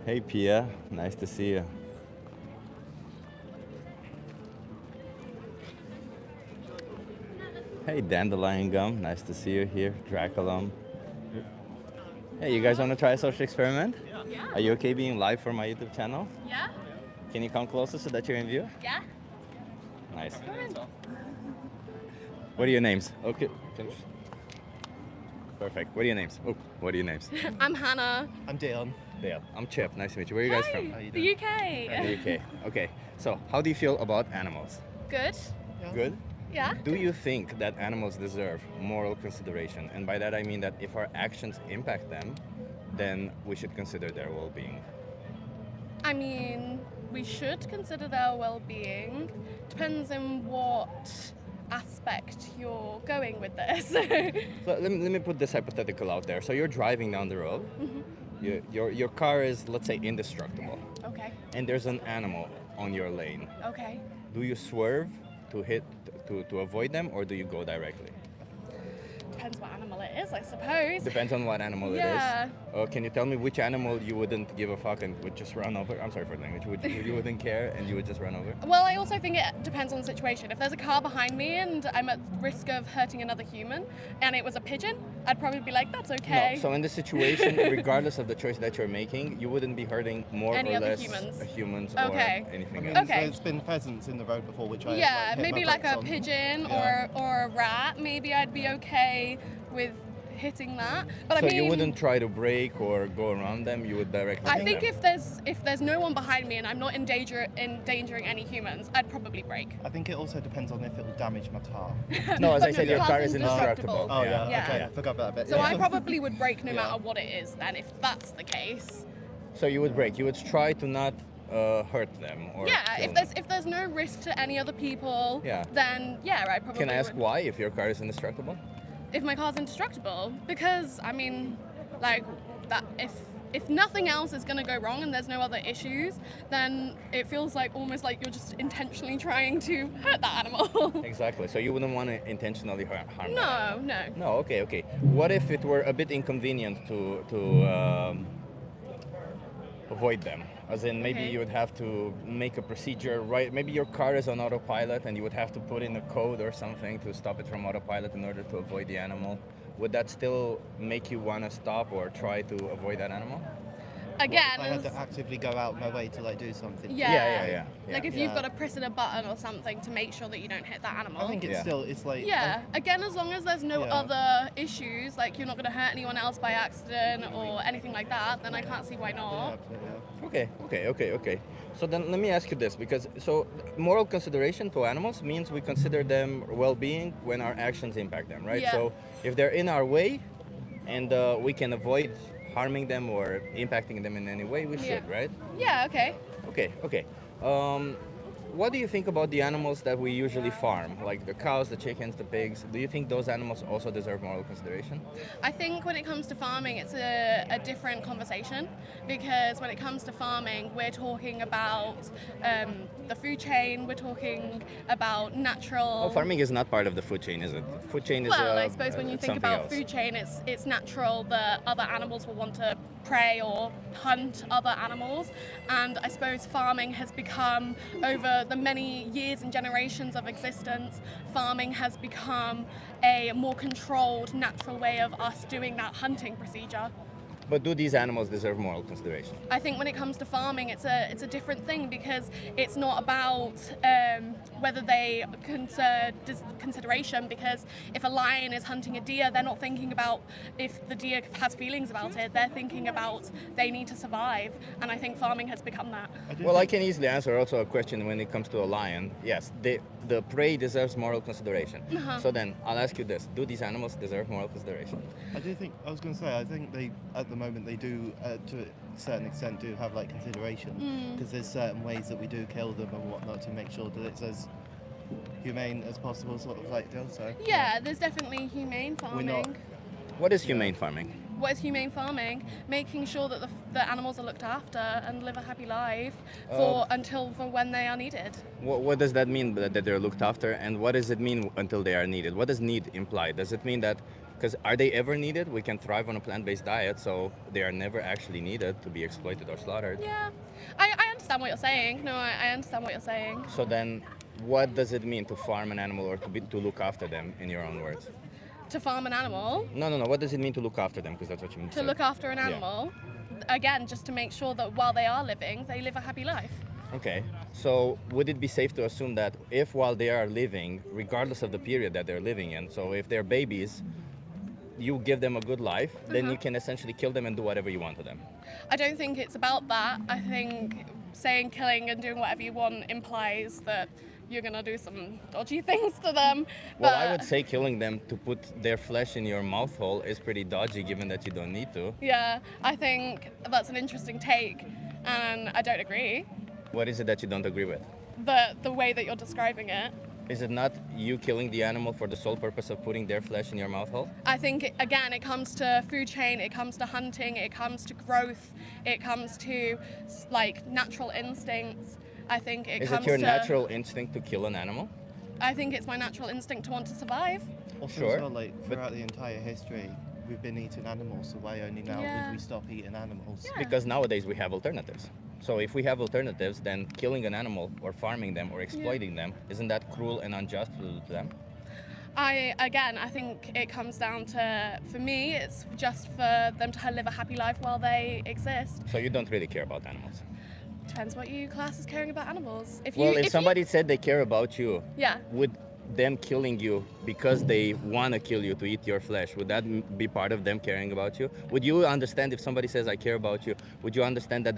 Hey Pia, nice to see you. Hey Dandelion Gum, nice to see you here. Draculum. Hey, you guys want to try a social experiment? Yeah. Are you okay being live for my YouTube channel? Yeah? Can you come closer so that you're in view? Yeah? Nice. Come in. What are your names? Okay. Perfect. What are your names? Oh, what are your names? I'm Hannah. I'm Dion. Dale. I'm Chip. Nice to meet you. Where are you guys from? How you The doing? UK. The UK. Okay. So, how do you feel about animals? Good. Yeah. Good? Yeah? Do you think that animals deserve moral consideration? And by that I mean that if our actions impact them, then we should consider their well-being. I mean, we should consider their well-being. Depends in what aspect you're going with this. So let me put this hypothetical out there. So you're driving down the road. Your car is, let's say, indestructible. Okay. And there's an animal on your lane. Okay. Do you swerve to avoid them, or do you go directly? Depends what animal it is, I suppose. Depends on what animal Yeah. it is. Can you tell me which animal you wouldn't give a fuck and would just run over? I'm sorry for the language. You wouldn't care and you would just run over? Well, I also think it depends on the situation. If there's a car behind me and I'm at risk of hurting another human and it was a pigeon, I'd probably be like, that's okay. No. So in this situation, regardless of the choice that you're making, you wouldn't be hurting more Any or other less humans. or Okay. I anything mean, else. Okay. there's been pheasants in the road before, which I Yeah, hit maybe my like brakes a on. pigeon Yeah. or a rat. Maybe I'd be okay with hitting that. But So I mean, you wouldn't try to brake or go around them. You would directly. I hit think them. if there's no one behind me and I'm not endangering any humans, I'd probably brake. I think it also depends on if it will damage my car. No, as I said, The your car's car is indestructible. indestructible. Oh yeah, Yeah. okay, I forgot about that bit. So yeah. I probably would brake no Yeah. matter what it is. Then, if that's the case. So you would brake. You would try to not hurt them or. Yeah, kill if there's no risk to any other people, Yeah. then yeah, I probably Can I ask would. why if your car is indestructible? If my car's indestructible, because I mean, like that if nothing else is going to go wrong and there's no other issues, then it feels like almost like you're just intentionally trying to hurt that animal. Exactly. So you wouldn't want to intentionally harm them. No. No. Okay. What if it were a bit inconvenient to avoid them? As in, maybe Okay. you would have to make a procedure, right? Maybe your car is on autopilot and you would have to put in a code or something to stop it from autopilot in order to avoid the animal. Would that still make you want to stop or try to avoid that animal? Again, If I had to actively go out my way to like do something. yeah. Yeah. Like if you've Yeah. got to press in a button or something to make sure that you don't hit that animal. I think it's Yeah. still, it's like. Yeah, again, as long as there's no Yeah. other issues, like you're not going to hurt anyone else by accident or anything like that, then I can't see why Yeah, not. absolutely, yeah. Okay. So then let me ask you this, because so moral consideration to animals means we consider them well-being when our actions impact them, right? Yeah. So if they're in our way and we can avoid harming them or impacting them in any way, we should, Yeah. right? Yeah, okay. Okay. What do you think about the animals that we usually farm, like the cows, the chickens, the pigs? Do you think those animals also deserve moral consideration? I think when it comes to farming, it's a different conversation because when it comes to farming, we're talking about the food chain, we're talking about natural. Oh, farming is not part of the food chain, is it? Food chain is. Well, I suppose when you think something about else. food chain, it's natural that other animals will want to prey or hunt other animals, and I suppose farming has become, over the many years and generations of existence, farming has become a more controlled, natural way of us doing that hunting procedure. But do these animals deserve moral consideration? I think when it comes to farming, it's a different thing because it's not about whether they consideration. Because if a lion is hunting a deer, they're not thinking about if the deer has feelings about it. They're thinking about they need to survive, and I think farming has become that. Well, I can easily answer also a question when it comes to a lion. Yes, the prey deserves moral consideration. So then I'll ask you this: do these animals deserve moral consideration? I do think, I was going to say, I think they, at the moment, they do, to a certain extent, do have like consideration because there's certain ways that we do kill them and whatnot to make sure that it's as humane as possible, sort of like deal. So Yeah, there's definitely humane farming. not- What is humane farming? What is humane farming? Making sure that the animals are looked after and live a happy life for when they are needed. What does that mean that they're looked after, and what does it mean until they are needed? What does need imply? Does it mean that Because are they ever needed? We can thrive on a plant-based diet, so they are never actually needed to be exploited or slaughtered. Yeah, I understand what you're saying. No, I understand what you're saying. So then, what does it mean to farm an animal or to look after them, in your own words? To farm an animal, No. What does it mean to look after them? Because that's what you mean. to look after an Yeah. animal, again, just to make sure that while they are living, they live a happy life. Okay, so would it be safe to assume that if while they are living, regardless of the period that they're living in, so if they're babies, you give them a good life, then you can essentially kill them and do whatever you want to them? I don't think it's about that. I think saying killing and doing whatever you want implies that you're gonna do some dodgy things to them. Well, but I would say killing them to put their flesh in your mouth hole is pretty dodgy, given that you don't need to. yeah, I think that's an interesting take, and I don't agree. What is it that you don't agree with? The way that you're describing it. Is it not you killing the animal for the sole purpose of putting their flesh in your mouth hole? I think, again, it comes to food chain, it comes to hunting, it comes to growth, it comes to like natural instincts. I think it Is comes it your to natural instinct to kill an animal? I think it's my natural instinct to want to survive. Also, Sure, as well, like but- throughout the entire history, we've been eating animals. So why only now Yeah. would we stop eating animals? Yeah. Because nowadays we have alternatives. So if we have alternatives, then killing an animal or farming them or exploiting them, isn't that cruel and unjust to do to them? I think it comes down to, for me, it's just for them to live a happy life while they exist. So you don't really care about animals. Depends what you class as caring about animals. If Well, you, if somebody said they care about you, yeah, would them killing you because they want to kill you to eat your flesh, would that be part of them caring about you? Would you understand if somebody says I care about you, would you understand that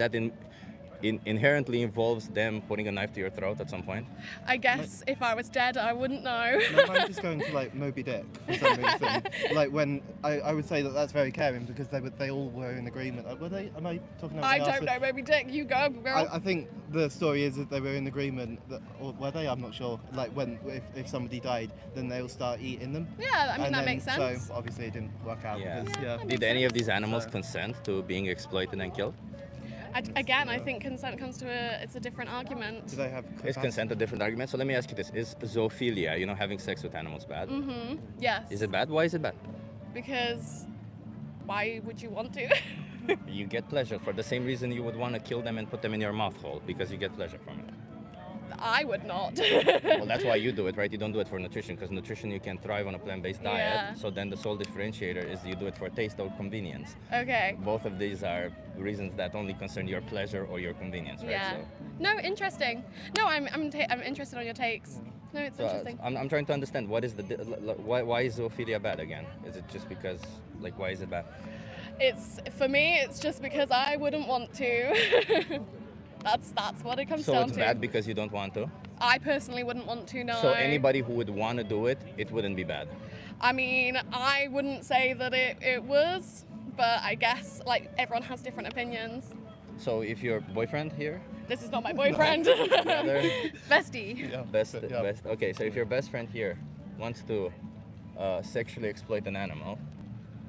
inherently involves them putting a knife to your throat at some point? I guess if I was dead, I wouldn't know. No, I'm just going to like Moby Dick for some reason. Like when I would say that that's very caring because they all were in agreement. Were they? Am I talking about? I don't know, Moby Dick. You go, girl. I think the story is that they were in agreement, or were they? I'm not sure. Like if somebody died, then they'll start eating them. Yeah, I mean, And that then- makes sense. So obviously it didn't work out Yeah. because Yeah, that Did makes any of sense. these animals So- consent to being exploited and killed? I think consent comes to it's a different argument. do they have? Is capacity? consent a different argument? So let me ask you this. Is zoophilia, having sex with animals, bad? Yes. Is it bad? Why is it bad? Because why would you want to? You get pleasure for the same reason you would want to kill them and put them in your mouth hole, because you get pleasure from it. I would not. Well, that's why you do it, right? You don't do it for nutrition, because nutrition you can thrive on a plant-based diet. Yeah. So then the sole differentiator is you do it for taste or convenience. Okay. Both of these are reasons that only concern your pleasure or your convenience, right? Yeah. So, No, interesting. No, I'm interested on your takes. No, it's so interesting. I'm trying to understand what is why is zoophilia bad again? Is it just because why is it bad? It's for me. It's just because I wouldn't want to. That's what it comes So down it's to. bad because you don't want to. I personally wouldn't want to. No. So anybody who would want to do it, it wouldn't be bad. I mean, I wouldn't say that it was, but I guess like everyone has different opinions. So if your boyfriend here, This is not my boyfriend. brother, Bestie. Yeah. best. Yeah. Okay, so if your best friend here wants to sexually exploit an animal,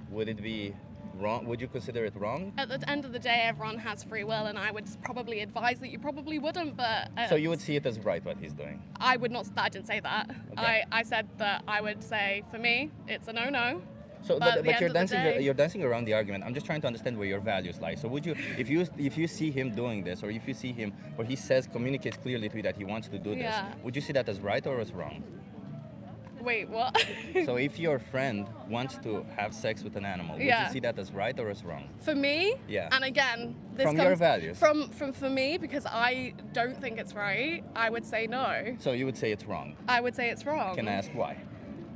would it be wrong? Would you consider it wrong? At the end of the day, everyone has free will, and I would probably advise that you probably wouldn't. But So you would see it as right what he's doing. I would not. I didn't say that. Okay. I said that I would say for me, it's a no-no. So, But at the but end you're of the dancing. day- You're dancing around the argument. I'm just trying to understand where your values lie. So, would you, if you see him doing this, or if you see him, or he communicates clearly to you that he wants to do this, Yeah. would you see that as right or as wrong? Wait, what? So, if your friend wants to have sex with an animal, would Yeah. you see that as right or as wrong? For me, Yeah. and again, this From comes your values. From for me, because I don't think it's right. I would say no. So, you would say it's wrong. I would say it's wrong. Can I ask why?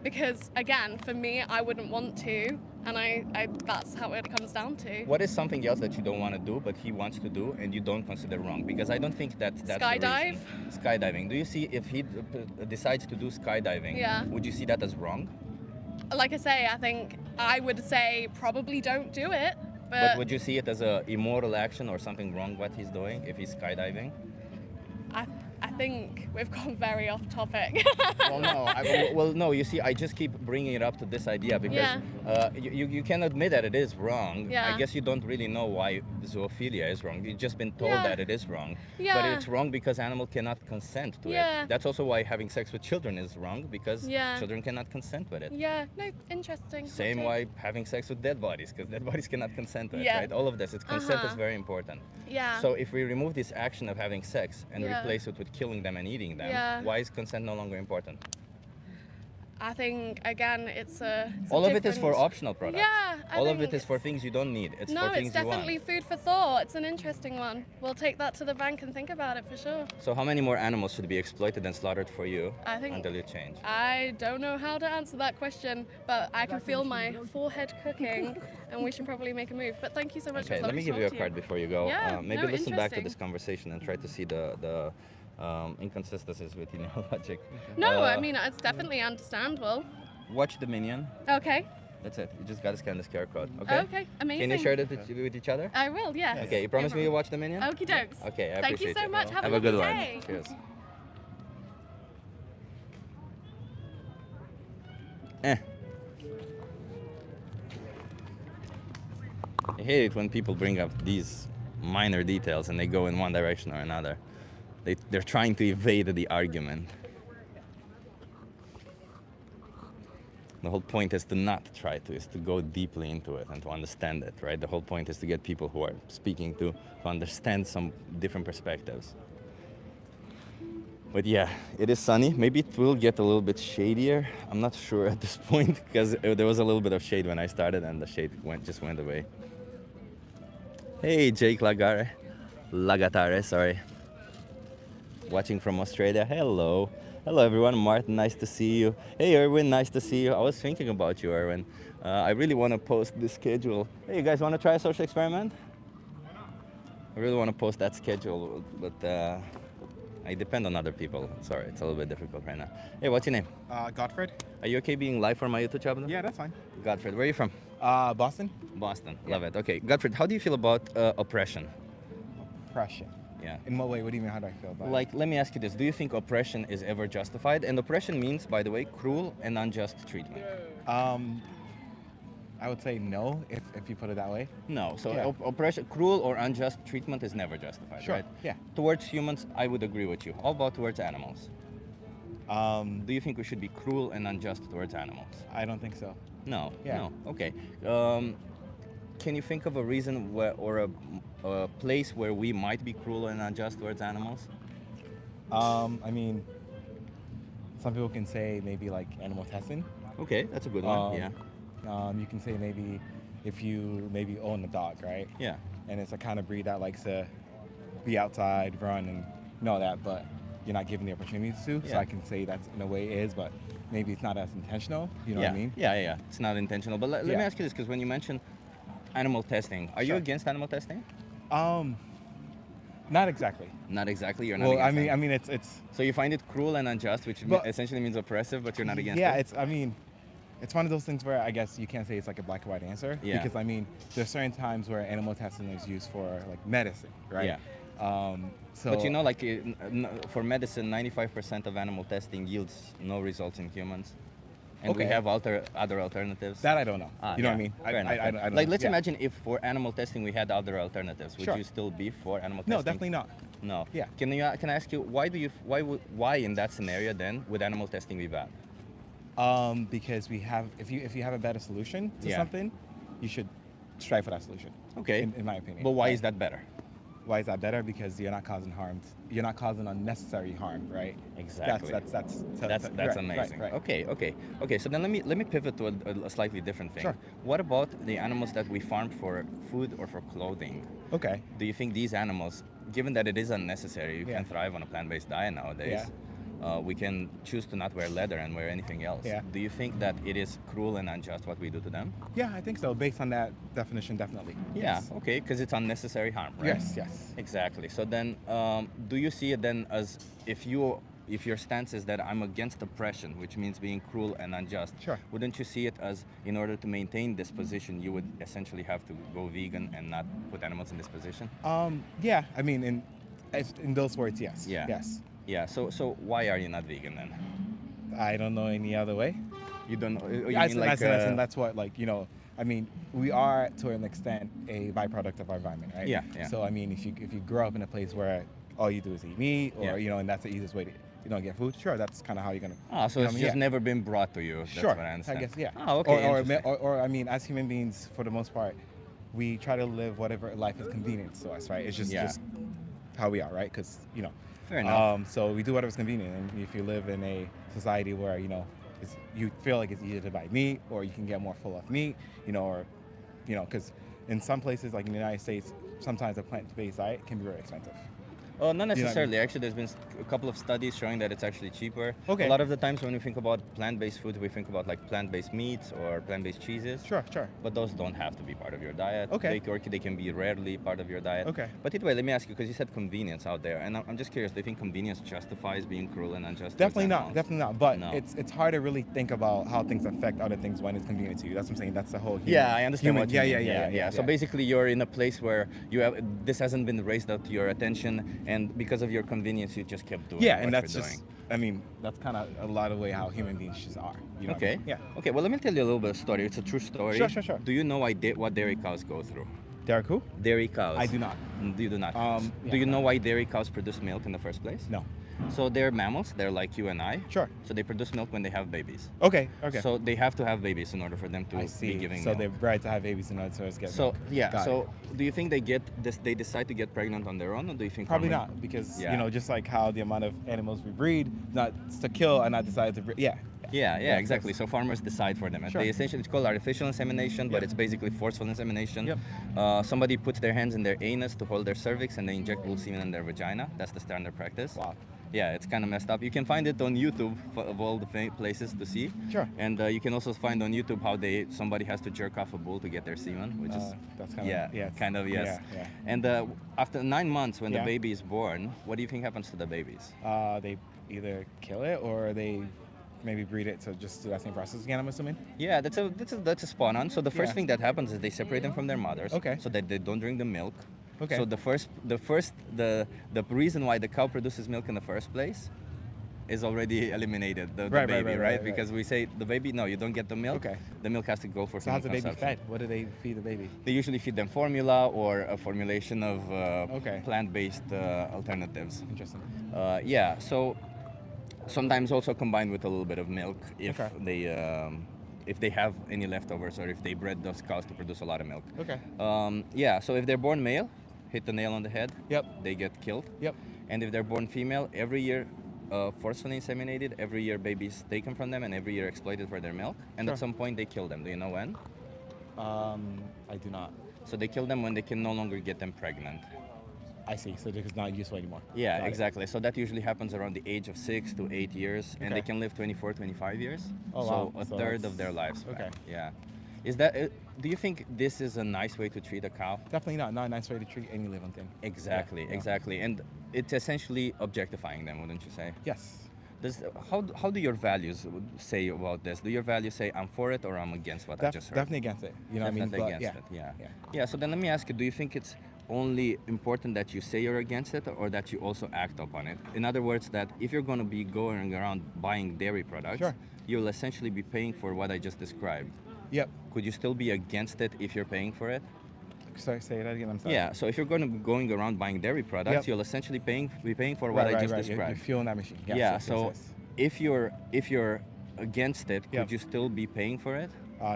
Because again, for me, I wouldn't want to, and I that's how it comes down to. What is something else that you don't want to do, but he wants to do, and you don't consider wrong? Because I don't think that's Skydive? the reason. Skydiving. Do you see if he decides to do skydiving? Yeah. Would you see that as wrong? Like I say, I think I would say probably don't do it. But would you see it as a immoral action or something wrong what he's doing if he's skydiving? I think we've gone very off topic. No. You see, I just keep bringing it up to this idea because you can admit that it is wrong. Yeah. I guess you don't really know why zoophilia is wrong. You've just been told that it is wrong. But Yeah. it's wrong because animal cannot consent to Yeah. it. That's also why having sex with children is wrong because children cannot consent with it. Yeah, no, interesting. Same Okay. why having sex with dead bodies, because dead bodies cannot consent to it, Yeah. right? All of this, consent is very important. Yeah. So if we remove this action of having sex and Yeah. replace it with killing them and eating them, Yeah. why is consent no longer important? I think again, it's a All of it is for different- optional products. Yeah, I All of think it is for things you don't need. It's No, for it's things you want. definitely food for thought. It's an interesting one. We'll take that to the bank and think about it for sure. So how many more animals should be exploited and slaughtered for you I think- until you change? I don't know how to answer that question, but I can feel my forehead cooking, and we should probably make a move. But thank you so much. Okay, It was let me lovely give to you a talk card to before you go. Yeah, Maybe no, listen back to interesting. this conversation and try to see the inconsistencies within your logic. No, I mean, it's definitely understandable. Watch the minion. Okay. That's it. You just gotta scan the QR code. Okay. Okay, amazing. Can you share it with each other? I will, yes. Okay, you promise me you'll watch the minion? Okie dokes. Okay, I Thank you appreciate so it. much. Have a good lovely one. day. Cheers. Eh. I hate it when people bring up these minor details and they go in one direction or another. They're trying to evade the argument. The whole point is to not try to, is to go deeply into it and to understand it, right? The whole point is to get people who are speaking to understand some different perspectives. But yeah, it is sunny. Maybe it will get a little bit shadier. I'm not sure at this point because there was a little bit of shade when I started and the shade just went away. Hey, Jake Lagatare, sorry. Watching from Australia. Hello. Hello everyone, Martin, nice to see you. Hey Erwin, nice to see you. I was thinking about you, Erwin. I really want to post this schedule. Hey, you guys want to try a social experiment? I really want to post that schedule, but I depend on other people. Sorry, it's a little bit difficult right now. Hey, what's your name? Godfred. Are you okay being live for my YouTube channel? Yeah, that's fine. Godfred, where are you from? Boston. Boston, love it. Okay, Godfred, how do you feel about oppression? Oppression. Yeah. In what way? What do you mean? How do I feel about Like, let me ask you this. Do you think oppression is ever justified? And oppression means, by the way, cruel and unjust treatment. it? I would say no, if you put it that way. No. So Yeah. oppression, cruel or unjust treatment is never justified, Sure. right? Yeah. Towards humans, I would agree with you. How about towards animals? Um, Do you think we should be cruel and unjust towards animals? I don't think so. No. Yeah. No. Okay. Can you think of a reason where, or a place where we might be cruel and unjust towards animals? I mean, some people can say maybe like animal testing. Okay, that's a good one. Yeah. You can say maybe if you maybe own a dog, right? Yeah. And it's a kind of breed that likes to be outside, run, and know that, but you're not given the opportunities to. So Yeah. I can say that's in a way it is, but maybe it's not as intentional. You know yeah. what I mean? Yeah. It's not intentional. But let me Yeah. ask you this, because when you mention animal testing, are you Sure. against animal testing? Not exactly. Not exactly. You're not Well, against it. I mean, it's So you find it cruel and unjust, which But- essentially means oppressive, but you're not against yeah, it? it's one of those things where I guess you can't say it's like a black and white answer. Yeah. Because I mean, there's certain times where animal testing is used for like medicine, right? Yeah. So. But you know, like for medicine, 95% of animal testing yields no results in humans. And we Okay. have other alternatives. That I don't know. You know what I mean? Fair enough. I don't Like, know. let's Yeah. imagine if for animal testing we had other alternatives. Would Sure. you still be for animal No, testing? definitely not. No. Yeah. Can I ask you why in that scenario then would animal testing be bad? Because if you have a better solution to Yeah. something, you should strive for that solution. Okay. In my opinion. But why Right? is that better? Why is that better? Because you're not causing harm. You're not causing unnecessary harm, right? Exactly. That's That's amazing. Right. Okay. So then let me pivot to a slightly different thing. Sure. What about the animals that we farm for food or for clothing? Okay. Do you think these animals, given that it is unnecessary, you Yeah. can thrive on a plant-based diet nowadays? Yeah. We can choose to not wear leather and wear anything else. Yeah. Do you think that it is cruel and unjust what we do to them? Yeah, I think so. Based on that definition, definitely. Yeah. Yes. Okay. Because it's unnecessary harm, right? Yes. Exactly. So then, do you see it then as if your stance is that I'm against oppression, which means being cruel and unjust? Sure. Wouldn't you see it as in order to maintain this position, you would essentially have to go vegan and not put animals in this position? Yeah. I mean, in those words, yes. Yeah. Yes. Yeah. So why are you not vegan then? I don't know any other way. You don't know. You I mean see, like? that's what, like, I mean, we are to an extent a byproduct of our environment, right? Yeah, yeah. So I mean, if you grow up in a place where all you do is eat meat, or Yeah. and that's the easiest way to get food, sure, that's kind of how you're gonna. Oh, so you know it's what I mean? just Yeah. never been brought to you. That's Sure, what I understand. guess, yeah. Oh, okay. Interesting. Or I mean, as human beings, for the most part, we try to live whatever life is convenient to us, right? It's just how we are, right? Because Fair enough. so we do whatever's convenient, and if you live in a society where you feel like it's easier to buy meat, or you can get more full of meat, or because in some places, like in the United States, sometimes a plant-based diet can be very expensive. Oh, not You know what I mean? necessarily. Actually, there's been a couple of studies showing that it's actually cheaper. Okay. A lot of the times when we think about plant-based foods, we think about like plant-based meats or plant-based cheeses. Sure. But those don't have to be part of your diet. Okay. They can be rarely part of your diet. Okay. But anyway, let me ask you, because you said convenience out there, and I'm just curious, do you think convenience justifies being cruel and unjust? towards Definitely not. animals? Definitely not. But No. it's hard to really think about how things affect other things when it's convenient to you. That's what I'm saying. That's the whole human. Yeah, I understand what you mean. Yeah. So basically, you're in a place where this hasn't been raised up to your attention, and because of your convenience, you just kept doing. Yeah, what and that's you're just. doing. I mean, that's kind of a lot of way how human beings just are. You know what I Okay. mean? Yeah. Okay. Well, let me tell you a little bit of story. It's a true story. Sure. Do you know what dairy cows go through? Derek, who? Dairy cows. I do not. You do not. Yeah. Do you know why dairy cows produce milk in the first place? No. So they're mammals. They're like you and I. Sure. So they produce milk when they have babies. Okay. So they have to have babies in order for them to I see. be giving So milk. they're bred to have babies in order to get So milk. yeah. Got So it. do you think they decide to get pregnant on their own, or do you think Probably farming- not, because Yeah. just like how the amount of animals we breed, not to kill and not decide to breed. Yeah. Yeah, exactly. So farmers decide for them. And Sure. They essentially, it's called artificial insemination, but Yep. it's basically forceful insemination. Yep. Somebody puts their hands in their anus to hold their cervix, and they inject bull semen in their vagina. That's the standard practice. Wow. Yeah, it's kind of messed up. You can find it on YouTube of all the places to see. Sure. And you can also find on YouTube how somebody has to jerk off a bull to get their semen, which is That's kind of yes. Yeah. And after 9 months, when the Yeah. baby is born, what do you think happens to the babies? They either kill it or they maybe breed it to just do that same process again, I'm assuming. Yeah, that's a spawn on. So the first Yeah. thing that happens is they separate them from their mothers, Okay. so that they don't drink the milk. Okay. So the reason why the cow produces milk in the first place is already eliminated. The Right, baby, right. Because we say the baby, no, you don't get the milk. Okay. The milk has to go for So how's the human baby consumption. fed? What do they feed the baby? They usually feed them formula or a formulation of Okay. plant-based alternatives. Interesting. Yeah, so sometimes also combined with a little bit of milk Okay. if they have any leftovers or if they bred those cows to produce a lot of milk. Okay. Yeah, so if they're born male, hit the nail on the head, Yep. they get killed. Yep. And if they're born female, every year forcefully inseminated, every year babies taken from them and every year exploited for their milk. And Sure. at some point they kill them. Do you know when? I do not. So they kill them when they can no longer get them pregnant. I see. So it's not useful anymore. Yeah, Got it. exactly. So that usually happens around the age of 6 to 8 years, and they Okay. can live 24, 25 years. Oh, so wow. a So third that's- of their lives. okay. Yeah. Is that? Do you think this is a nice way to treat a cow? Definitely not. Not a nice way to treat any living thing. Exactly, Yeah. exactly. And it's essentially objectifying them, wouldn't you say? Yes. How do your values say about this? Do your values say I'm for it or I'm against what I just heard? Definitely against it. You know Definitely what I mean? against But, it. Yeah. So then let me ask you: do you think it's only important that you say you're against it, or that you also act upon it? In other words, that if you're going to be going around buying dairy products, Sure. you'll essentially be paying for what I just described. Yep. Could you still be against it if you're paying for it? Sorry, say that again. I'm sorry. Yeah. So if you're going to be going around buying dairy products, Yep. you'll essentially be paying for what I just You're described. fueling that machine. Yes, Yeah. yes, So yes. if you're against it, Yep. could you still be paying for it?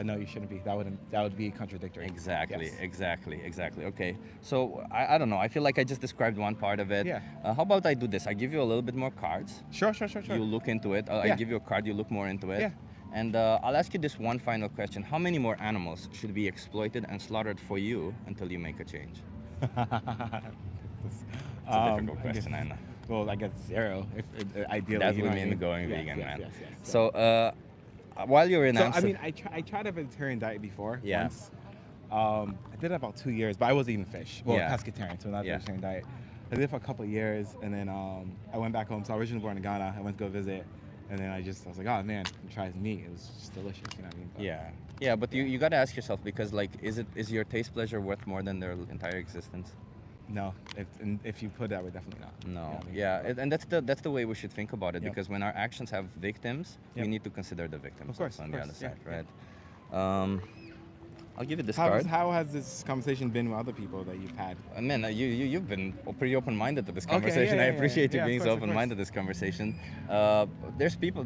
No, you shouldn't be. That would be contradictory. Exactly, Yes. exactly. Okay, so I don't know. I feel like I just described one part of it. Yeah. How about I do this? I give you a little bit more cards. Sure. You look into it. I Yeah. give you a card. You look more into it. Yeah. And I'll ask you this one final question: how many more animals should be exploited and slaughtered for you until you make a change? It's a difficult question, I know. Well, I guess 0. If ideally, That you would know what I mean mean? going Yes, vegan, yes, man. yes. So while you're in So I Amsterdam, mean, I tried a vegetarian diet before. Yeah. Once. I did it about 2 years, but I was eating fish. Well, Yeah. pescatarian, so not Yeah. vegetarian diet. I did it for a couple of years, and then I went back home. So I was originally born in Ghana. I went to go visit, and then I was like, oh man, try meat. It was just delicious. You know what I mean? But- yeah, but you got to ask yourself, because like, is your taste pleasure worth more than their entire existence? No, if you put it that way, definitely not. No, You know what I mean? yeah, and that's the way we should think about it, Yep. because when our actions have victims, we Yep. need to consider the victims Of course, also on of the course, other yeah, side, yeah. right? I'll give you this card. How has this conversation been with other people that you've had? Man, you've been pretty open-minded to this Okay, conversation. yeah, I yeah, appreciate you yeah, of being course, so of course. open-minded to this conversation. There's people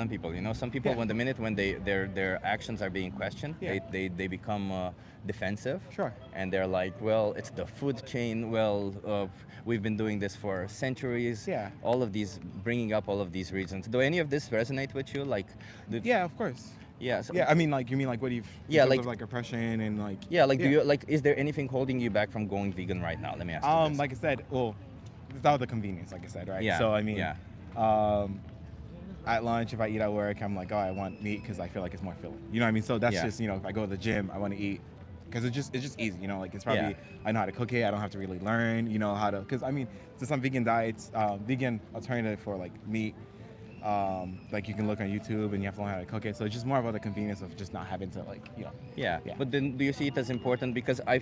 and people. You know, some people Yeah. when their actions are being questioned, Yeah. they become defensive. Sure. And they're like, well, it's the food chain. Well, we've been doing this for centuries. Yeah. All of these, bringing up all of these reasons. Do any of this resonate with you? Like, Yeah, of course. yeah. So, Yeah, I mean, like, you mean like what you've, in Yeah, terms like- of like oppression and like. yeah. Like, do you like? Is there anything holding you back from going vegan right now? Let me ask you this. Like I said, well, without the convenience, like I said, right? Yeah, So I mean, yeah. at lunch, if I eat at work, I'm like, oh, I want meat because I feel like it's more filling. You know what I mean? So that's Yeah. just, you know, if I go to the gym, I want to eat because it's just easy. You know, like it's probably Yeah. I know how to cook it. I don't have to really learn. You know how to, because I mean, to some vegan diets, vegan alternative for like meat. Like you can look on YouTube and you have to learn how to cook it. So it's just more about the convenience of just not having to like, you know. Yeah. Yeah. But then do you see it as important? Because I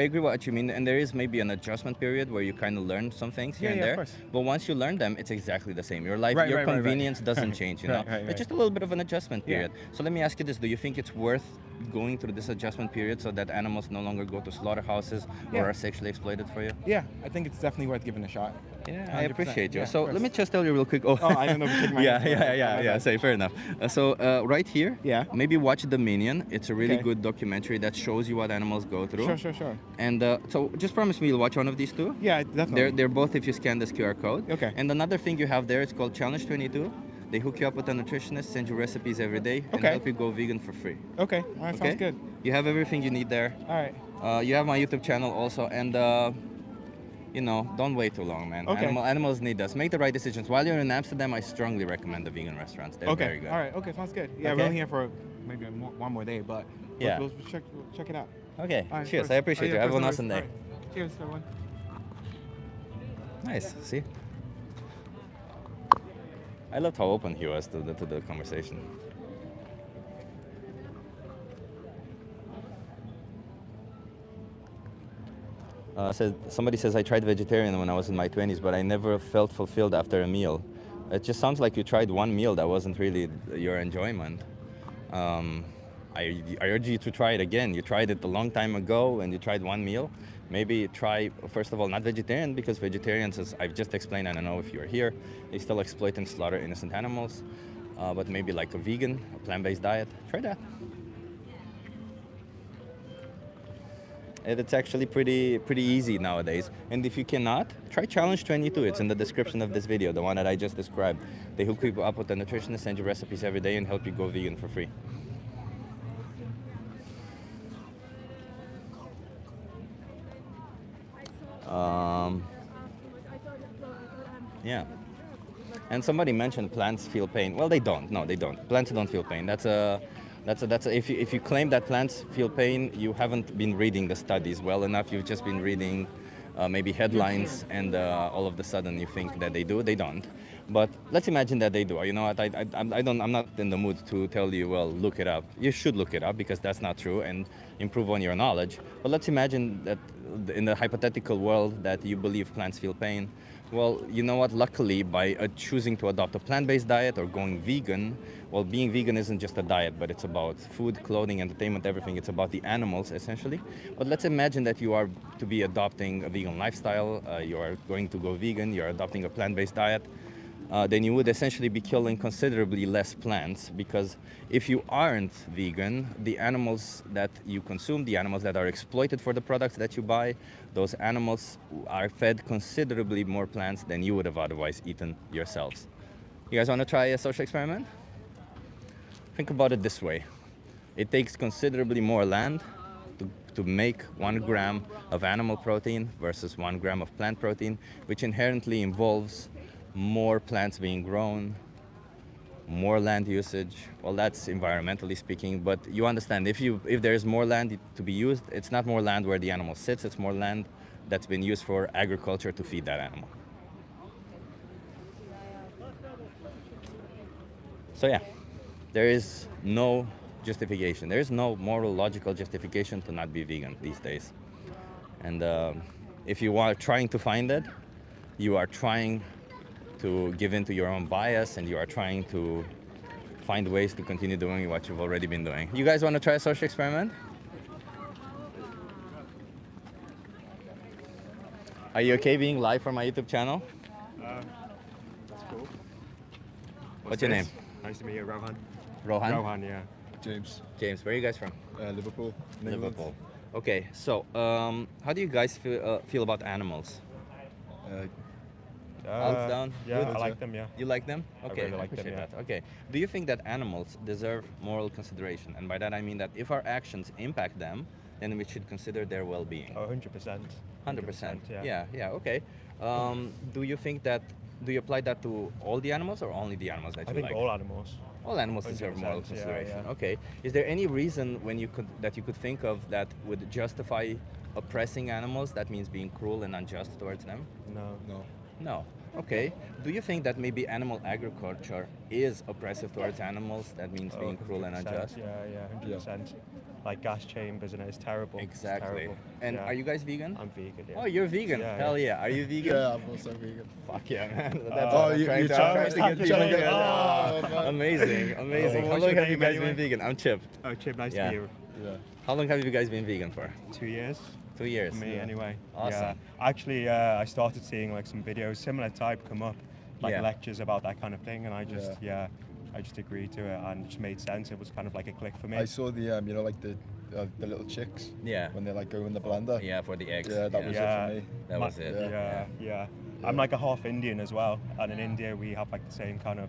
agree what you mean, and there is maybe an adjustment period where you kind of learn some things here Yeah, and yeah, of there. course. But once you learn them, it's exactly the same. Your life, Right, your right, right, right. convenience doesn't change, you know? Right, right, It's right. just a little bit of an adjustment Yeah. period. So let me ask you this. Do you think it's worth going through this adjustment period so that animals no longer go to slaughterhouses Yeah. or are sexually exploited for you? Yeah, I think it's definitely worth giving a shot. Yeah, I 100%. appreciate you. Yeah, So of let course. me just tell you real quick. Oh, I don't know if you take my yeah, hand. yeah. Say, fair enough. Right here, Yeah. maybe watch Dominion. It's a really Okay. good documentary that shows you what animals go through. Sure. And so just promise me you'll watch one of these two. Yeah, definitely. They're both if you scan this QR code. Okay. And another thing you have there, it's called Challenge 22. They hook you up with a nutritionist, send you recipes every day, and Okay. help you go vegan for free. Okay, all right, Okay? sounds good. You have everything you need there. All right. You have my YouTube channel also, and you know, don't wait too long, man. Okay. Animals need us. Make the right decisions. While you're in Amsterdam, I strongly recommend the vegan restaurants. They're Okay. very good. All right. Okay. Sounds good. Yeah, Okay. we're only here for maybe one more day, but Yeah. we'll check it out. Okay. All right, Cheers. first- I appreciate yeah, you. Have first an no awesome worries. day. All right. Cheers, everyone. Nice. See? I loved how open he was to the conversation. Somebody says I tried vegetarian when I was in my 20s, but I never felt fulfilled after a meal. It just sounds like you tried one meal that wasn't really your enjoyment. I urge you to try it again. You tried it a long time ago and you tried one meal. Maybe try, first of all, not vegetarian, because vegetarians, as I've just explained, I don't know if you're here, they still exploit and slaughter innocent animals. But maybe like a vegan, a plant-based diet. Try that. And it's actually pretty easy nowadays. And if you cannot, try Challenge 22. It's in the description of this video, the one that I just described. They hook you up with a nutritionist, send you recipes every day, and help you go vegan for free. Yeah. And somebody mentioned plants feel pain. Well, they don't. No, they don't. Plants don't feel pain. If you claim that plants feel pain, you haven't been reading the studies well enough. You've just been reading maybe headlines, and all of a sudden you think that they do. They don't. But let's imagine that they do. You know what? I'm not in the mood to tell you, well, look it up. You should look it up, because that's not true, and improve on your knowledge. But let's imagine that in the hypothetical world that you believe plants feel pain. Well, you know what? Luckily, by choosing to adopt a plant-based diet or going vegan, well, being vegan isn't just a diet, but it's about food, clothing, entertainment, everything. It's about the animals, essentially. But let's imagine that you are to be adopting a vegan lifestyle. You are going to go vegan. You're adopting a plant-based diet. Then you would essentially be killing considerably less plants, because if you aren't vegan, the animals that you consume, the animals that are exploited for the products that you buy, those animals are fed considerably more plants than you would have otherwise eaten yourselves. You guys want to try a social experiment? Think about it this way. It takes considerably more land to make 1 gram of animal protein versus 1 gram of plant protein, which inherently involves more plants being grown, more land usage. Well, that's environmentally speaking, but you understand, if there is more land to be used, it's not more land where the animal sits, it's more land that's been used for agriculture to feed that animal. So yeah, there is no justification. There is no moral, logical justification to not be vegan these days. And If you are trying to find it, you are trying to give in to your own bias, and you are trying to find ways to continue doing what you've already been doing. You guys want to try a social experiment? Are you okay being live for my YouTube channel? That's cool. What's your name? Nice to meet you, Rohan. Rohan? Rohan, yeah. James, James, where are you guys from? Liverpool. England. Liverpool. Okay, so how do you guys feel about animals? Up, down? Yeah, Good? I like them, yeah. You like them? I Okay, really like them, appreciate yeah. that. Okay. Do you think that animals deserve moral consideration? And by that I mean that if our actions impact them, then we should consider their well-being. Oh, 100%. 100%. yeah. Yeah, okay. Do you think that, do you apply that to all the animals or only the animals that I you think like? all animals. All animals deserve 100%, moral yeah, consideration. yeah. Okay. Is there any reason when you could think of that would justify oppressing animals? That means being cruel and unjust towards them? No. No. No. Okay. Do you think that maybe animal agriculture is oppressive towards animals? That means being cruel and 100%, unjust? Yeah, 100%. Like gas chambers, and it's terrible. It's Exactly. terrible. And Yeah. are you guys vegan? I'm vegan, yeah. Oh, you're vegan. Yeah, Hell yeah. Are you vegan? Yeah, I'm also vegan. Fuck yeah, man. That's Oh, what I'm you- trying you're to, trying I'm to trying to get- get trying to vegan. get- Oh, man. amazing, amazing. Oh, How what's long your have you name guys anyway? been vegan? I'm Chip. Oh, Chip, nice Yeah. to meet you. Yeah. How long have you guys been vegan for? 2 years. 2 years. For me, anyway. Awesome. Yeah. Actually, I started seeing like some videos, similar type, come up, like Yeah. lectures about that kind of thing, and I just, I just agreed to it, and it just made sense. It was kind of like a click for me. I saw the you know, like the little chicks Yeah. when they like go in the blender. Yeah, for the eggs. Yeah, that was it Yeah. for me. That was it. Yeah, yeah. I'm like a half Indian as well, and in India we have like the same kind of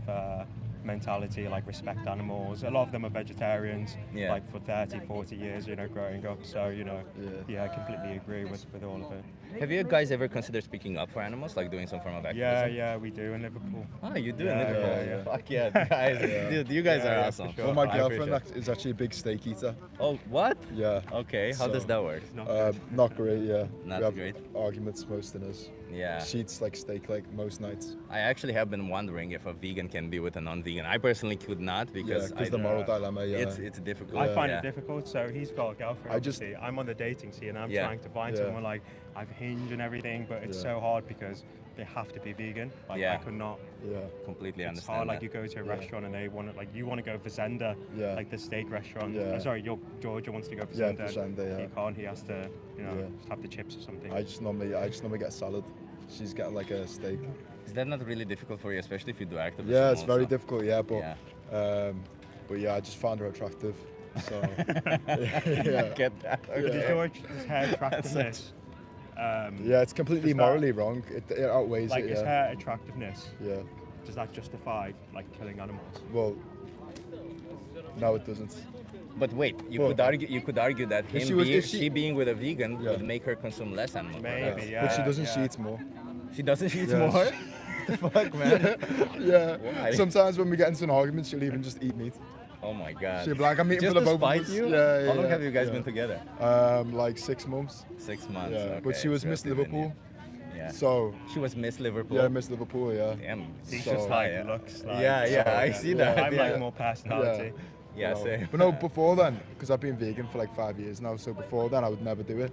mentality, like respect animals. A lot of them are vegetarians, Yeah. like for 30, 40 years, you know, growing up. So, you know, Yeah. I completely agree with all of it. Have you guys ever considered speaking up for animals, like doing some form of activism? Yeah, we do in Liverpool. Oh, you do in Yeah, Liverpool. yeah, yeah. Fuck yeah, guys. Dude, you guys Yeah, are yeah, for awesome. sure. Well, my I girlfriend appreciate is actually a big steak eater. it. Oh, what? Yeah. Okay, how So- does that work? Not Not great. Yeah. Not we have great. arguments most dinners. Yeah. She eats like steak like most nights. I actually have been wondering if a vegan can be with a non-vegan. I personally could not Yeah, because because the moral dilemma. Yeah. it's difficult. I find yeah. it difficult. So he's got a girlfriend. I just- Obviously. I'm on the dating scene, and I'm Yeah. trying to find Yeah. someone like I've Hinge and everything, but it's Yeah. so hard because they have to be vegan. Like Yeah. I could not. Yeah. Completely It's understand hard. Like that. you go to a Yeah. restaurant and they want to, like you want to go for Zenda, Yeah. like the steak restaurant. Yeah. Sorry, your Georgia wants to go for Yeah, Zenda. for Zenda, yeah. He can't. He has to, you know, Yeah. just have the chips or something. I just normally get salad. She's getting like a steak. Is that not really difficult for you, especially if you do activism? Yeah, it's very also? difficult. Yeah, but Yeah. but yeah, I just found her attractive. So I yeah. get that. But Okay. does George's hair attractiveness? Yeah, it's completely Does that- morally wrong. It outweighs Like it. his Yeah. hair attractiveness, Yeah. does that justify like killing animals? Well, no, it doesn't. But wait, you Well, could argue that if him she was- being, if she- she being with a vegan Yeah. would make her consume less animal Maybe, products. yeah. But she doesn't. She yeah. eats more. She doesn't. She eats Yeah. more. the fuck, man. Yeah. Why? Sometimes when we get into an argument, she'll even just eat meat. Oh my god. She'll be like, I'm eating Just for the to both of spite us. you? Yeah, How long yeah, have you guys yeah. been together? Like 6 months. 6 months. Yeah. Okay. But she was so Miss that's even, Liverpool. Yeah. So She was Miss Liverpool. yeah, Miss Liverpool. Yeah. Damn. He's So- just like yeah. looks like. Yeah, yeah, so, I see that, I'm yeah. like more personality. Yeah, Well, same. But no, before then, because I've been vegan for like 5 years now, so before then I would never do it.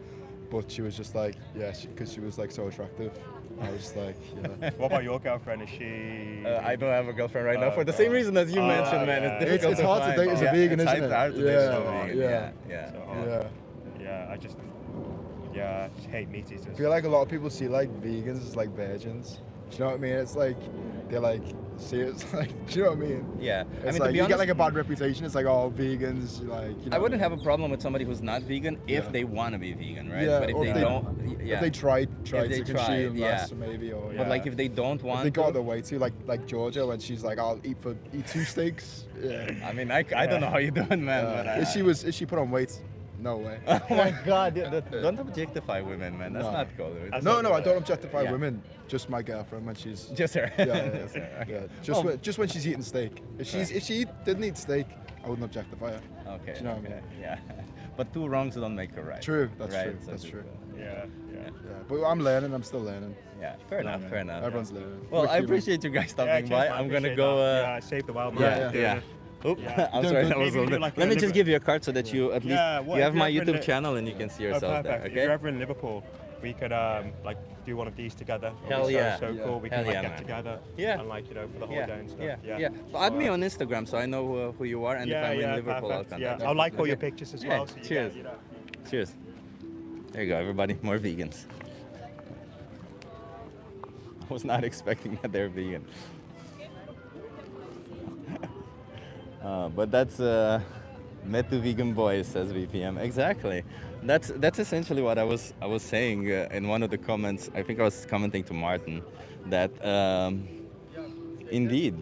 But she was just like, yeah, because she was like so attractive. I was just like, yeah. What about your girlfriend? Is she? I don't have a girlfriend right now Oh, for the God. same reason as you Oh, mentioned, man. yeah. It's difficult It's hard to find. date as a Yeah, vegan, it's isn't it? hard to date Yeah, as a vegan. yeah. Yeah. So hard. Yeah. Yeah, I just hate meat eaters. I feel like a lot of people see like vegans as like virgins. Do you know what I mean? It's like they're like see it's like do you know what I mean? Yeah. It's I mean, like to be you honest, get like a bad reputation. It's like oh vegans like you know. I wouldn't have a problem with somebody who's not vegan if Yeah. they want to be vegan, right? Yeah, But if or they if they- don't, yeah. If they tried they to tried, consume yeah. less maybe or But Yeah. like if they don't want if they go out to, their way to like Georgia when she's like I'll eat 2 steaks. Yeah. I mean, I don't know how you're doing, man. But If she put on weight, no way. Oh my God! Don't objectify women, man. That's No. not cool. Dude. That's No, not I don't objectify Yeah. women. Just my girlfriend when she's Just her. yeah, yeah, Just her. yeah. Okay. Just when she's eating steak. If she didn't eat steak, I wouldn't objectify her. Okay. Do you know what I okay, mean? Yeah. But two wrongs don't make a right. True, that's right? true, So that's it's, true. Yeah. Yeah, but I'm learning. I'm still learning. Yeah. Fair enough. Fair enough. Everyone's learning. Well, We're I human. appreciate you guys Yeah, stopping cheers, by. man, I'm gonna appreciate go. that. Yeah, save the wild. Yeah. man. Yeah. Oop, Yeah. I'm Don't- sorry, don't- that was maybe a do little like bit. Let me a just little give you a card so that you at least Yeah, what you if have my you're ever in YouTube the- channel and you can see Oh, yourself there. perfect. If Okay. you're ever in Liverpool, we could like do one of these together. Hell It'd be yeah. so cool. We Hell can like yeah, get man. together. Yeah. And like for the Yeah, holiday and stuff. yeah. But add me on Instagram so I know who you are, and if I'm in Liverpool, I'll perfect. contact Yeah, you. I'll like all your Okay. pictures as Yeah, well. So you cheers. Get, Cheers. There you go, everybody. More vegans. I was not expecting that they're vegan. But that's met two vegan boys, says VPM. Exactly. That's essentially what I was saying in one of the comments. I think I was commenting to Martin that indeed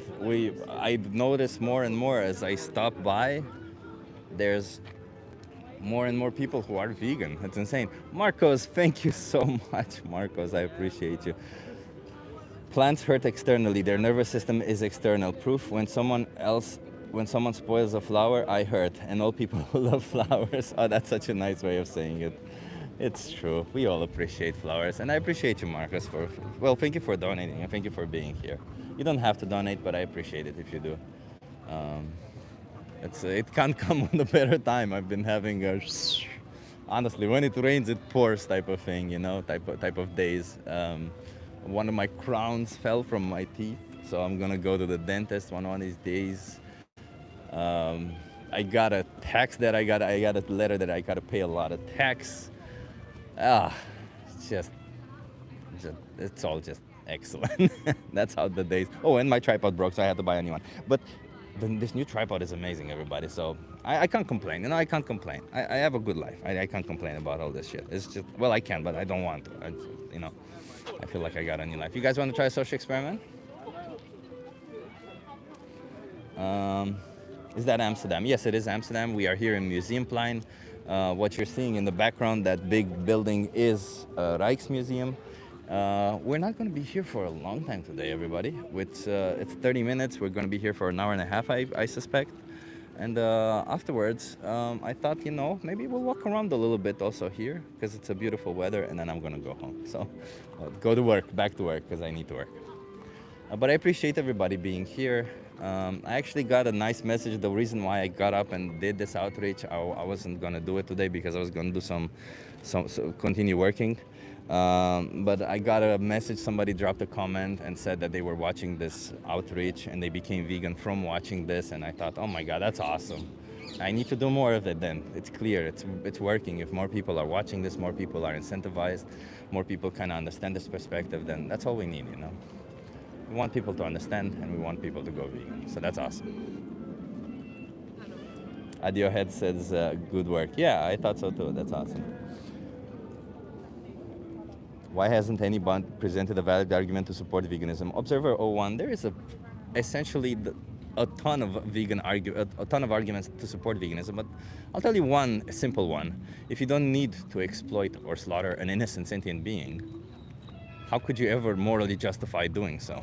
I notice more and more as I stop by. There's more and more people who are vegan. It's insane. Marcos, thank you so much, Marcos. I appreciate you. Plants hurt externally. Their nervous system is external. Proof: when someone spoils a flower, I hurt. And all people who love flowers. Oh, that's such a nice way of saying it. It's true. We all appreciate flowers. And I appreciate you, Marcus, well, thank you for donating and thank you for being here. You don't have to donate, but I appreciate it if you do. It can't come on a better time. I've been having a honestly, when it rains, it pours type of thing, type of days. One of my crowns fell from my teeth, so I'm gonna go to the dentist one of these days. I got a letter that I gotta pay a lot of tax. It's all just excellent. That's how the days. Oh, and my tripod broke, so I had to buy a new one. But this new tripod is amazing, everybody. So I can't complain. I can't complain. I have a good life. I can't complain about all this shit. It's just, well, I can, but I don't want to. I feel like I got a new life. You guys want to try a social experiment? Is that Amsterdam? Yes, it is Amsterdam. We are here in Museumplein. What you're seeing in the background, that big building, is Rijksmuseum. We're not going to be here for a long time today, everybody. It's 30 minutes. We're going to be here for an hour and a half, I suspect. And afterwards, I thought, maybe we'll walk around a little bit also here, because it's a beautiful weather, and then I'm going to go home. So go to work, back to work, because I need to work. But I appreciate everybody being here. I actually got a nice message. The reason why I got up and did this outreach, I wasn't going to do it today because I was going to do continue working. But I got a message. Somebody dropped a comment and said that they were watching this outreach and they became vegan from watching this. And I thought, oh my God, that's awesome. I need to do more of it then. It's clear, it's working. If more people are watching this, more people are incentivized, more people kind of understand this perspective, then that's all we need, We want people to understand and we want people to go vegan. So that's awesome. Adiohead says, good work. Yeah, I thought so too. That's awesome. Why hasn't anyone presented a valid argument to support veganism? Observer 01, there is essentially a ton of arguments to support veganism, but I'll tell you one simple one. If you don't need to exploit or slaughter an innocent sentient being, how could you ever morally justify doing so?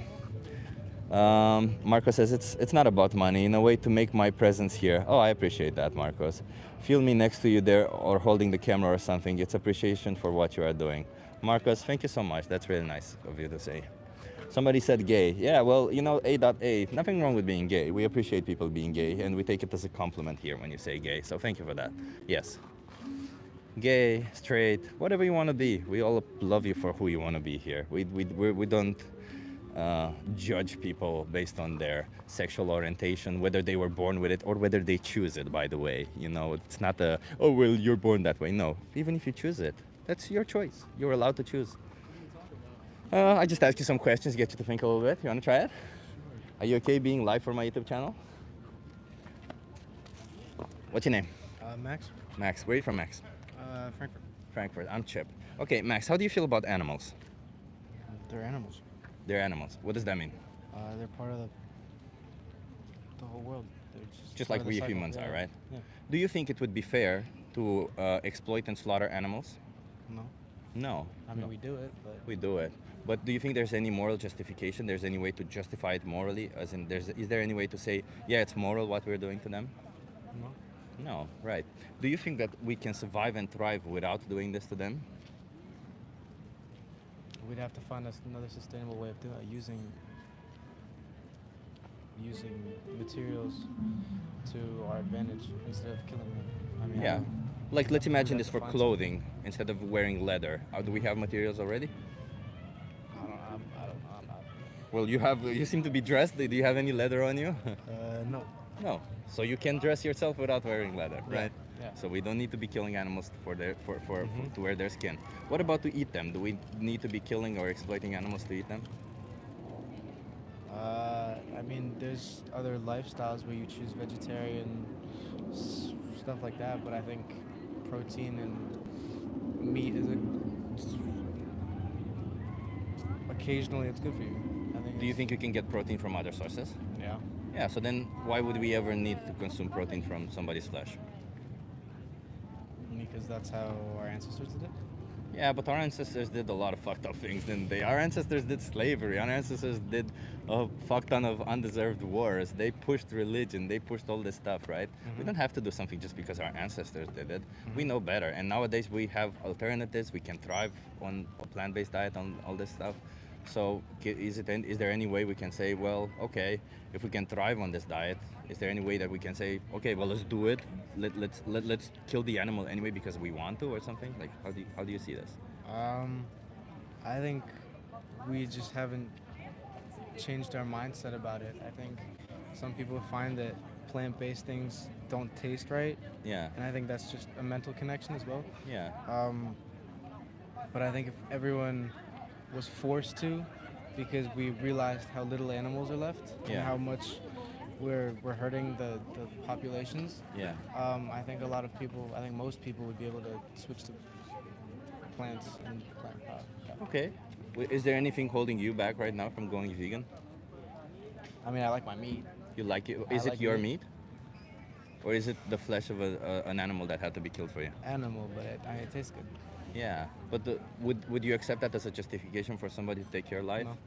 Marcos says, it's not about money, in a way to make my presence here. Oh, I appreciate that, Marcos. Feel me next to you there or holding the camera or something. It's appreciation for what you are doing. Marcos, thank you so much. That's really nice of you to say. Somebody said gay. Yeah, well, A.A, nothing wrong with being gay. We appreciate people being gay, and we take it as a compliment here when you say gay. So thank you for that. Yes. Gay, straight, whatever you want to be. We all love you for who you want to be here. We don't judge people based on their sexual orientation, whether they were born with it or whether they choose it, by the way. It's not oh, well, you're born that way. No, even if you choose it, that's your choice. You're allowed to choose. I just asked you some questions, get you to think a little bit. You want to try it? Are you okay being live for my YouTube channel? What's your name? Max. Max. Where are you from, Max? Frankfurt. Frankfurt. I'm Chip. Okay, Max, how do you feel about animals? They're animals. They're animals. What does that mean? They're part of the whole world. They're just part like of the we cycle. humans are, right? Yeah. Do you think it would be fair to exploit and slaughter animals? No. No. I mean, No. we do it, but We do it. But do you think there's any moral justification? There's any way to justify it morally? As in, is there any way to say, yeah, it's moral what we're doing to them? no. No, right. Do you think that we can survive and thrive without doing this to them? We'd have to find us another sustainable way of doing it, using materials to our advantage instead of killing them. I mean, Yeah. Like, let's imagine have this to for find clothing instead of wearing leather. Do we have materials already? I don't know. I'm not. Well, you seem to be dressed. Do you have any leather on you? No. No. So you can dress yourself without wearing leather, Yeah, right? yeah. So we don't need to be killing animals for Mhm. to wear their skin. What about to eat them? Do we need to be killing or exploiting animals to eat them? I mean, there's other lifestyles where you choose vegetarian, stuff like that, but I think protein and meat is occasionally it's good for you. I think. Do you think you can get protein from other sources? Yeah. Yeah. So then, why would we ever need to consume protein from somebody's flesh? Because that's how our ancestors did it. Yeah, but our ancestors did a lot of fucked up things, didn't they? Our ancestors did slavery. Our ancestors did a fuck ton of undeserved wars. They pushed religion. They pushed all this stuff, right? We don't have to do something just because our ancestors did it. We know better. And nowadays we have alternatives. We can thrive on a plant-based diet, on all this stuff. So is there any way we can say, well, okay, if we can thrive on this diet, is there any way that we can say, okay, well, let's do it. Let's kill the animal anyway because we want to, or something? Like, how do you see this? I think we just haven't changed our mindset about it. I think some people find that plant-based things don't taste right, Yeah, and I think that's just a mental connection as well. yeah, But I think if everyone was forced to, because we realized how little animals are left Yeah. and how much we're hurting the populations, yeah. I think most people would be able to switch to plants and plant power. Yeah. Okay. Is there anything holding you back right now from going vegan? I mean, I like my meat. You like it? I Is it like your meat. meat? Or is it the flesh of an animal that had to be killed for you? Animal, but it tastes good. Yeah, but would you accept that as a justification for somebody to take your life? No.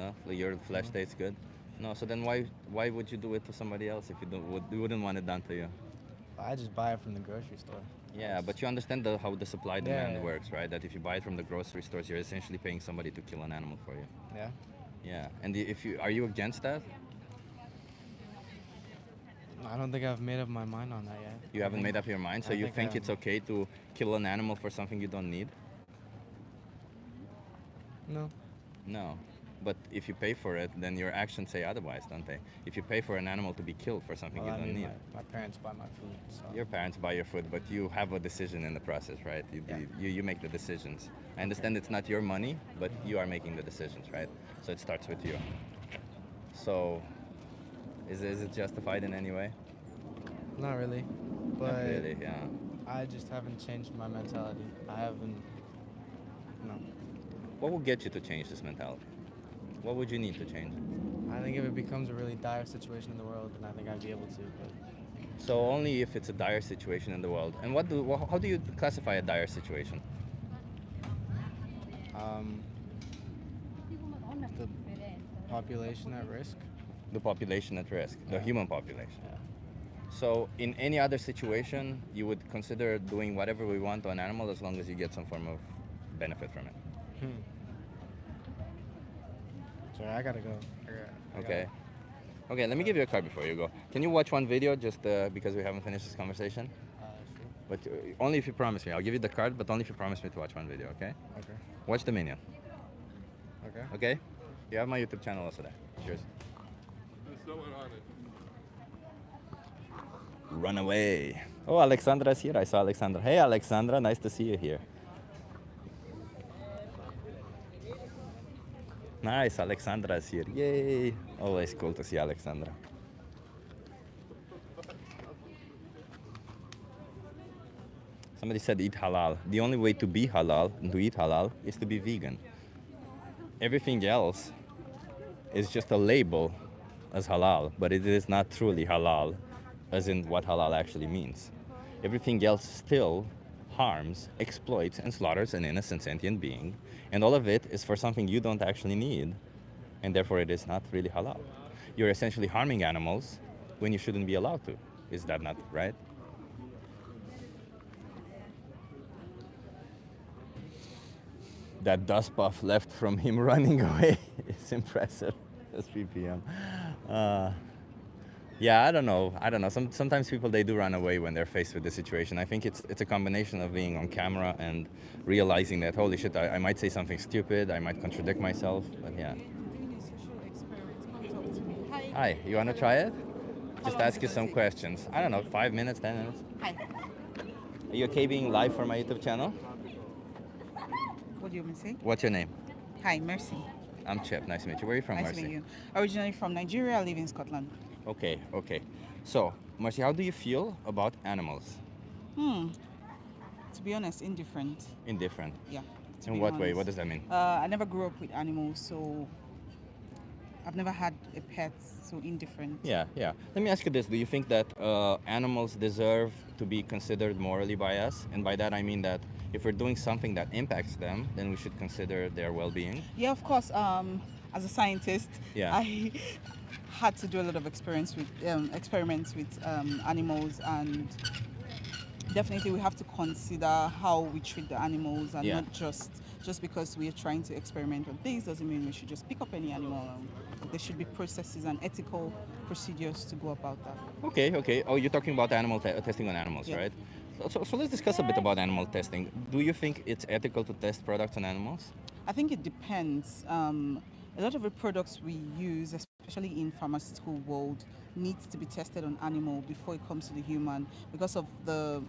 No, like your flesh No. tastes good. No, so then why would you do it to somebody else if you wouldn't want it done to you? I just buy it from the grocery store. Yeah, but you understand how the supply demand Yeah. works, right? That if you buy it from the grocery stores, you're essentially paying somebody to kill an animal for you. Yeah. Yeah, and are you against that? I don't think I've made up my mind on that yet. You haven't made up your mind, so I you think think I it's am. okay to kill an animal for something you don't need? No. No. But if you pay for it, then your actions say otherwise, don't they? If you pay for an animal to be killed for something Well, you I don't mean, need. my parents buy my food, so. Your parents buy your food, but you have a decision in the process, right? Yeah. You make the decisions. I understand it's not your money, but you are making the decisions, right? So it starts with you. So is it justified in any way? Not really. But Not really, yeah. I just haven't changed my mentality. I haven't. No. What will get you to change this mentality? What would you need to change? I think if it becomes a really dire situation in the world, then I think I'd be able to. But So only if it's a dire situation in the world. And how do you classify a dire situation? the population at risk. The population at risk, the Yeah. human population. Yeah. So in any other situation, you would consider doing whatever we want to an animal as long as you get some form of benefit from it. Sorry, I gotta go. Okay. Okay, let me give you a card before you go. Can you watch one video just because we haven't finished this conversation? Sure. But only if you promise me. I'll give you the card, but only if you promise me to watch one video, okay? Okay. Watch the Minion, Okay. okay? You have my YouTube channel also there. Cheers. There's someone on it. Run away. Oh, Alexandra's here. I saw Alexandra. Hey, Alexandra, nice to see you here. Nice, Alexandra's here. Yay. Always cool to see Alexandra. Somebody said eat halal. The only way to be halal and to eat halal is to be vegan. Everything else is just a label as halal, but it is not truly halal, as in what halal actually means. Everything else still harms, exploits, and slaughters an innocent sentient being, and all of it is for something you don't actually need, and therefore it is not really halal. You're essentially harming animals when you shouldn't be allowed to. Is that not right? That dust puff left from him running away is impressive. That's 3 p.m. Yeah, I don't know. Sometimes people, they do run away when they're faced with the situation. I think it's a combination of being on camera and realizing that, holy shit, I might say something stupid, I might contradict myself, but yeah. Hi, you want to try it? Just ask you some questions. I don't know, 5 minutes, 10 minutes. Hi. Are you okay being live for my YouTube channel? What do you want me to say? What's your name? Hi, Mercy. I'm Chip. Nice to meet you. Where are you from, Nice Mercy? to meet you. Originally from Nigeria, I live in Scotland. Okay. So, Mercy, how do you feel about animals? To be honest, indifferent. Indifferent. Yeah. to In be what way? honest. What does that mean? I never grew up with animals, so I've never had a pet, so indifferent. Yeah. Let me ask you this. Do you think that animals deserve to be considered morally by us? And by that I mean that if we're doing something that impacts them, then we should consider their well-being? Yeah, of course. As a scientist, Yeah. I had to do a lot of experiments with animals, and definitely we have to consider how we treat the animals, and Yeah. not just because we are trying to experiment on things doesn't mean we should just pick up any animal. There should be processes and ethical procedures to go about that. Okay. Oh, you're talking about animal testing on animals, Yeah. right? So let's discuss a bit about animal testing. Do you think it's ethical to test products on animals? I think it depends. A lot of the products we use, especially in pharmaceutical world, needs to be tested on animal before it comes to the human because of the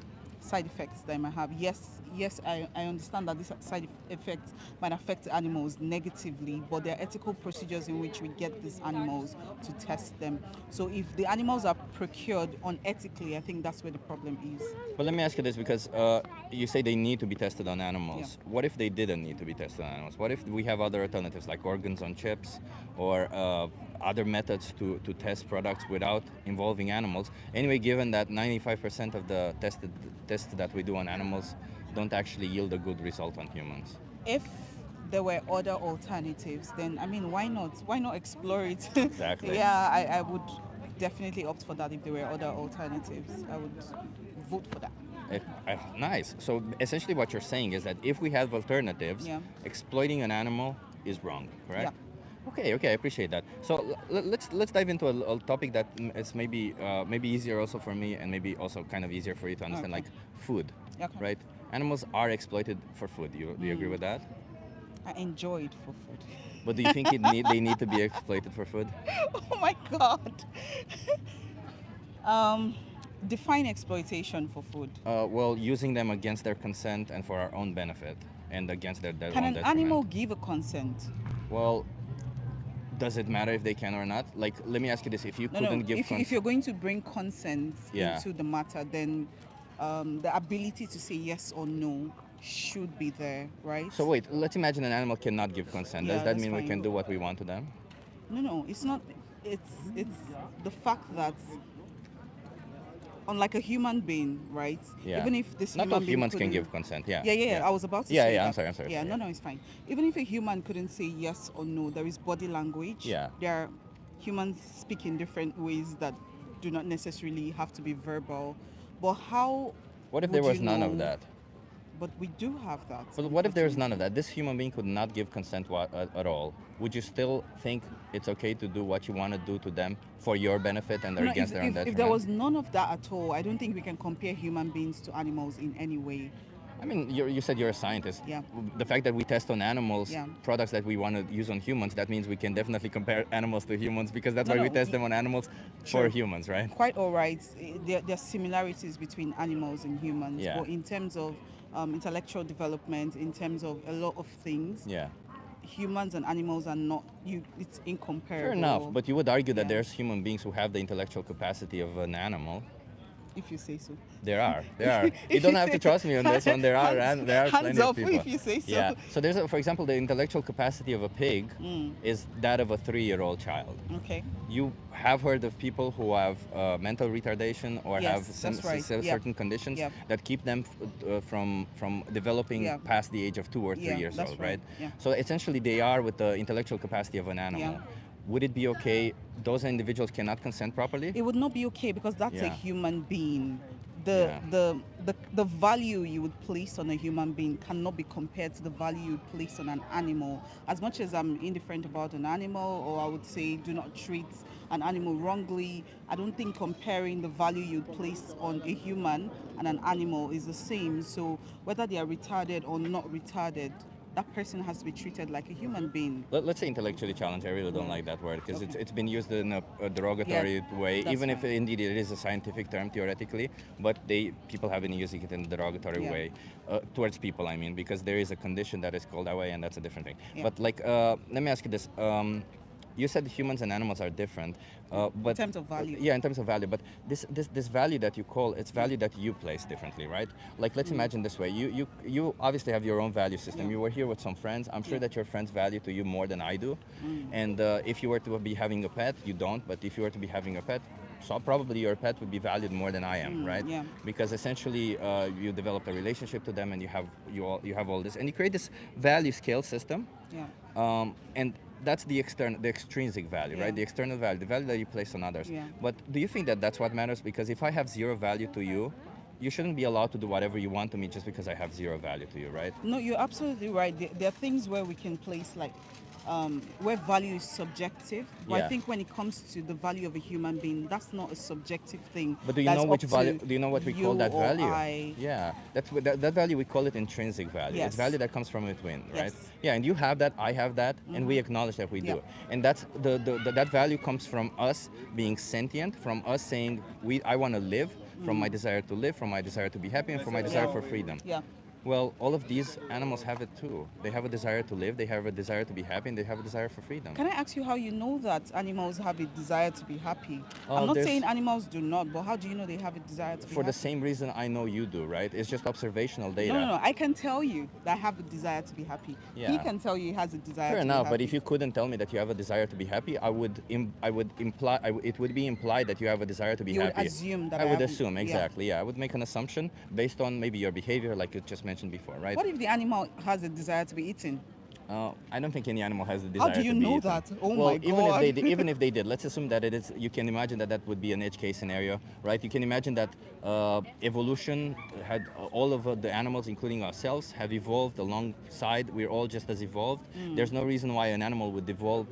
side effects they might have. Yes, I understand that these side effects might affect animals negatively, but there are ethical procedures in which we get these animals to test them. So if the animals are procured unethically, I think that's where the problem is. But let me ask you this, because you say they need to be tested on animals. Yeah. What if they didn't need to be tested on animals? What if we have other alternatives like organs on chips or other methods to test products without involving animals? Anyway, given that 95% of the tests that we do on animals don't actually yield a good result on humans. If there were other alternatives, then I mean, why not? Why not explore it? Exactly. Yeah, I would definitely opt for that if there were other alternatives. I would vote for that. Nice. So essentially what you're saying is that if we have alternatives, Yeah. exploiting an animal is wrong, correct? Yeah. Okay, I appreciate that. So let's dive into a topic that is maybe easier also for me and maybe also kind of easier for you to understand, Okay. like food, Okay. right? Animals are exploited for food. Do you agree with that? I enjoy it for food. But do you think they need to be exploited for food? Oh my God. Define exploitation for food. Well, using them against their consent and for our own benefit and against their Can own an detriment. animal give a consent? Well, does it matter if they can or not? Like, let me ask you this: if you No. couldn't give If you're going to bring consent Yeah. into the matter, then the ability to say yes or no should be there, right? So wait, let's imagine an animal cannot give consent. Yeah, Does that that's mean we fine. can do what we want to them? No, it's not. It's the fact that, unlike a human being, right? Yeah. Even if this Not human all being humans can couldn't- give consent. Yeah. Yeah. I was about to Yeah, say yeah, that. I'm sorry. Yeah, no, it's fine. Even if a human couldn't say yes or no, there is body language. Yeah. There are humans speak in different ways that do not necessarily have to be verbal. But how? What if would there was you none of know- that? But we do have that. But what if there's none of that? This human being could not give consent at all. Would you still think it's okay to do what you want to do to them for your benefit and they're No, against their own if detriment? there was none of that at all, I don't think we can compare human beings to animals in any way. I mean, you said you're a scientist. Yeah. The fact that we test on animals, Yeah. products that we want to use on humans, that means we can definitely compare animals to humans because that's why we test them on animals for humans, right? Quite all right. There are similarities between animals and humans, Yeah. but in terms of intellectual development, in terms of a lot of things, Yeah. humans and animals are not. It's incomparable. Fair enough, but you would argue that Yeah. there's human beings who have the intellectual capacity of an animal. if you say so. There are. You don't have to trust me on this one. There are Hands plenty of up people. if you say so. Yeah. So there's, for example, the intellectual capacity of a pig is that of a 3-year-old child. Okay. You have heard of people who have mental retardation or Yes, have that's right. Yeah. certain conditions Yeah. that keep them from developing Yeah. past the age of 2 or 3 Yeah, years that's old, right. right? Yeah. So essentially, they are with the intellectual capacity of an animal. Yeah. Would it be okay? Those individuals cannot consent properly. It would not be okay because that's a Yeah. human being. Yeah. the value you would place on a human being cannot be compared to the value you would place on an animal. As much as I'm indifferent about an animal, or I would say do not treat an animal wrongly, I don't think comparing the value you'd place on a human and an animal is the same. So whether they are retarded or not retarded, that person has to be treated like a human being. Let's say intellectually challenged. I really don't like that word because Okay. it's been used in a derogatory way, that's even if fine. indeed it is a scientific term theoretically. But people have been using it in a derogatory Yeah. way towards people. I mean, because there is a condition that is called that way, and that's a different thing. Yeah. But like, let me ask you this. You said humans and animals are different, but In terms of value. yeah, in terms of value. But this value that you call, it's value that you place differently, right? Like, let's imagine this way: you obviously have your own value system. Yeah. You were here with some friends. I'm sure Yeah. that your friends value to you more than I do. And if you were to be having a pet, you don't. But if you were to be having a pet, so probably your pet would be valued more than I am, right? yeah. Because essentially you develop a relationship to them, and you have all this, and you create this value scale system. Yeah. And that's the extrinsic value, Yeah. right? The external value, the value that you place on others. Yeah. But do you think that that's what matters? Because if I have zero value to you, you shouldn't be allowed to do whatever you want to me just because I have zero value to you, right? No, you're absolutely right. There are things where we can place like where value is subjective. But Yeah. I think when it comes to the value of a human being, that's not a subjective thing. But do you That's know which up value? to Do you know what we you call that or value? I. Yeah, that value we call it intrinsic value. Yes. It's value that comes from within, right? Yes. Yeah, and you have that, I have that, and we acknowledge that we do. Yeah. And that's that value comes from us being sentient, from us saying I want to live, from my desire to live, from my desire to be happy, and from my desire for freedom. Yeah. Well, all of these animals have it too. They have a desire to live, they have a desire to be happy, and they have a desire for freedom. Can I ask you how you know that animals have a desire to be happy? I'm not there's- saying animals do not, but how do you know they have a desire to be For happy? the same reason I know you do, right? It's just observational data. No. I can tell you that I have a desire to be happy. He Yeah. can tell you he has a desire Fair to enough, be but happy. if you couldn't tell me that you have a desire to be happy, it would be implied that you have a desire to be You would happy. assume that I I would have- assume, yeah. exactly. Yeah, I would make an assumption based on maybe your behavior, like you just mentioned before, right? What if the animal has a desire to be eaten? I don't think any animal has the desire How do you to be know eaten. that? Oh well, my God. even if they did, let's assume that it is. You can imagine that would be an edge case scenario, right? You can imagine that evolution had all of the animals, including ourselves, have evolved alongside. We're all just as evolved. There's no reason why an animal would develop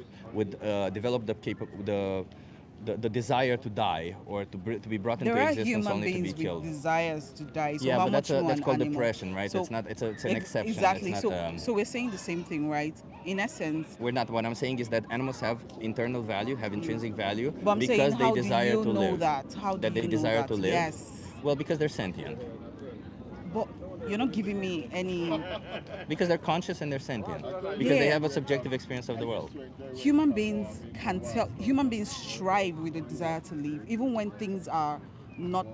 the desire to die or to be brought into There are existence human only to be beings with killed. desires to die. So Yeah, how but much more that's an called animal? depression, right? So It's not. It's an exception. Exactly. It's So not, so we're saying the same thing, right? In essence. we're not. What I'm saying is that animals have internal value, have intrinsic value, But I'm because saying, they how do desire you to know live. that? How do That they you know desire that? to live. Yes. Well, because they're sentient. But you're not giving me any. Because they're conscious and they're sentient. Because they Yeah. have a subjective experience of the world. Human beings can tell. Human beings strive with a desire to live, even when things are not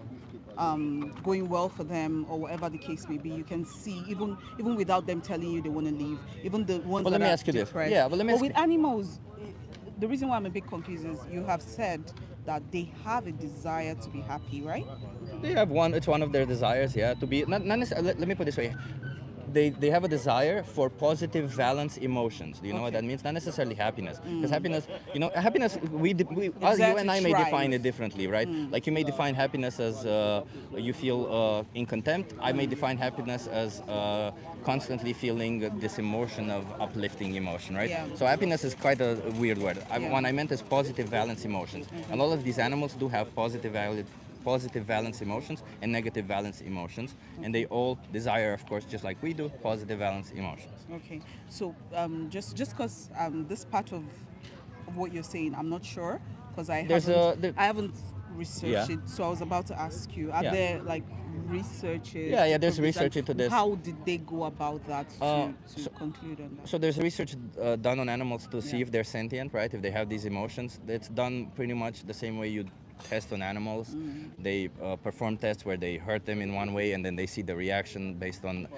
going well for them or whatever the case may be. You can see even without them telling you they want to leave. Even the ones Well, that let me are ask you this. depressed. Yeah, well, let me But ask with you- animals, the reason why I'm a bit confused is you have said that they have a desire to be happy, right? They have one. It's one of their desires. Yeah, to be not necessarily. Let me put it this way. They have a desire for positive valence emotions. Do you know what Okay. that means? Not necessarily happiness. Because happiness, happiness. You Desire and to I may thrive. define it differently, right? Like you may define happiness as you feel in contempt. I may define happiness as constantly feeling this emotion of uplifting emotion, right? Yeah. So happiness is quite a weird word. Yeah. What I meant is positive valence emotions, and all of these animals do have positive valence emotions and negative valence emotions, and they all desire, of course, just like we do, positive valence emotions. Okay. So just because this part of what you're saying, I'm not sure because I haven't researched Yeah. it. So I was about to ask you: Are Yeah. there like researches? Yeah, to there's prove this? research into this. How did they go about that to conclude on that? So there's research done on animals to see Yeah. if they're sentient, right? If they have these emotions. It's done pretty much the same way you test on animals. They perform tests where they hurt them in one way, and then they see the reaction based on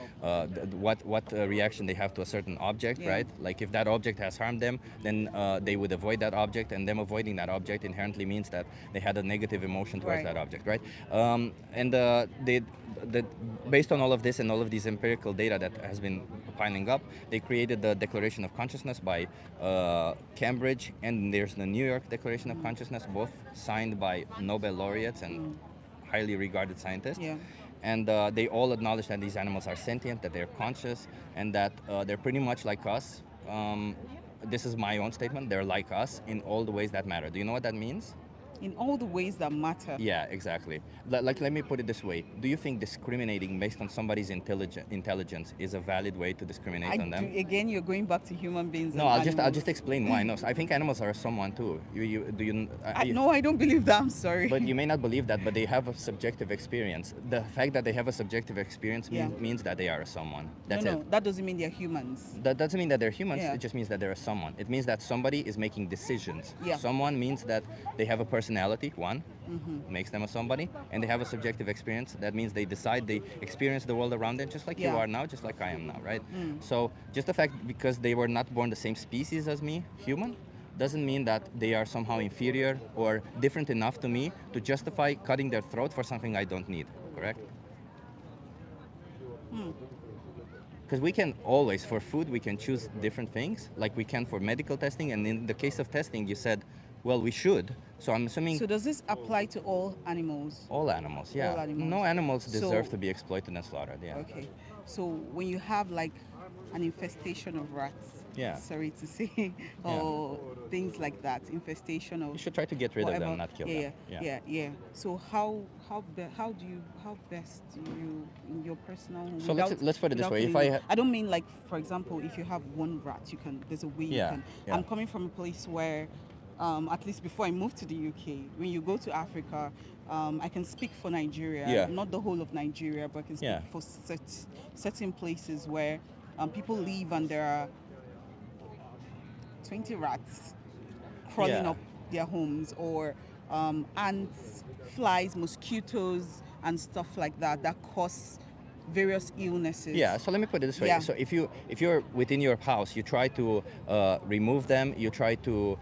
what reaction they have to a certain object, Yeah. right? Like if that object has harmed them, then they would avoid that object, and them avoiding that object inherently means that they had a negative emotion towards Right. that object, right? Based on all of this and all of these empirical data that has been piling up, they created the Declaration of Consciousness by Cambridge, and there's the New York Declaration of Consciousness, both signed by Nobel laureates and highly regarded scientists. Yeah. And they all acknowledge that these animals are sentient, that they're conscious, and that they're pretty much like us. This is my own statement. They're like us in all the ways that matter. Do you know what that means? In all the ways that matter. Yeah, exactly. Like, let me put it this way. Do you think discriminating based on somebody's intelligence is a valid way to discriminate on them? Again, you're going back to human beings. No, and I'll animals. just explain why. No, so I think animals are someone too. No, I don't believe that. I'm sorry. But you may not believe that, but they have a subjective experience. The fact that they have a subjective experience Yeah. means that they are a someone. That's no, it. that doesn't mean they're humans. That doesn't mean that they're humans. Yeah. It just means that they're a someone. It means that somebody is making decisions. Yeah. Someone means that they have a personality, one, Mm-hmm. makes them a somebody, and they have a subjective experience. That means they decide, they experience the world around them just like you Yeah. are now, just like I am now, right? Mm. So just the fact because they were not born the same species as me, human, doesn't mean that they are somehow inferior or different enough to me to justify cutting their throat for something I don't need, correct? Because we can always, for food, we can choose different things, like we can for medical testing. And in the case of testing, you said, well, we should. So I'm assuming So does this apply to all animals? all animals, yeah. All animals. No animals deserve So- to be exploited and slaughtered, yeah. Okay. So when you have like an infestation of rats, Yeah. sorry to say, or things like that, infestation of You should try to get rid of whatever. them, not kill yeah, them. yeah. So how best do you in your personal So let's put it this without way, if killing I them? I don't mean like, for example, if you have one rat, there's a way Yeah, you can. yeah. I'm coming from a place where at least before I moved to the UK, when you go to Africa, I can speak for Nigeria, Yeah. not the whole of Nigeria, but I can speak Yeah. for certain places where people live and there are 20 rats crawling Yeah. up their homes, or ants, flies, mosquitoes, and stuff like that cause various illnesses. Yeah, so let me put it this way. Yeah. So if you're within your house, you try to remove them, you try to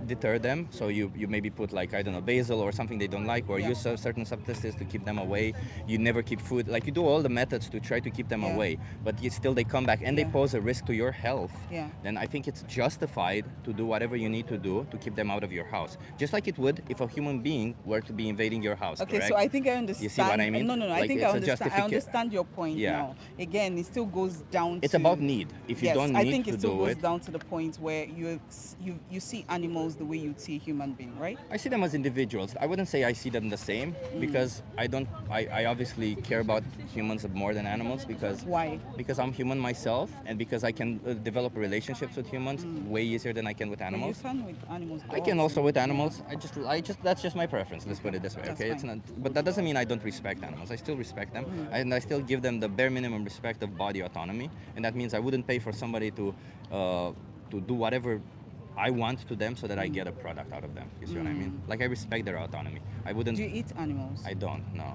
deter them. So you maybe put like, I don't know, basil or something they don't like, or Yeah. use certain substances to keep them away. You never keep food, like you do all the methods to try to keep them Yeah. away, but still they come back and Yeah. they pose a risk to your health. Yeah. Then I think it's justified to do whatever you need to do to keep them out of your house. Just like it would if a human being were to be invading your house, Okay, correct? so I think I understand. You see what I mean? No, I Like, think it's I a understand. I justifica- understand your point Yeah. now. Again, it still goes down. It's to, about need. If you yes, don't I need think to it still do goes it, down to the point where you see animals the way you see a human being, right? I see them as individuals. I wouldn't say I see them the same because I obviously care about humans more than animals because Why? Because I'm human myself and because I can develop relationships with humans way easier than I can with animals. You can with animals. I can dogs. also with animals. I just that's just my preference. Let's put it this way, That's okay? It's fine. not, but that doesn't mean I don't respect animals. I still respect them, and I still give them the bare minimum respect of body autonomy. And that means I wouldn't pay for somebody to do whatever I want to them so that I get a product out of them. You see what I mean? Like I respect their autonomy. I wouldn't. Do you eat animals? I don't. No.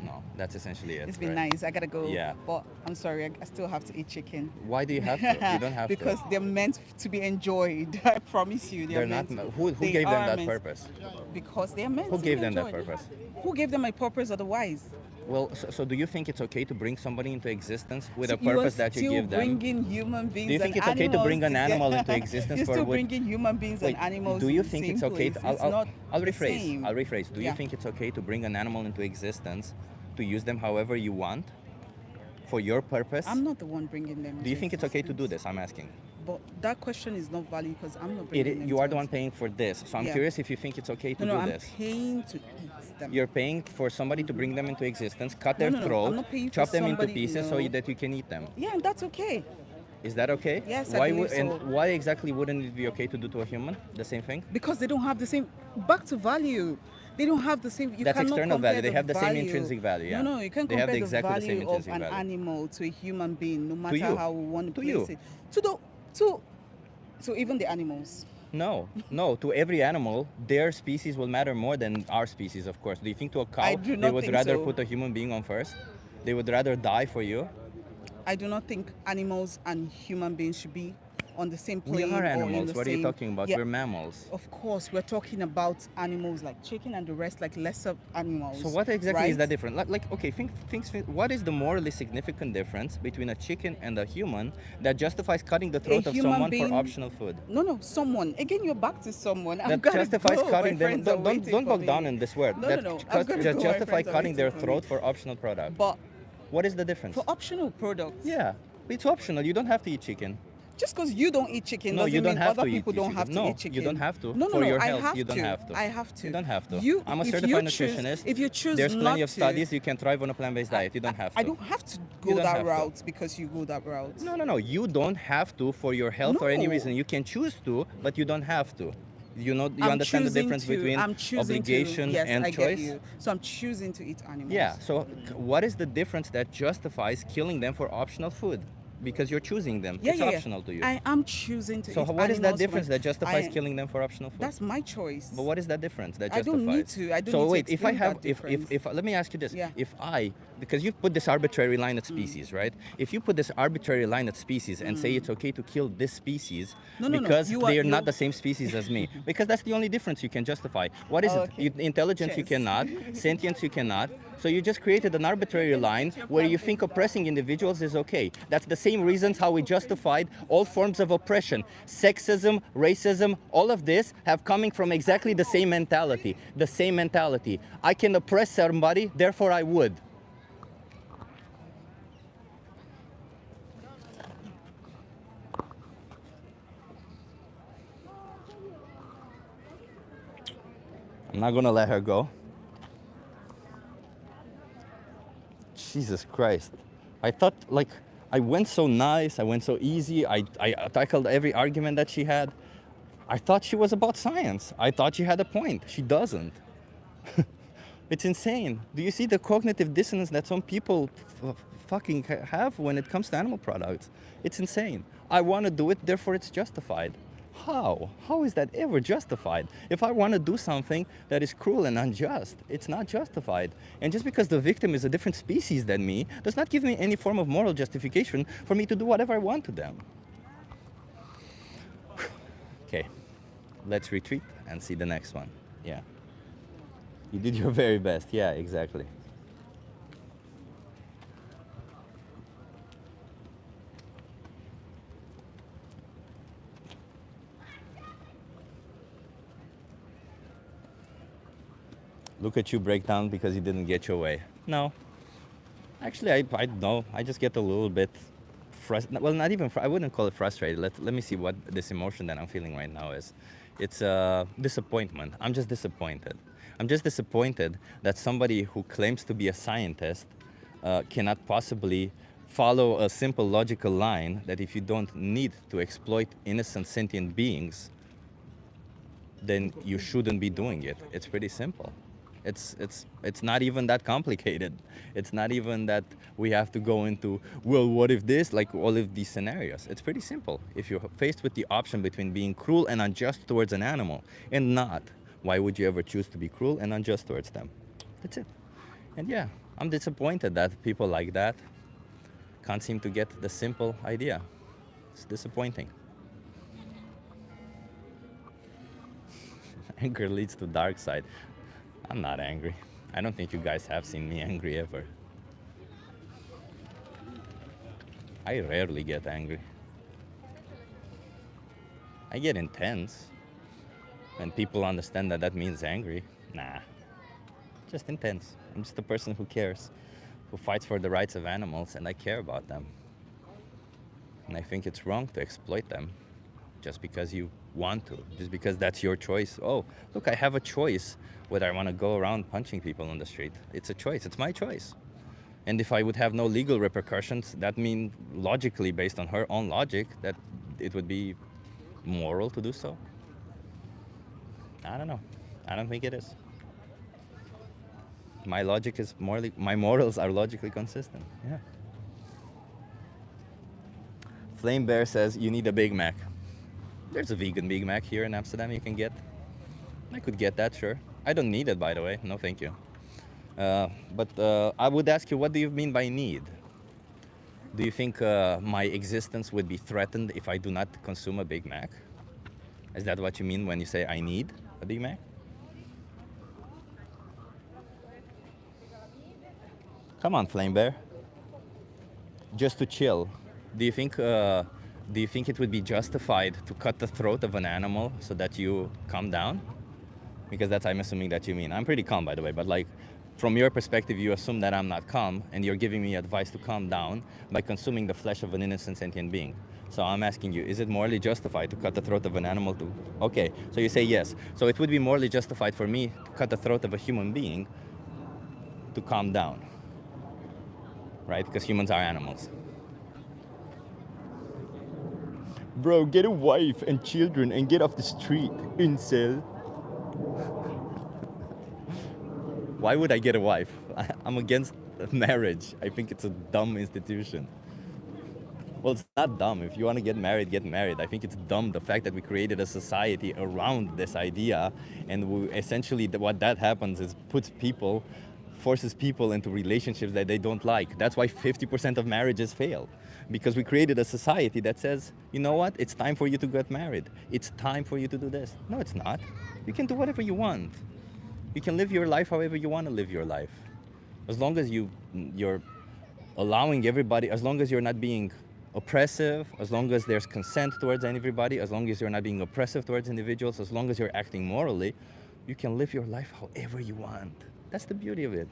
No. That's essentially it. It's been right? nice. I gotta go. Yeah. But I'm sorry, I still have to eat chicken. Why do you have to? You don't have because to. they're meant to be enjoyed. I promise you, They're meant. not. Who they gave them are that meant- purpose? Because they're meant. Who to gave be them that enjoyed. purpose? Who gave them a purpose otherwise? Well, so do you think it's okay to bring somebody into existence with So a purpose that you You are give them? still bringing human beings. Do you think and it's okay to bring an animals animal into together. existence You're for still what- bringing human beings Wait, and animals. do you in the think same it's okay? place. To, It's not I'll the rephrase. same. I'll rephrase. Do you Yeah. think it's okay to bring an animal into existence, to use them however you want, for your purpose? I'm not the one bringing them. Do you into think it's okay to do existence. this? I'm asking. But that question is not valid because I'm not bringing them. You are to the one it. paying for this, so I'm Yeah. curious if you think it's okay to No, do I'm this. paying to eat them. You're paying for somebody to bring them into existence, cut their No, I'm throat, not paying for chop them into somebody, pieces so no. that you can eat them. Yeah, and that's okay. Is that okay? Yes, I why believe and so. why exactly wouldn't it be okay to do to a human the same thing? Because they don't have the same. Back to value. They don't have the same. You That's cannot external compare value. They have the same value. intrinsic value, yeah. No, you can't They have compare exactly the the same value of intrinsic an value. animal to a human being, no matter you. how we want to To place you. it. So even the animals. No. To every animal, their species will matter more than our species, of course. Do you think to a cow I do they not would think rather so. put a human being on first? They would rather die for you? I do not think animals and human beings should be on the same We plane are or in animals. the What are you same- talking about? Yeah, We're mammals. of course, we're talking about animals like chicken and the rest, like lesser animals. So what exactly is right? that different? Okay, what is the morally significant difference between a chicken and a human that justifies cutting the throat of human someone being- for optional food? No, someone. Again, you're back to someone. I've That got to justifies go. cutting My them. friends are Don't waiting for bog me. down in this word. No, that no. I've got to just go. My justify friends are cutting their waiting for throat me. for optional product. But What is the difference? for optional products, Yeah, it's optional. You don't have to eat chicken. just because you don't eat chicken No, doesn't you don't mean have other to eat people don't have to chicken. eat chicken. You don't have to. No, For your I health, have you don't to. have to. I have to. You don't have to. You, I'm a if certified you choose- nutritionist. If you choose There's plenty not of to, studies you can thrive on a plant-based diet. You don't have to. I don't have to You go don't that have to. route because you go that route. No. You don't have to for your health or any No. reason. You can choose to, but you don't have to. You I'm understand the choosing difference to- between I'm choosing obligation to, yes, and I choice? Get you. So I'm choosing to eat animals. Yeah. So what is the difference that justifies killing them for optional food? Because you're choosing them. Yeah, it's yeah, yeah. optional to you. I am choosing to So eat what is that animals for difference my- that justifies I- killing them for optional food? That's my choice. But what is that difference that I justifies? don't need to. I don't so need to wait, if I explain have, that if difference. let me ask you this: Yeah. if I, because you put this arbitrary line at species, right? If you put this arbitrary line at species and say it's okay to kill this species No, no, no. because You they are- are not you- the same species as me, because that's the only difference you can justify. What is Oh, it? okay. Intelligence you Chess. cannot, sentience you cannot. So you just created an arbitrary line where you think oppressing individuals is okay. That's the same reasons how we justified all forms of oppression. Sexism, racism, all of this have coming from exactly the same mentality. The same mentality. I can oppress somebody, therefore I would. I'm not gonna let her go. Jesus Christ. I thought, like, I went so nice, I went so easy, I tackled every argument that she had. I thought she was about science. I thought she had a point. She doesn't. It's insane. Do you see the cognitive dissonance that some people fucking have when it comes to animal products? It's insane. I want to do it, therefore it's justified. How? How is that ever justified? If I want to do something that is cruel and unjust, it's not justified. And just because the victim is a different species than me does not give me any form of moral justification for me to do whatever I want to them. Okay, let's retreat and see the next one. Yeah. You did your very best. Yeah, exactly. Look at you break down because you didn't get your way. No. Actually, I know. I just get a little bit frustrated. Well, not even, I wouldn't call it frustrated. Let me see what this emotion that I'm feeling right now is. It's disappointment. I'm just disappointed. I'm just disappointed that somebody who claims to be a scientist cannot possibly follow a simple logical line that if you don't need to exploit innocent sentient beings, then you shouldn't be doing it. It's pretty simple. It's not even that complicated. It's not even that we have to go into, well, what if this, like all of these scenarios. It's pretty simple. If you're faced with the option between being cruel and unjust towards an animal and not, why would you ever choose to be cruel and unjust towards them? That's it. And yeah, I'm disappointed that people like that can't seem to get the simple idea. It's disappointing. Anger leads to dark side. I'm not angry. I don't think you guys have seen me angry ever. I rarely get angry. I get intense. When people understand that that means angry, nah. Just intense. I'm just a person who cares, who fights for the rights of animals, and I care about them. And I think it's wrong to exploit them just because you want to, just because that's your choice. Oh, look, I have a choice whether I want to go around punching people on the street. It's a choice. It's my choice. And if I would have no legal repercussions, that means logically, based on her own logic, that it would be moral to do so. I don't know. I don't think it is. My logic is morally, my morals are logically consistent. Yeah. Flame Bear says you need a Big Mac. There's a vegan Big Mac here in Amsterdam you can get. I could get that, sure. I don't need it, by the way. No, thank you. But I would ask you, what do you mean by need? Do you think my existence would be threatened if I do not consume a Big Mac? Is that what you mean when you say I need a Big Mac? Come on, Flame Bear. Just to chill. Do you think it would be justified to cut the throat of an animal so that you calm down? Because that's, I'm assuming that you mean. I'm pretty calm, by the way, but like, from your perspective, you assume that I'm not calm, and you're giving me advice to calm down by consuming the flesh of an innocent sentient being. So I'm asking you, is it morally justified to cut the throat of an animal to... Okay, so you say yes. So it would be morally justified for me to cut the throat of a human being to calm down, right? Because humans are animals. Bro, get a wife and children and get off the street, incel. Why would I get a wife? I'm against marriage. I think it's a dumb institution. Well, it's not dumb. If you want to get married, get married. I think it's dumb, the fact that we created a society around this idea, and essentially what that happens is forces people into relationships that they don't like. That's why 50% of marriages fail. Because we created a society that says, you know what, it's time for you to get married. It's time for you to do this. No, it's not. You can do whatever you want. You can live your life however you want to live your life. As long as you're allowing everybody, as long as you're not being oppressive, as long as there's consent towards everybody, as long as you're not being oppressive towards individuals, as long as you're acting morally, you can live your life however you want. That's the beauty of it.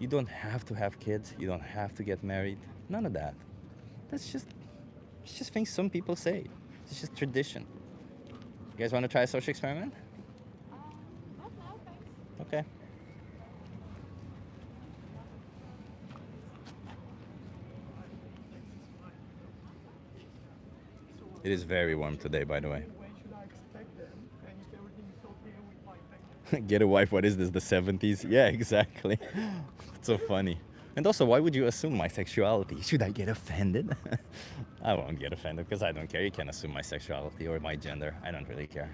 You don't have to have kids. You don't have to get married. None of that. It's just things some people say. It's just tradition. You guys want to try a social experiment? Okay. It is very warm today, by the way. Get a wife, what is this, the 70s? Yeah, exactly. It's so funny. And also, why would you assume my sexuality? Should I get offended? I won't get offended because I don't care. You can assume my sexuality or my gender. I don't really care.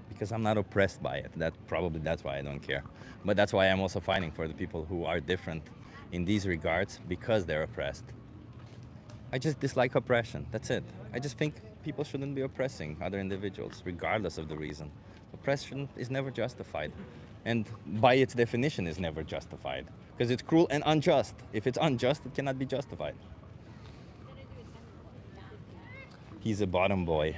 Because I'm not oppressed by it. That's why I don't care. But that's why I'm also fighting for the people who are different in these regards because they're oppressed. I just dislike oppression. That's it. I just think people shouldn't be oppressing other individuals, regardless of the reason. Oppression is never justified. And by its definition is never justified. Because it's cruel and unjust. If it's unjust, it cannot be justified. He's a bottom boy,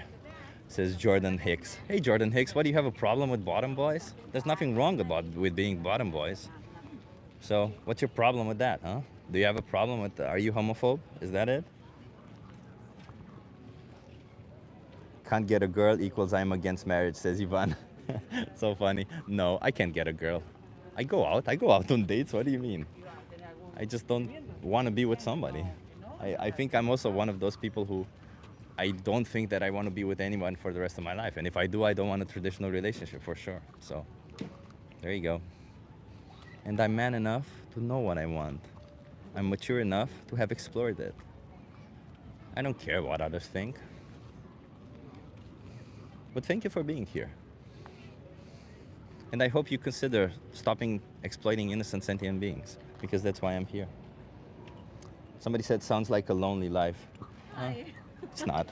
says Jordan Hicks. Hey Jordan Hicks, what, do you have a problem with bottom boys? There's nothing wrong with being bottom boys. So what's your problem with that, huh? Do you have a problem with, are you homophobe? Is that it? Can't get a girl equals I'm against marriage, says Ivan. So funny. No, I can't get a girl. I go out on dates. What do you mean? I just don't want to be with somebody. I think I'm also one of those people who I don't think that I want to be with anyone for the rest of my life. And if I do, I don't want a traditional relationship for sure. So there you go. And I'm man enough to know what I want. I'm mature enough to have explored it. I don't care what others think. But thank you for being here. And I hope you consider stopping exploiting innocent sentient beings, because that's why I'm here. Somebody said, sounds like a lonely life. Hi. It's not.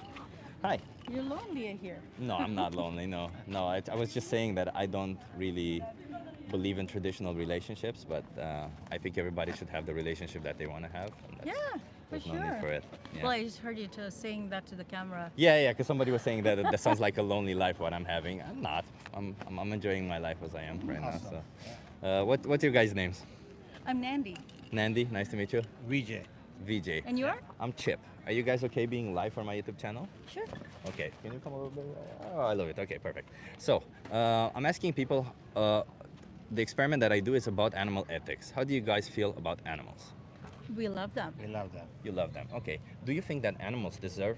Hi. You're lonely here. No, I'm not lonely, no. No, I was just saying that I don't really believe in traditional relationships, but I think everybody should have the relationship that they want to have. Yeah, for there's sure. no need for it. Yeah. Well, I just heard you saying that to the camera. Yeah, because somebody was saying that that sounds like a lonely life, what I'm having. I'm not. I'm enjoying my life as I am right now. So, what's your guys' names? I'm Nandi. Nandi, nice to meet you. Vijay. VJ. And you are? I'm Chip. Are you guys okay being live on my YouTube channel? Sure. Okay, can you come a little bit? Oh, I love it. Okay, perfect. So, I'm asking people, the experiment that I do is about animal ethics. How do you guys feel about animals? We love them. We love that. You love them. Okay. Do you think that animals deserve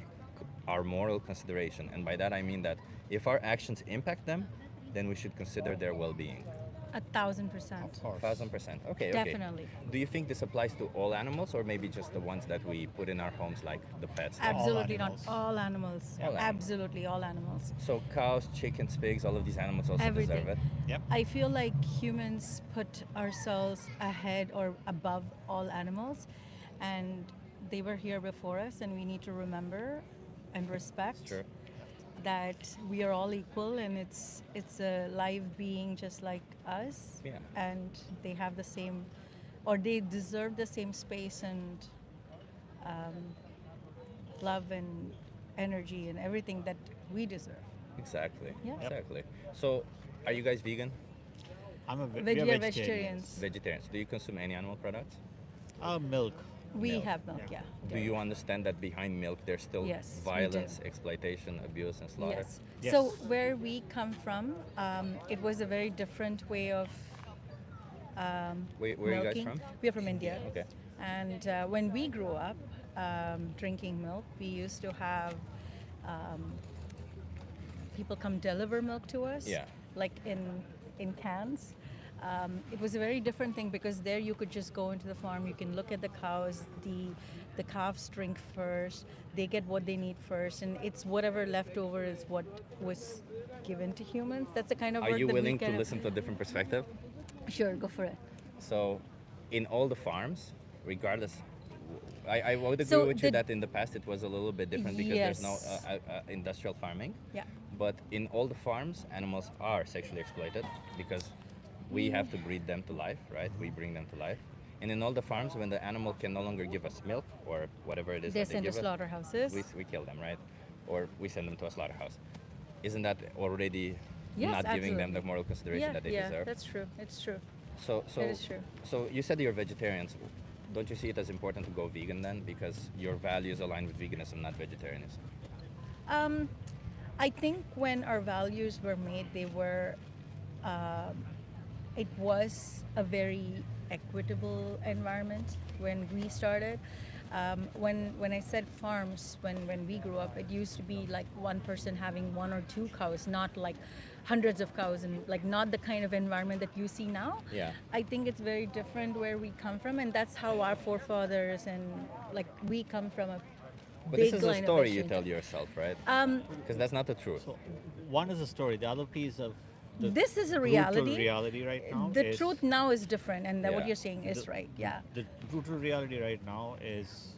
our moral consideration? And by that I mean that if our actions impact them, then we should consider their well-being. 1,000%. Of course. 1,000%. Okay, okay. Definitely. Do you think this applies to all animals or maybe just the ones that we put in our homes, like the pets? Absolutely not animals. all animals. All animals. Absolutely all animals. So cows, chickens, pigs, all of these animals also Everything. deserve it. Yep. I feel like humans put ourselves ahead or above all animals, and they were here before us, and we need to remember and respect Sure. that we are all equal, and it's a live being just like us, Yeah. and they have the same, or they deserve the same space and love and energy and everything that we deserve. Exactly. Yeah. Yep. Exactly. So, are you guys vegan? I'm a We are vegetarians. Vegetarians. Do you consume any animal products? Milk. We Milk. have milk, yeah. Do you understand that behind milk there's still Yes, we violence, do. exploitation, abuse, and slaughter? Yes. Yes. So where we come from, it was a very different way of Where are you guys milking. from? We are from India. Okay. And when we grew up drinking milk, we used to have people come deliver milk to us, Yeah. like in cans. It was a very different thing because there you could just go into the farm, you can look at the cows, the calves drink first, they get what they need first, and it's whatever left over is what was given to humans. That's the kind of Are work you that we willing to kind of- listen to a different perspective? Sure, go for it. So, in all the farms, regardless, I would agree So with you the- that in the past it was a little bit different because there's no Yes. industrial farming. Yeah. But in all the farms, animals are sexually exploited because we have to breed them to life, right? We bring them to life. And in all the farms, when the animal can no longer give us milk or whatever it is They're that they sent to give us, slaughterhouses. we kill them, right? Or we send them to a slaughterhouse. Isn't that already Yes, not giving them the absolutely. moral consideration that they yeah, deserve? that's true. It's true. So, That is true. So you said you're vegetarians. Don't you see it as important to go vegan then? Because your values align with veganism, not vegetarianism. I think when our values were made, they were, it was a very equitable environment when we started. When I said farms, when we grew up, it used to be like one person having one or two cows, not like hundreds of cows, and like not the kind of environment that you see now. Yeah. I think it's very different where we come from, and that's how our forefathers and like we come from a But big this is a line of story you vegetarian- tell yourself, right? Um, Because that's not the truth. So one is a story. The other piece of the This is a brutal reality. reality right now. The is truth now is different, and that what Yeah. you're saying is the- right. Yeah. The brutal reality right now is,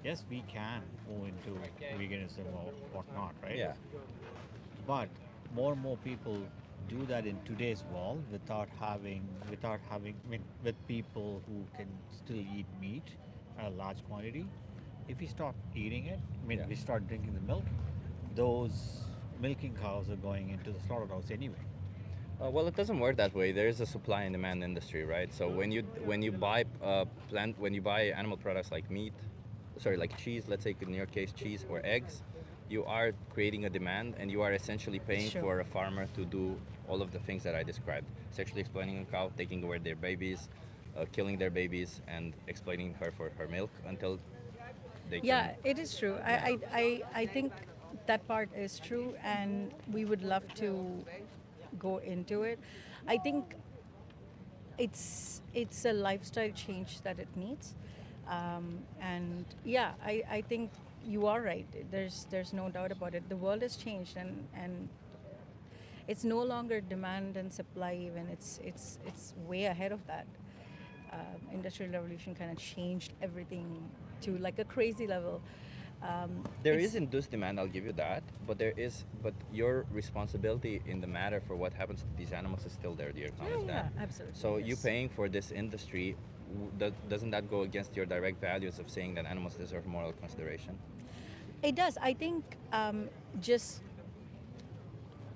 yes, we can move into veganism or whatnot, right? Yeah. But more and more people do that in today's world without having, I mean, with people who can still eat meat at a large quantity. If we start eating it, I mean, Yeah. we start drinking the milk, those milking cows are going into the slaughterhouse anyway. Well, it doesn't work that way. There is a supply and demand industry, right? So when you buy animal products like meat, like cheese, let's say in your case cheese or eggs, you are creating a demand, and you are essentially paying Sure. for a farmer to do all of the things that I described: sexually exploiting a cow, taking away their babies, killing their babies, and exploiting her for her milk until they Yeah, can. it is true. I think that part is true, and we would love to go into it. I think it's a lifestyle change that it needs, and yeah, I think you are right. There's no doubt about it. The world has changed, and it's no longer demand and supply. Even it's way ahead of that. Industrial revolution kind of changed everything to like a crazy level. There It's- is induced demand, I'll give you that, but your responsibility in the matter for what happens to these animals is still there. Do you acknowledge that? Yeah, absolutely. So you yes. paying for this industry, doesn't that go against your direct values of saying that animals deserve moral consideration? It does. I think just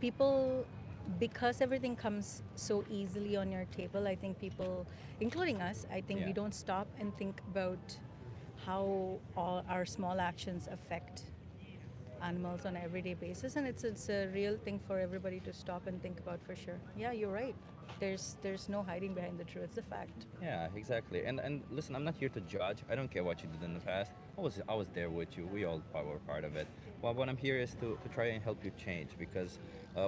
people, because everything comes so easily on your table, I think people, including us, I think Yeah. we don't stop and think about how all our small actions affect animals on an everyday basis, and it's a real thing for everybody to stop and think about for sure. Yeah, you're right. There's no hiding behind the truth. It's a fact. Yeah, exactly. And listen, I'm not here to judge. I don't care what you did in the past. I was there with you. We all were part of it. Well, what I'm here is to try and help you change, because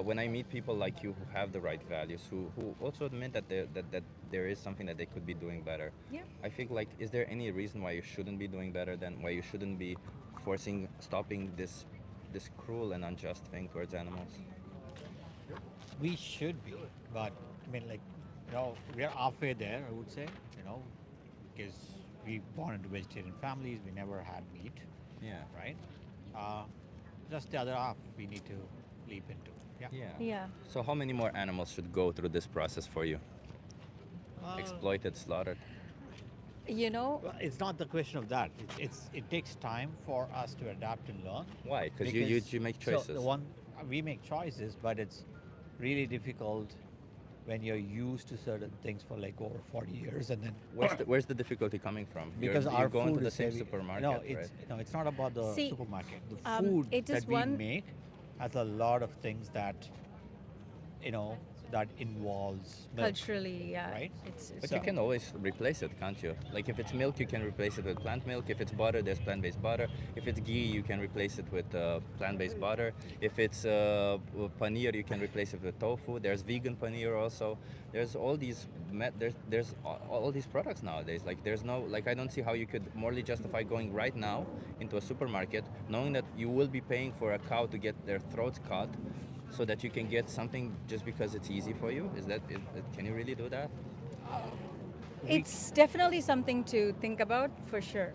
when I meet people like you who have the right values, who also admit that that there is something that they could be doing better, Yeah. I think like, is there any reason why you shouldn't be doing better, then why you shouldn't be stopping this cruel and unjust thing towards animals? We should be, but I mean, like, we are halfway there, I would say, because we born into vegetarian families, we never had meat, Yeah. right? Uh, just the other half we need to leap into. Yeah. Yeah. Yeah. So how many more animals should go through this process for you? Exploited, slaughtered? Well, it's not the question of that. It takes time for us to adapt and learn. Why? Because you make choices. So we make choices, but it's really difficult when you're used to certain things for like over 40 years, and then Where's the difficulty coming from? because you're our going food to the is same heavy. supermarket, No, right? it's not about the See, supermarket. The it food is that we one- make has a lot of things that that involves milk, Culturally, yeah. right? But you can always replace it, can't you? Like if it's milk, you can replace it with plant milk. If it's butter, there's plant-based butter. If it's ghee, you can replace it with plant-based butter. If it's paneer, you can replace it with tofu. There's vegan paneer also. There's all these there's all these products nowadays. Like there's no, like, I don't see how you could morally justify going right now into a supermarket knowing that you will be paying for a cow to get their throats cut, so that you can get something just because it's easy for you. Can you really do that? It's definitely something to think about for sure.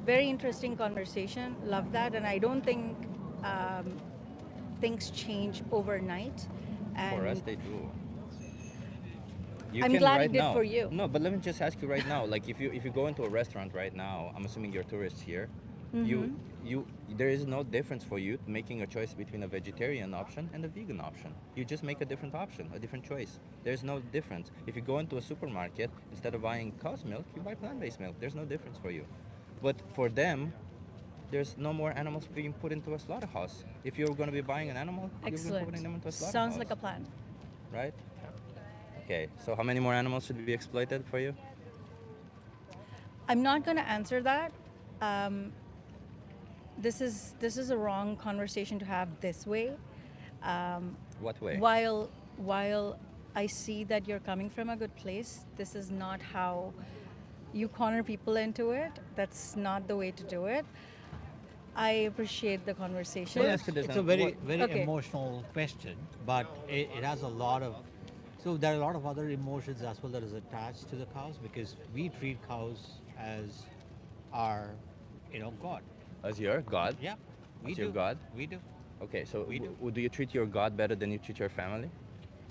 Very interesting conversation. Love that, and I don't think things change overnight. And For us, they do. You I'm can glad it right did now. for you. No, but let me just ask you right now. Like, if you go into a restaurant right now, I'm assuming you're tourists here. Mm-hmm. There is no difference for you making a choice between a vegetarian option and a vegan option. You just make a different option, a different choice. There's no difference. If you go into a supermarket, instead of buying cow's milk, you buy plant-based milk. There's no difference for you. But for them, there's no more animals being put into a slaughterhouse. If you're going to be buying an animal, you're Excellent. putting them into a slaughterhouse. Sounds like a plan. Right? Okay, so how many more animals should be exploited for you? I'm not going to answer that. This is a wrong conversation to have this way. What way? While I see that you're coming from a good place, this is not how you corner people into it. That's not the way to do it. I appreciate the conversation. Well, that's It's a very Okay. emotional question, but it has a lot of. So there are a lot of other emotions as well that is attached to the cows, because we treat cows as our, God. As your God? Yeah, we As do. your God? We do. Okay, so We do. do you treat your God better than you treat your family?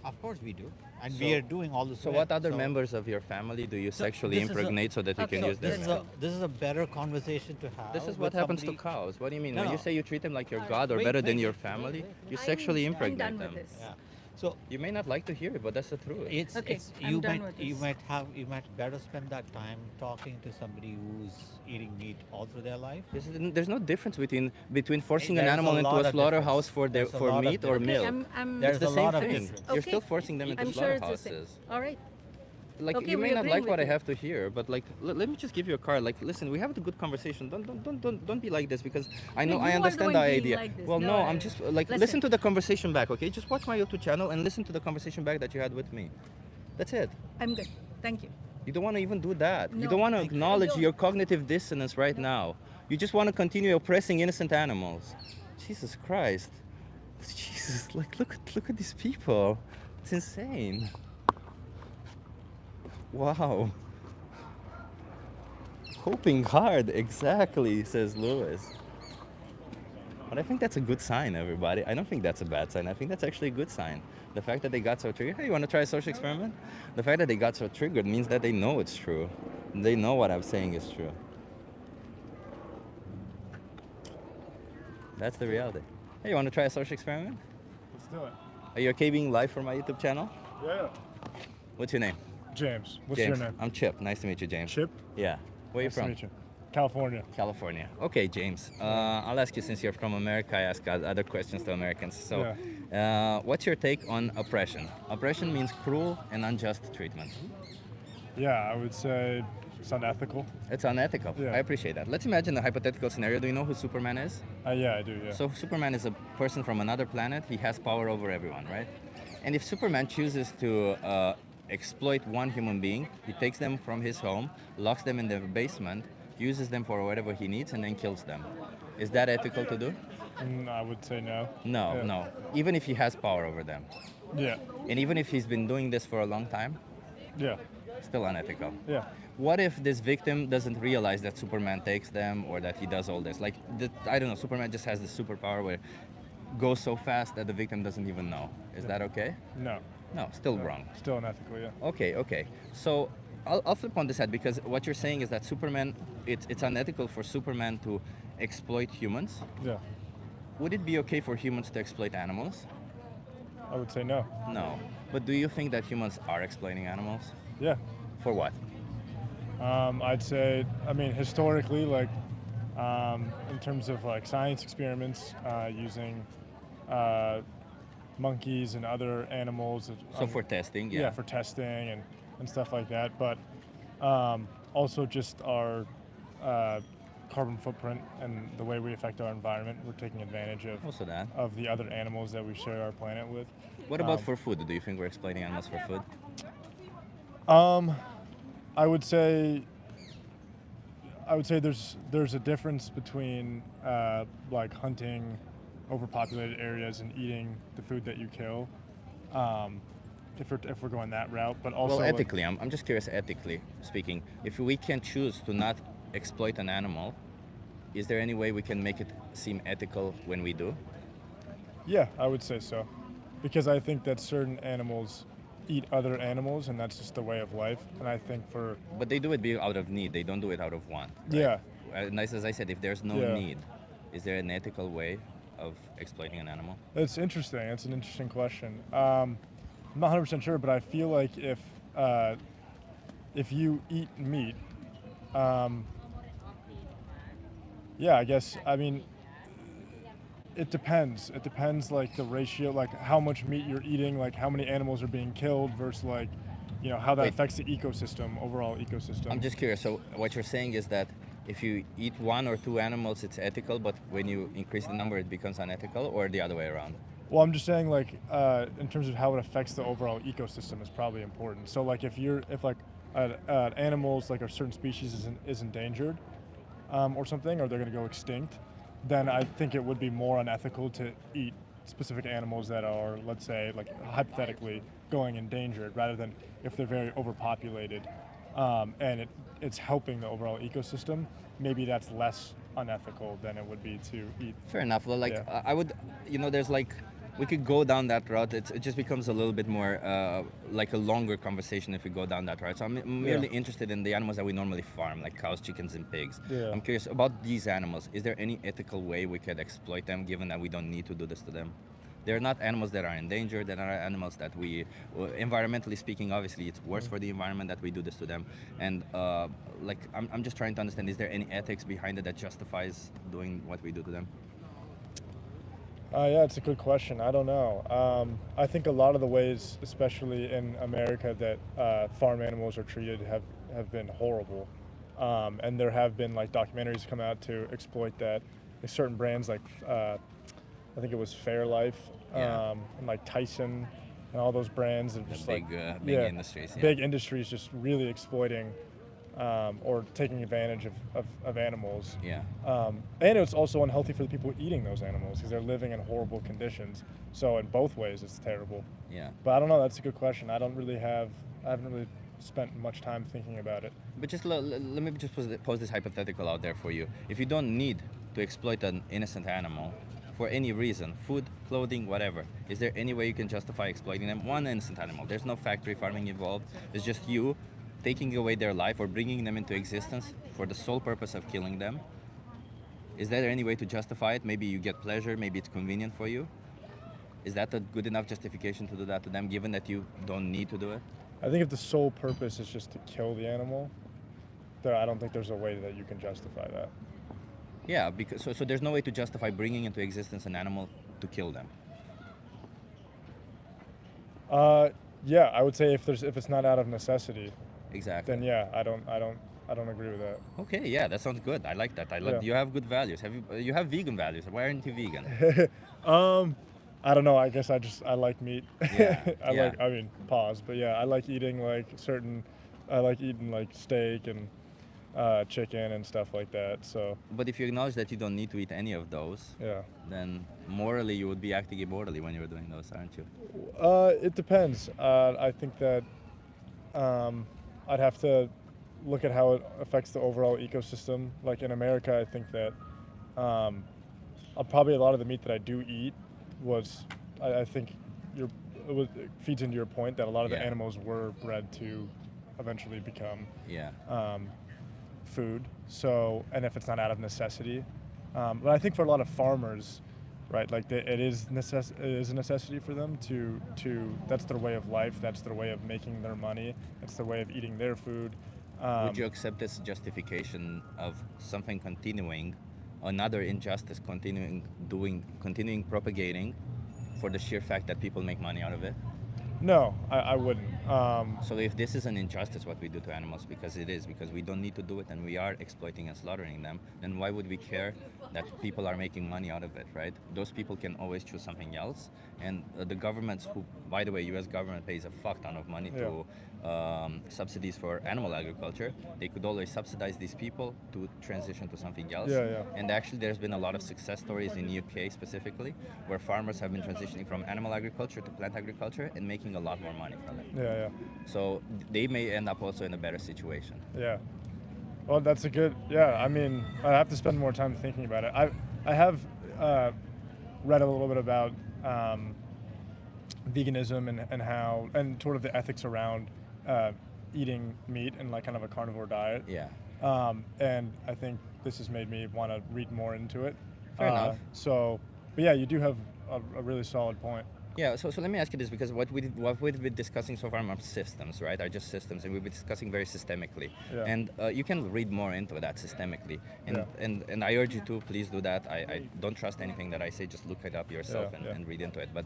Of course we do, and So- we are doing all this. So well. what other So- members of your family do you so sexually this is a- impregnate so that you can so use their this is milk? this is a better conversation to have. This is with what happens to somebody- cows. What do you mean? No, When you no. say you treat them like your God or Wait, better than wait, your wait, family, wait. you sexually I'm impregnate done them. with this. Yeah. So You may not like to hear it, but that's the truth. it's Okay, it's I'm you done might with you this. you might better spend that time talking to somebody who's eating meat all through their life. There's no difference between forcing an There's animal a into lot a of slaughterhouse difference. There's a for lot of meat or difference. milk. I'm There's It's the a same lot of thing. difference. You're Okay. still forcing them into I'm sure it's the slaughterhouses. same. All right. Like Okay, you we may not agree like with what I you. have to hear, but like let me just give you a card. Like, listen, we have a good conversation. Don't be like this, because I know you I are the understand one the being idea. like this. Well, No, no, no, I'm no. just like Listen. listen to the conversation back, okay? Just watch my YouTube channel and listen to the conversation back that you had with me. That's it. I'm good. Thank you. You don't want to even do that. You No, don't want to I acknowledge don't. your cognitive dissonance right now. You just want to continue oppressing innocent animals. Jesus Christ. Jesus, like look at these people. It's insane. Wow. Hoping hard, exactly, says Lewis. But I think that's a good sign, everybody. I don't think that's a bad sign. I think that's actually a good sign. The fact that they got so triggered. Hey, you want to try a social experiment? The fact that they got so triggered means that they know it's true. They know what I'm saying is true. That's the reality. Hey, you want to try a social experiment? Let's do it. Are you okay being live for my YouTube channel? Yeah. What's your name? James, what's James. your name? I'm Chip. Nice to meet you, James. Chip? Yeah. Where Nice you to from? meet you. California. California. Okay, James. I'll ask you, since you're from America, I ask other questions to Americans. So, what's your take on oppression? Oppression means cruel and unjust treatment. Yeah, I would say It's unethical. It's unethical. Yeah. I appreciate that. Let's imagine a hypothetical scenario. Do you know who Superman is? Yeah, I do. Yeah. So Superman is a person from another planet. He has power over everyone, right? And if Superman chooses to exploit one human being, he takes them from his home, locks them in the basement, uses them for whatever he needs, and then kills them. Is that ethical to do? I would say no. No, Yeah. no. Even if he has power over them. Yeah. And even if he's been doing this for a long time, Yeah. still unethical. Yeah. What if this victim doesn't realize that Superman takes them or that he does all this? Like, I don't know, Superman just has this superpower where it goes so fast that the victim doesn't even know. Is that okay? No. No, still No. wrong. Still unethical. Yeah. Okay. So I'll flip on this head because what you're saying is that Superman, it's unethical for Superman to exploit humans. Yeah. Would it be okay for humans to exploit animals? I would say no. No. But do you think that humans are exploiting animals? Yeah. For what? I'd say, I mean, historically, like, in terms of like science experiments, using monkeys and other animals. So for testing, yeah. Yeah, for testing and stuff like that. But also just our carbon footprint and the way we affect our environment. We're taking advantage of Also that. of the other animals that we share our planet with. What about for food? Do you think we're exploiting animals for food? I would say there's a difference between like hunting overpopulated areas and eating the food that you kill. If we're going that route, but also Well, ethically, I'm just curious. Ethically speaking, if we can choose to not exploit an animal, is there any way we can make it seem ethical when we do? yeah, I would say so, because I think that certain animals eat other animals, and that's just the way of life. And I think But they do it out of need. They don't do it out of want. Right? Yeah. And as I said, if there's no Yeah. need, is there an ethical way of exploiting an animal? It's interesting. It's an interesting question. I'm not 100% sure, but I feel like if you eat meat, yeah, I guess. I mean, it depends. It depends, like the ratio, like how much meat you're eating, like how many animals are being killed versus like, you know, how that Wait. affects the ecosystem, overall ecosystem. I'm just curious. So what you're saying is that if you eat one or two animals, it's ethical, but when you increase the number, it becomes unethical, or the other way around? Well, I'm just saying, like, in terms of how it affects the overall ecosystem is probably important. So, like, if animals, like a certain species is endangered, or something, or they're going to go extinct, then I think it would be more unethical to eat specific animals that are, let's say, like hypothetically going endangered, rather than if they're very overpopulated, and it's helping the overall ecosystem. Maybe that's less unethical than it would be to eat. Fair enough. Well, like Yeah. I would, there's like, we could go down that route. It just becomes a little bit more like a longer conversation if we go down that route. So I'm merely interested in the animals that we normally farm, like cows, chickens, and pigs. Yeah. I'm curious about these animals. Is there any ethical way we could exploit them, given that we don't need to do this to them? They're not animals that are endangered. They're not animals that environmentally speaking, obviously, it's worse for the environment that we do this to them. And like, I'm just trying to understand: is there any ethics behind it that justifies doing what we do to them? Yeah, it's a good question. I don't know. I think a lot of the ways, especially in America, that farm animals are treated have been horrible. And there have been like documentaries come out to exploit that. Like certain brands like I think it was Fairlife, Yeah. and like Tyson and all those brands are The just big, like big industries. Yeah. big industries just really exploiting or taking advantage of animals. Yeah. And it's also unhealthy for the people eating those animals because they're living in horrible conditions. So in both ways, it's terrible. Yeah. But I don't know. That's a good question. I haven't really spent much time thinking about it. But just let me just pose this hypothetical out there for you. If you don't need to exploit an innocent animal for any reason, food, clothing, whatever, is there any way you can justify exploiting them? One innocent animal. There's no factory farming involved. It's just you taking away their life or bringing them into existence for the sole purpose of killing them. Is there any way to justify it? Maybe you get pleasure, maybe it's convenient for you. Is that a good enough justification to do that to them, given that you don't need to do it? I think if the sole purpose is just to kill the animal, then I don't think there's a way that you can justify that. Yeah, because so there's no way to justify bringing into existence an animal to kill them. Yeah, I would say if it's not out of necessity, Exactly. then yeah, I don't I don't agree with that. Okay, yeah, that sounds good. I like that. Yeah. You have good values. You have vegan values. Why aren't you vegan? I don't know. I guess I like meat. Yeah, I yeah. like. I mean, pause. But yeah, I like eating like certain. I like eating like steak and chicken and stuff like that. So But if you acknowledge that you don't need to eat any of those, yeah. then morally you would be acting immorally when you're doing those, aren't you? It depends. I think that I'd have to look at how it affects the overall ecosystem. Like in America, I think that probably a lot of the meat that I do eat was, I think it feeds into your point that a lot of the Yeah. animals were bred to eventually become Yeah. food. So, and if it's not out of necessity, but I think for a lot of farmers, right, like it is a necessity for them to that's their way of life, that's their way of making their money, that's their way of eating their food. Would you accept this justification of something continuing, another injustice continuing propagating, for the sheer fact that people make money out of it? No, I wouldn't. So if this is an injustice, what we do to animals, because we don't need to do it and we are exploiting and slaughtering them, then why would we care that people are making money out of it, right? Those people can always choose something else. And the governments who, by the way, US government pays a fuck ton of money to subsidies for animal agriculture. They could always subsidize these people to transition to something else. Yeah. And actually there's been a lot of success stories in UK specifically, where farmers have been transitioning from animal agriculture to plant agriculture and making a lot more money from it. Yeah. So they may end up also in a better situation. Yeah. Well, that's a good. Yeah, I mean, I have to spend more time thinking about it. I have read a little bit about veganism and how and sort of the ethics around eating meat and like kind of a carnivore diet. Yeah. And I think this has made me want to read more into it. Fair enough. So, but yeah, you do have a really solid point. Yeah, so let me ask you this, because what we've been discussing so far are systems, right? Are just systems, and we've been discussing very systemically. Yeah. And you can read more into that systemically. And I urge you to please do that. I don't trust anything that I say, just look it up yourself and read into it. But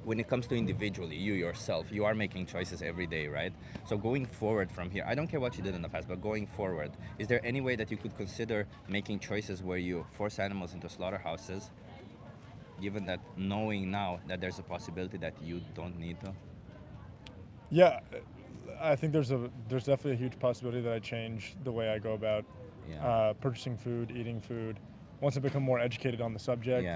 when it comes to individually, you yourself, you are making choices every day, right? So going forward from here, I don't care what you did in the past, but going forward, is there any way that you could consider making choices where you force animals into slaughterhouses, given that knowing now that there's a possibility that you don't need to? Yeah, I think there's definitely a huge possibility that I change the way I go about purchasing food, eating food. Once I become more educated on the subject,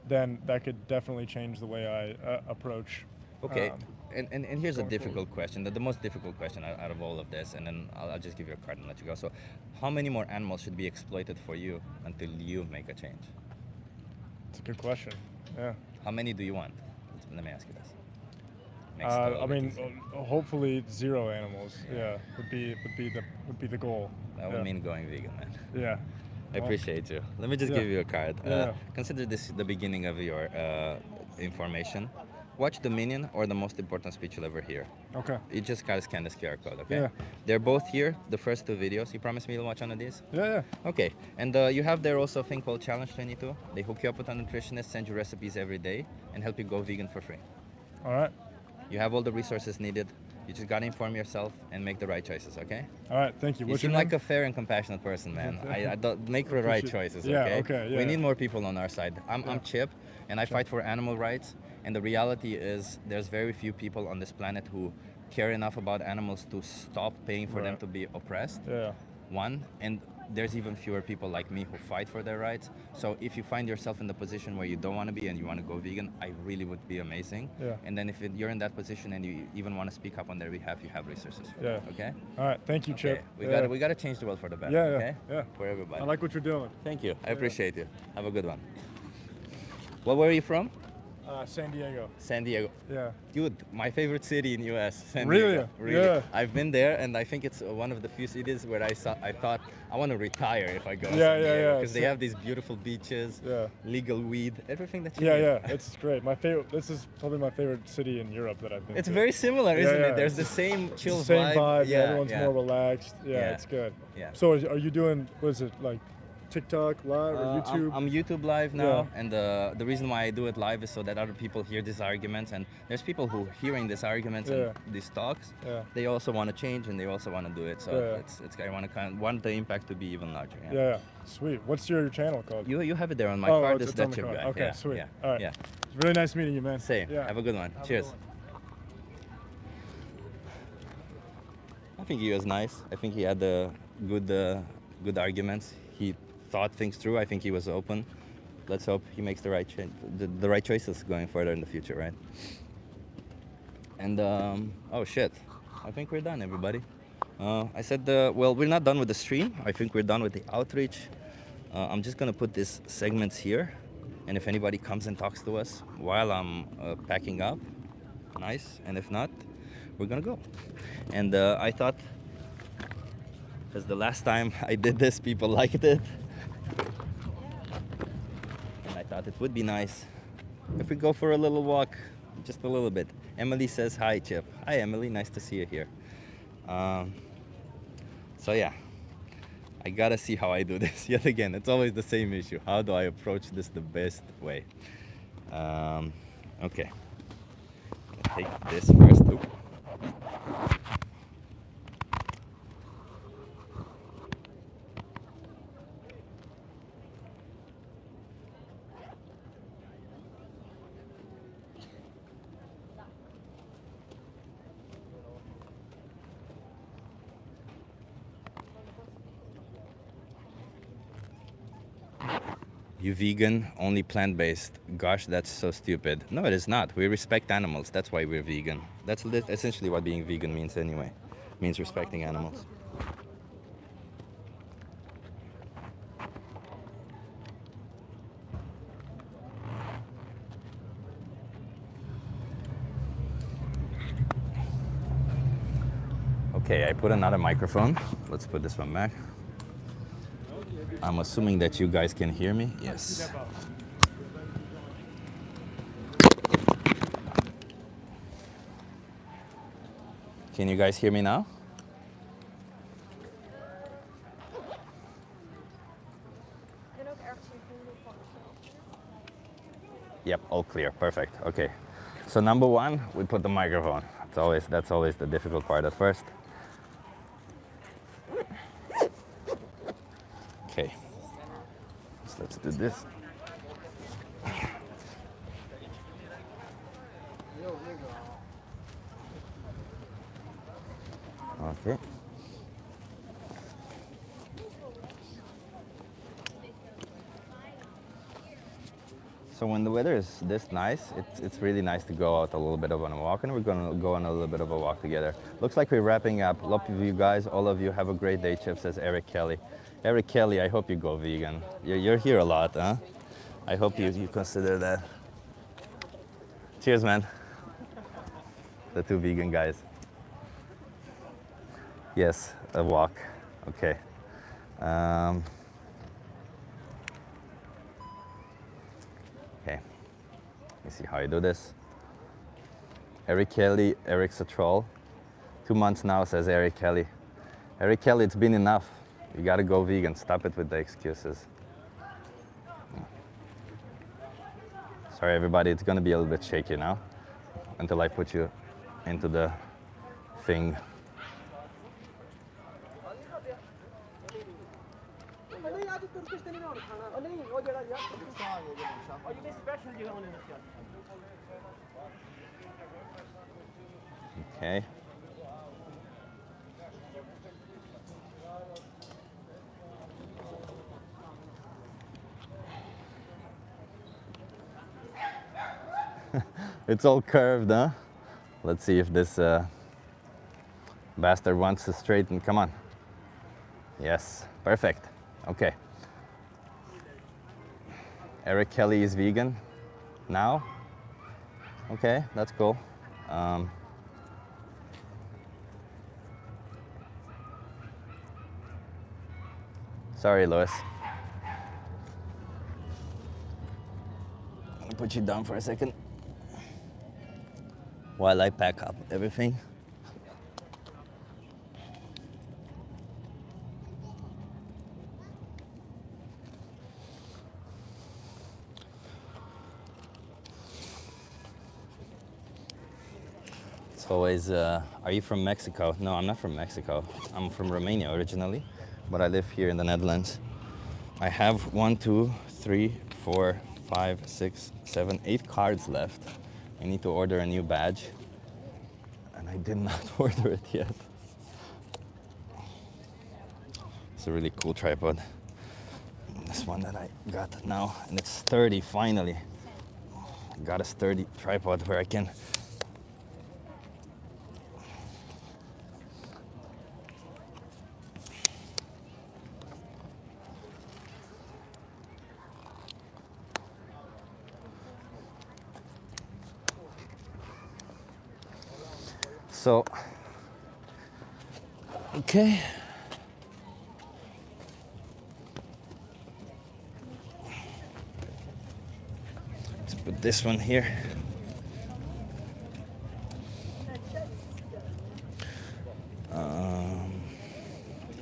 then that could definitely change the way I approach. Okay, and here's a difficult question, the most difficult question out of all of this, and then I'll just give you a card and let you go. So how many more animals should be exploited for you until you make a change? It's a good question. Yeah. How many do you want? Let me ask you this. I mean, hopefully 0 animals. Yeah, would be the goal. That would mean going vegan, man. Yeah. I appreciate you. Let me just give you a card. Consider this the beginning of your information. Watch the minion or the most important speech you'll ever hear. Okay. You just gotta scan this QR code, okay? Yeah. They're both here, the first 2 videos. You promise me you'll watch one of these? Yeah. Okay. And you have there also a thing called Challenge 22. They hook you up with a nutritionist, send you recipes every day, and help you go vegan for free. All right. You have all the resources needed. You just gotta inform yourself and make the right choices, okay? All right, thank you. You What's seem your name? like a fair and compassionate person, man. I don't make the right choices, Yeah, okay? okay, yeah. We need more people on our side. I'm Chip, and I fight for animal rights. And the reality is, there's very few people on this planet who care enough about animals to stop paying for them to be oppressed. Yeah. One, and there's even fewer people like me who fight for their rights. So if you find yourself in the position where you don't want to be and you want to go vegan, I really would be amazing. Yeah. And then if you're in that position and you even want to speak up on their behalf, you have resources for Yeah. that, okay? All right, thank you, Chip. Okay. We gotta change the world for the better, Yeah, okay? yeah. For everybody. I like what you're doing. Thank you. I appreciate you. Have a good one. Well, where are you from? San Diego. San Diego. Yeah. Dude, my favorite city in US, San Really? Diego. Really? Yeah. I've been there, and I think it's one of the few cities where I thought I want to retire if I go. Yeah. Because they have these beautiful beaches, legal weed, everything that you need. Yeah. It's great. My favorite. This is probably my favorite city in Europe that I've been. It's to. very similar, isn't it? There's the same chill Same vibe. Yeah, Everyone's more relaxed. Yeah, it's good. Yeah. So are you doing? What is it like? TikTok live or YouTube? I'm YouTube live now, Yeah. and the reason why I do it live is so that other people hear these arguments. And there's people who hearing these arguments Yeah. and these talks, Yeah. they also want to change and they also want to do it. So Yeah. it's I want the impact to be even larger. Yeah. Yeah. Sweet. What's your channel called? You have it there on my Oh, card. it's That's on the your card. guy. Okay, Yeah, sweet. Yeah. All right. Yeah. It's really nice meeting you, man. Same. Yeah. Have a good one. Have a Cheers. good one. I think he was nice. I think he had good arguments. He thought things through. I think he was open. Let's hope he makes the right choices going further in the future, right? And oh shit, I think we're done, everybody. I said well, we're not done with the stream. I think we're done with the outreach. I'm just gonna put these segments here, and if anybody comes and talks to us while I'm packing up, nice. And if not, we're gonna go. And I thought, because the last time I did this, people liked it. And I thought it would be nice if we go for a little walk, just a little bit. Emily says hi, Chip. Hi, Emily. Nice to see you here. So yeah, I gotta see how I do this. Yet again, it's always the same issue. How do I approach this the best way? Okay. Take this first. Oop. You vegan, only plant-based. Gosh, that's so stupid. No, it is not. We respect animals. That's why we're vegan. That's essentially what being vegan means anyway. It means respecting animals. Okay, I put another microphone. Let's put this one back. I'm assuming that you guys can hear me. Yes. Can you guys hear me now? Yep, all clear. Perfect. Okay. So number one, we put the microphone. That's always the difficult part at first. Okay, so let's do this. Okay. So when the weather is this nice, it's really nice to go out a little bit of on a walk, and we're gonna go on a little bit of a walk together. Looks like we're wrapping up. A lot of you guys, all of you, have a great day, Chip, says Eric Kelly. Eric Kelly, I hope you go vegan. You're here a lot, huh? I hope you consider that. Cheers, man. The two vegan guys. Yes, a walk. Okay. Okay. Let me see how I do this. Eric Kelly, Eric's a troll. 2 months now, says Eric Kelly. Eric Kelly, it's been enough. You gotta go vegan. Stop it with the excuses. Sorry, everybody. It's gonna be a little bit shaky now until I put you into the thing. Okay. It's all curved, huh? Let's see if this bastard wants to straighten. Come on. Yes, perfect. Okay. Eric Kelly is vegan now. Okay, that's cool. Sorry, Louis. I'll put you down for a second while I pack up everything. It's always, are you from Mexico? No, I'm not from Mexico. I'm from Romania originally, but I live here in the Netherlands. I have 1, 2, 3, 4, 5, 6, 7, 8 cards left. I need to order a new badge, and I did not order it yet. It's a really cool tripod. This one that I got now, and it's sturdy finally. I got a sturdy tripod where I can so okay. Let's put this one here.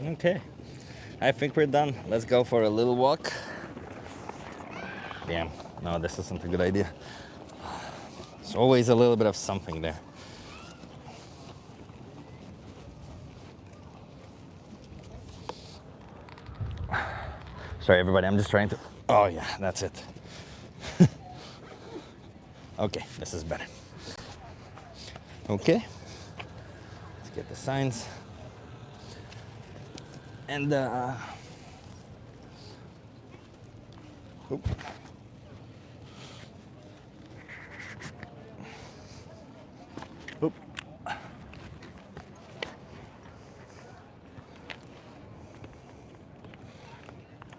Okay, I think we're done. Let's go for a little walk. Damn, no, this isn't a good idea. There's always a little bit of something there. Sorry, everybody, I'm just trying to... Oh, yeah, that's it. Okay, this is better. Okay, let's get the signs. And, oop. Oop.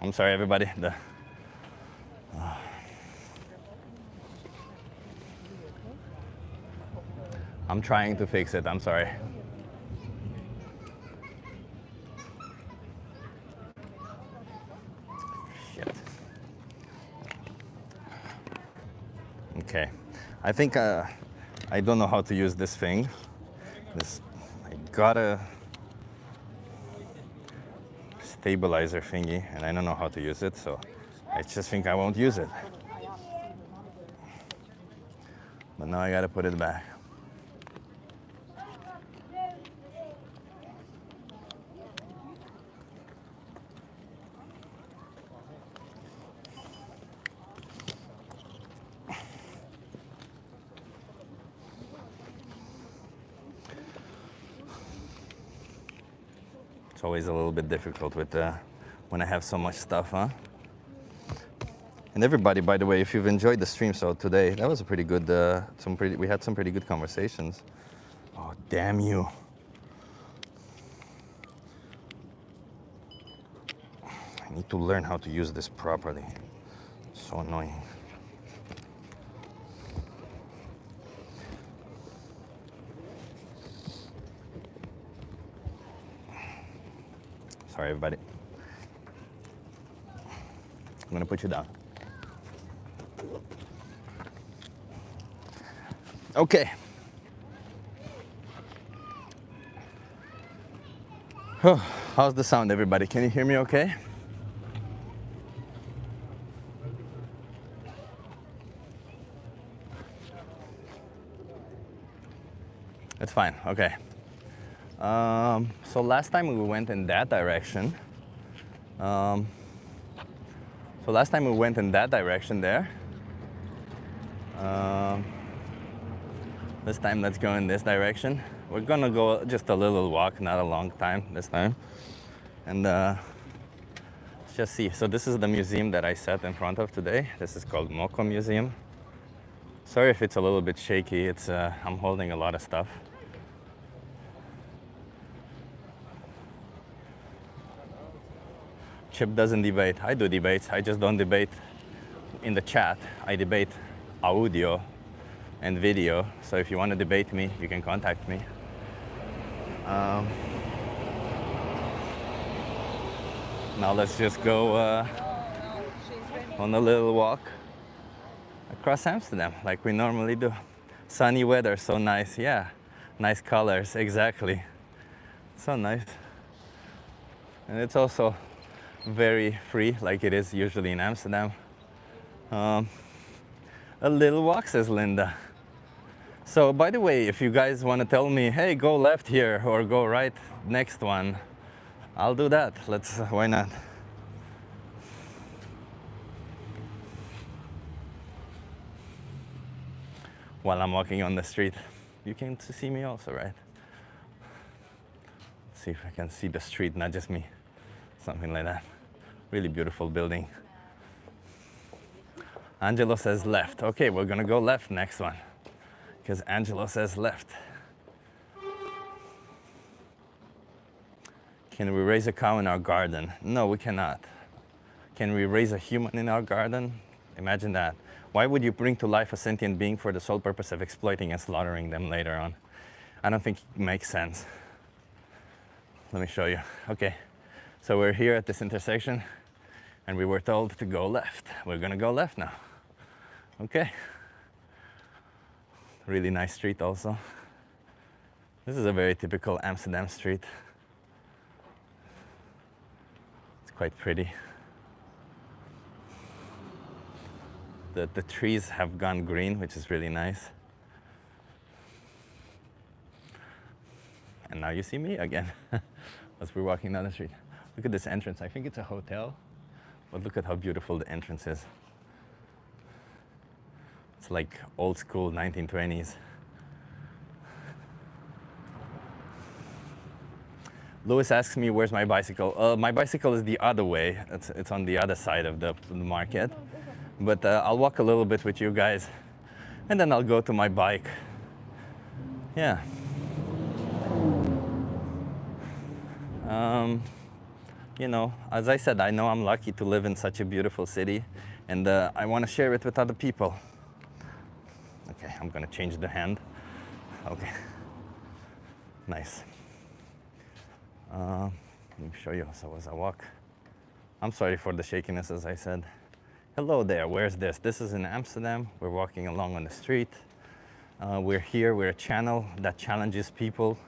I'm sorry, everybody. I'm trying to fix it. I'm sorry. Shit. Okay. I think I don't know how to use this thing. I got a stabilizer thingy, and I don't know how to use it, so I just think I won't use it. But now I gotta put it back. It's always a little bit difficult with when I have so much stuff, huh? And everybody, by the way, if you've enjoyed the stream, so today that was a pretty good. We had some pretty good conversations. Oh, damn you! I need to learn how to use this properly. So annoying. Sorry, everybody. I'm gonna put you down. Okay. How's the sound, everybody? Can you hear me okay? It's fine, okay. So last time we went in that direction. There. This time let's go in this direction. We're gonna go just a little walk, not a long time this time. And let's just see. So this is the museum that I sat in front of today. This is called Moko Museum. Sorry if it's a little bit shaky. It's I'm holding a lot of stuff. Chip doesn't debate. I do debates. I just don't debate in the chat. I debate audio and video. So if you want to debate me, you can contact me. Now let's just go on a little walk across Amsterdam like we normally do. Sunny weather, so nice. Yeah, nice colors, exactly. So nice. And it's also very free, like it is usually in Amsterdam. A little walk, says Linda. So by the way, if you guys want to tell me, hey, go left here or go right next one, I'll do that. Why not? While I'm walking on the street, you can see me also, right? Let's see if I can see the street, not just me. Something like that. Really beautiful building. Angelo says left. Okay, we're gonna go left next one, because Angelo says left. Can we raise a cow in our garden? No, we cannot. Can we raise a human in our garden? Imagine that. Why would you bring to life a sentient being for the sole purpose of exploiting and slaughtering them later on? I don't think it makes sense. Let me show you. Okay, so we're here at this intersection, and we were told to go left. We're gonna go left now. Okay. Really nice street also. This is a very typical Amsterdam street. It's quite pretty. The trees have gone green, which is really nice. And now you see me again as we're walking down the street. Look at this entrance. I think it's a hotel, but look at how beautiful the entrance is. It's like old school 1920s. Louis asks me, where's my bicycle? My bicycle is the other way. It's on the other side of the market. But I'll walk a little bit with you guys, and then I'll go to my bike. Yeah. You know, as I said, I know I'm lucky to live in such a beautiful city, and I want to share it with other people. Okay, I'm gonna change the hand. Okay. Nice. Let me show you. So as I walk, I'm sorry for the shakiness, as I said. Hello there, where's this? This is in Amsterdam. We're walking along on the street. We're here, we're a channel that challenges people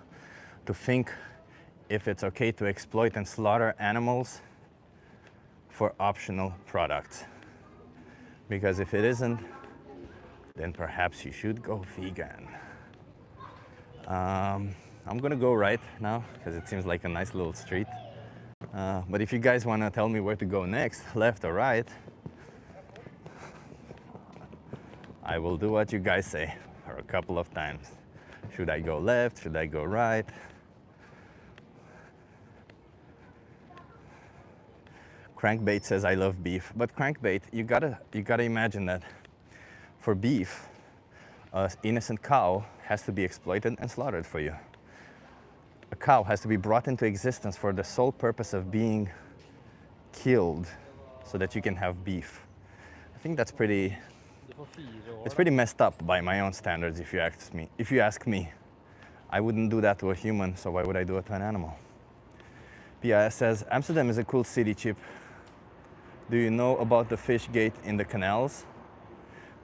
to think if it's okay to exploit and slaughter animals for optional products. Because if it isn't, then perhaps you should go vegan. I'm gonna go right now, because it seems like a nice little street. But if you guys wanna tell me where to go next, left or right, I will do what you guys say for a couple of times. Should I go left? Should I go right? Crankbait says I love beef, but Crankbait, you gotta imagine that for beef, an innocent cow has to be exploited and slaughtered for you. A cow has to be brought into existence for the sole purpose of being killed so that you can have beef. I think that's pretty messed up by my own standards, if you ask me. I wouldn't do that to a human, so why would I do it to an animal? PIS says, Amsterdam is a cool city, Chip. Do you know about the fish gate in the canals?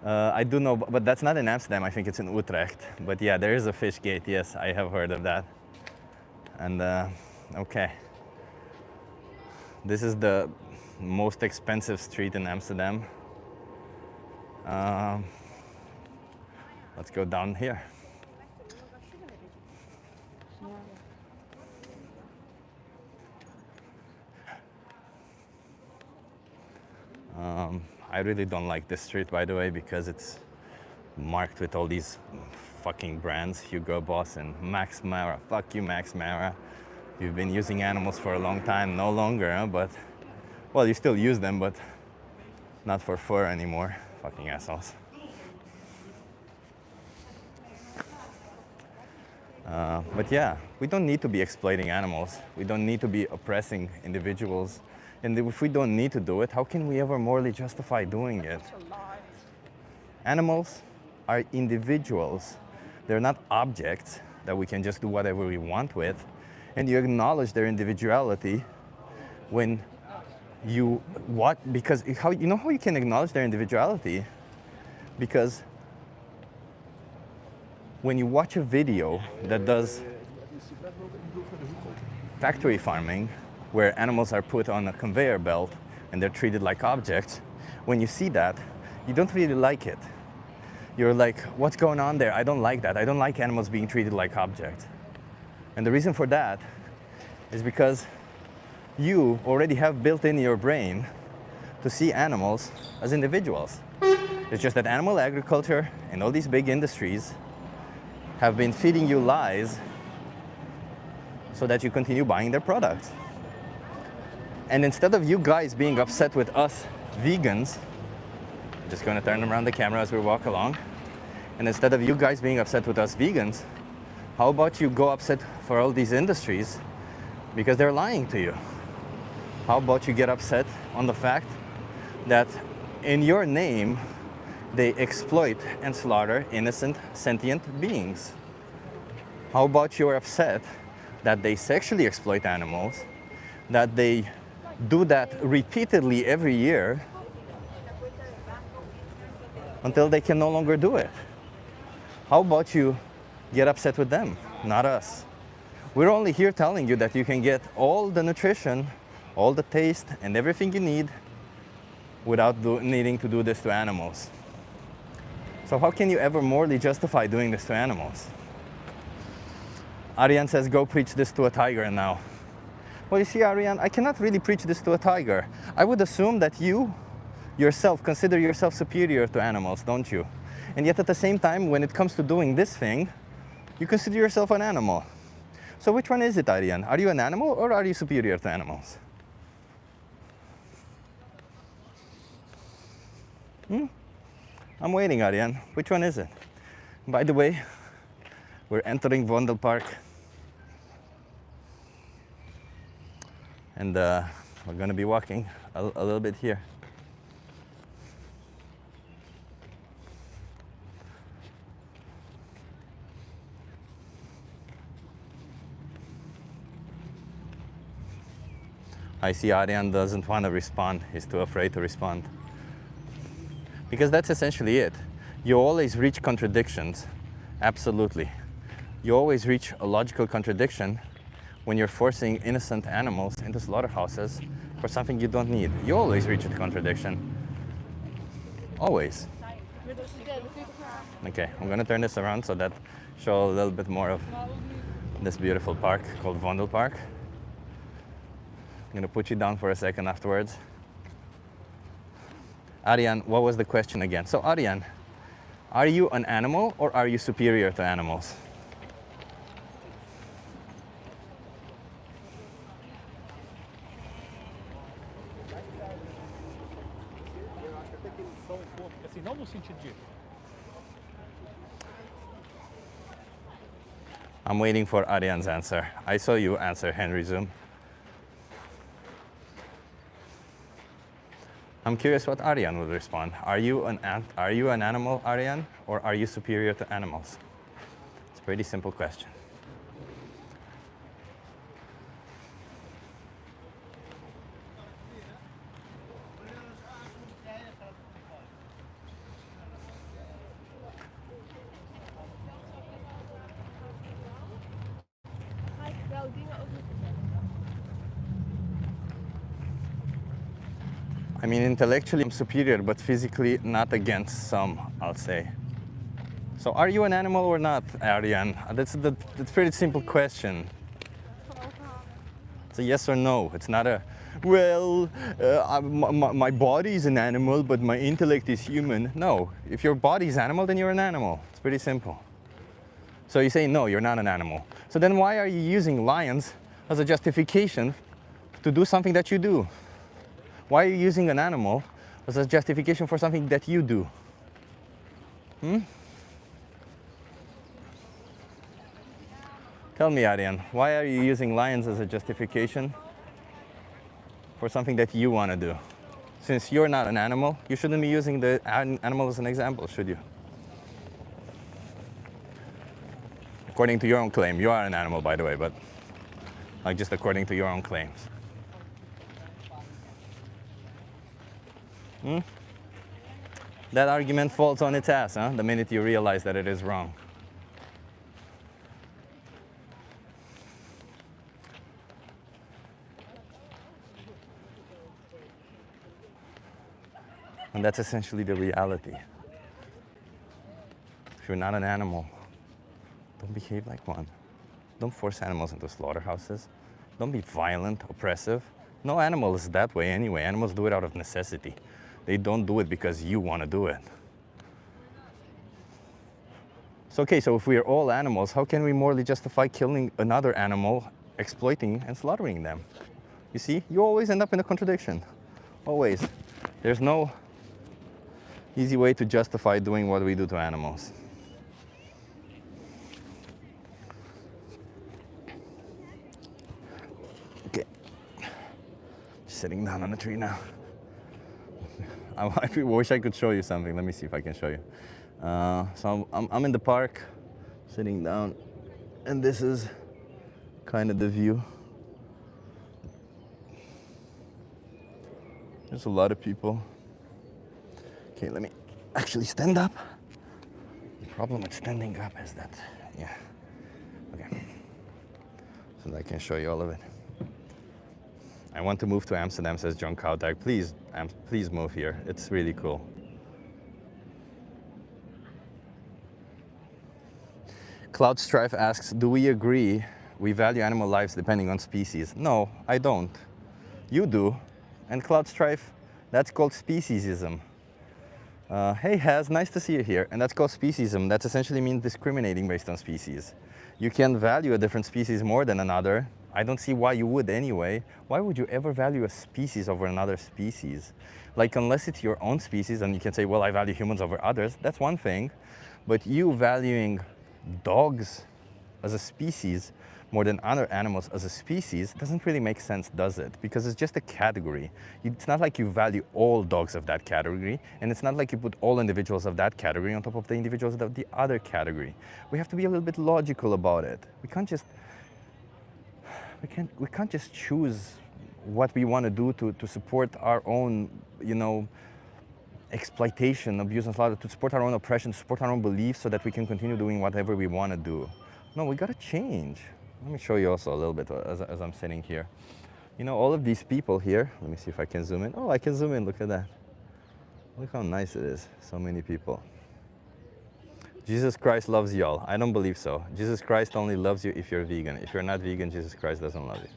I do know, but that's not in Amsterdam. I think it's in Utrecht. But yeah, there is a fish gate. Yes, I have heard of that. And okay. This is the most expensive street in Amsterdam. Let's go down here. I really don't like this street, by the way, because it's marked with all these fucking brands, Hugo Boss and Max Mara. Fuck you, Max Mara. You've been using animals for a long time, no longer, huh? But, well, you still use them, but not for fur anymore. Fucking assholes. But yeah, we don't need to be exploiting animals. We don't need to be oppressing individuals. And if we don't need to do it, how can we ever morally justify doing it? Animals are individuals. They're not objects that we can just do whatever we want with. And you acknowledge their individuality when you watch, because you know how you can acknowledge their individuality? Because when you watch a video that does factory farming, where animals are put on a conveyor belt and they're treated like objects, when you see that, you don't really like it. you're like, what's going on there? I don't like that. I don't like animals being treated like objects. And the reason for that is because you already have built in your brain to see animals as individuals. It's just that animal agriculture and all these big industries have been feeding you lies so that you continue buying their products. And instead of you guys being upset with us vegans, I'm just gonna turn around the camera as we walk along, and instead of you guys being upset with us vegans, how about you go upset for all these industries because they're lying to you? How about you get upset on the fact that in your name, they exploit and slaughter innocent, sentient beings? How about you're upset that they sexually exploit animals, that they do that repeatedly every year until they can no longer do it? How about you get upset with them, not us? We're only here telling you that you can get all the nutrition, all the taste, and everything you need without needing to do this to animals. So how can you ever morally justify doing this to animals? Ariane says, go preach this to a tiger now. Well, you see, Ariane, I cannot really preach this to a tiger. I would assume that you yourself consider yourself superior to animals, don't you? And yet at the same time, when it comes to doing this thing, you consider yourself an animal. So which one is it, Ariane? Are you an animal or are you superior to animals? I'm waiting, Ariane. Which one is it? By the way, we're entering Vondel Park. And we're going to be walking a little bit here. I see Ariane doesn't want to respond. He's too afraid to respond. Because that's essentially it. You always reach contradictions. Absolutely. You always reach a logical contradiction when you're forcing innocent animals into slaughterhouses for something you don't need. You always reach a contradiction. Always. Okay, I'm gonna turn this around so that show a little bit more of this beautiful park called Vondel Park. I'm gonna put you down for a second afterwards. Ariane, what was the question again? So Ariane, are you an animal or are you superior to animals? I'm waiting for Ariane's answer. I saw you answer, Henry Zoom. I'm curious what Ariane would respond. Are you an animal, Ariane, or are you superior to animals? It's a pretty simple question. I mean, intellectually I'm superior, but physically not against some, I'll say. So are you an animal or not, Ariane? That's a pretty simple question. It's a yes or no. It's not a, well, my body is an animal, but my intellect is human. No, if your body is animal, then you're an animal. It's pretty simple. So you say, no, you're not an animal. So then why are you using lions as a justification to do something that you do? Why are you using an animal as a justification for something that you do? Tell me, Ariane, why are you using lions as a justification for something that you want to do? Since you're not an animal, you shouldn't be using the animal as an example, should you? According to your own claim. You are an animal, by the way, but like just according to your own claims. That argument falls on its ass, huh? The minute you realize that it is wrong. And that's essentially the reality. you're not an animal, don't behave like one. Don't force animals into slaughterhouses. Don't be violent, oppressive. No animal is that way anyway. Animals do it out of necessity. They don't do it because you want to do it. So, okay, so if we are all animals, how can we morally justify killing another animal, exploiting and slaughtering them? You see, you always end up in a contradiction. Always. There's no easy way to justify doing what we do to animals. Okay. Sitting down on a tree now. I wish I could show you something. Let me see if I can show you. So I'm in the park, sitting down, and this is kind of the view. There's a lot of people. Okay, let me actually stand up. The problem with standing up is that, yeah. Okay. So that I can show you all of it. I want to move to Amsterdam, says John Koutag. Please, please move here. It's really cool. Cloud Strife asks, do we agree we value animal lives depending on species? No, I don't. You do. And Cloud Strife, that's called speciesism. Hey Haz, nice to see you here. And that's called speciesism. That essentially means discriminating based on species. You can value a different species more than another. I don't see why you would anyway. Why would you ever value a species over another species? Like, unless it's your own species and you can say, well, I value humans over others, that's one thing. But you valuing dogs as a species more than other animals as a species doesn't really make sense, does it? Because it's just a category. It's not like you value all dogs of that category, and it's not like you put all individuals of that category on top of the individuals of the other category. We have to be a little bit logical about it. We can't just choose what we want to do to support our own, exploitation, abuse, and slaughter, to support our own oppression, to support our own beliefs so that we can continue doing whatever we want to do. No, we got to change. Let me show you also a little bit as I'm sitting here. All of these people here, let me see if I can zoom in. Oh, I can zoom in, look at that. Look how nice it is, so many people. Jesus Christ loves y'all. I don't believe so. Jesus Christ only loves you if you're vegan. If you're not vegan, Jesus Christ doesn't love you.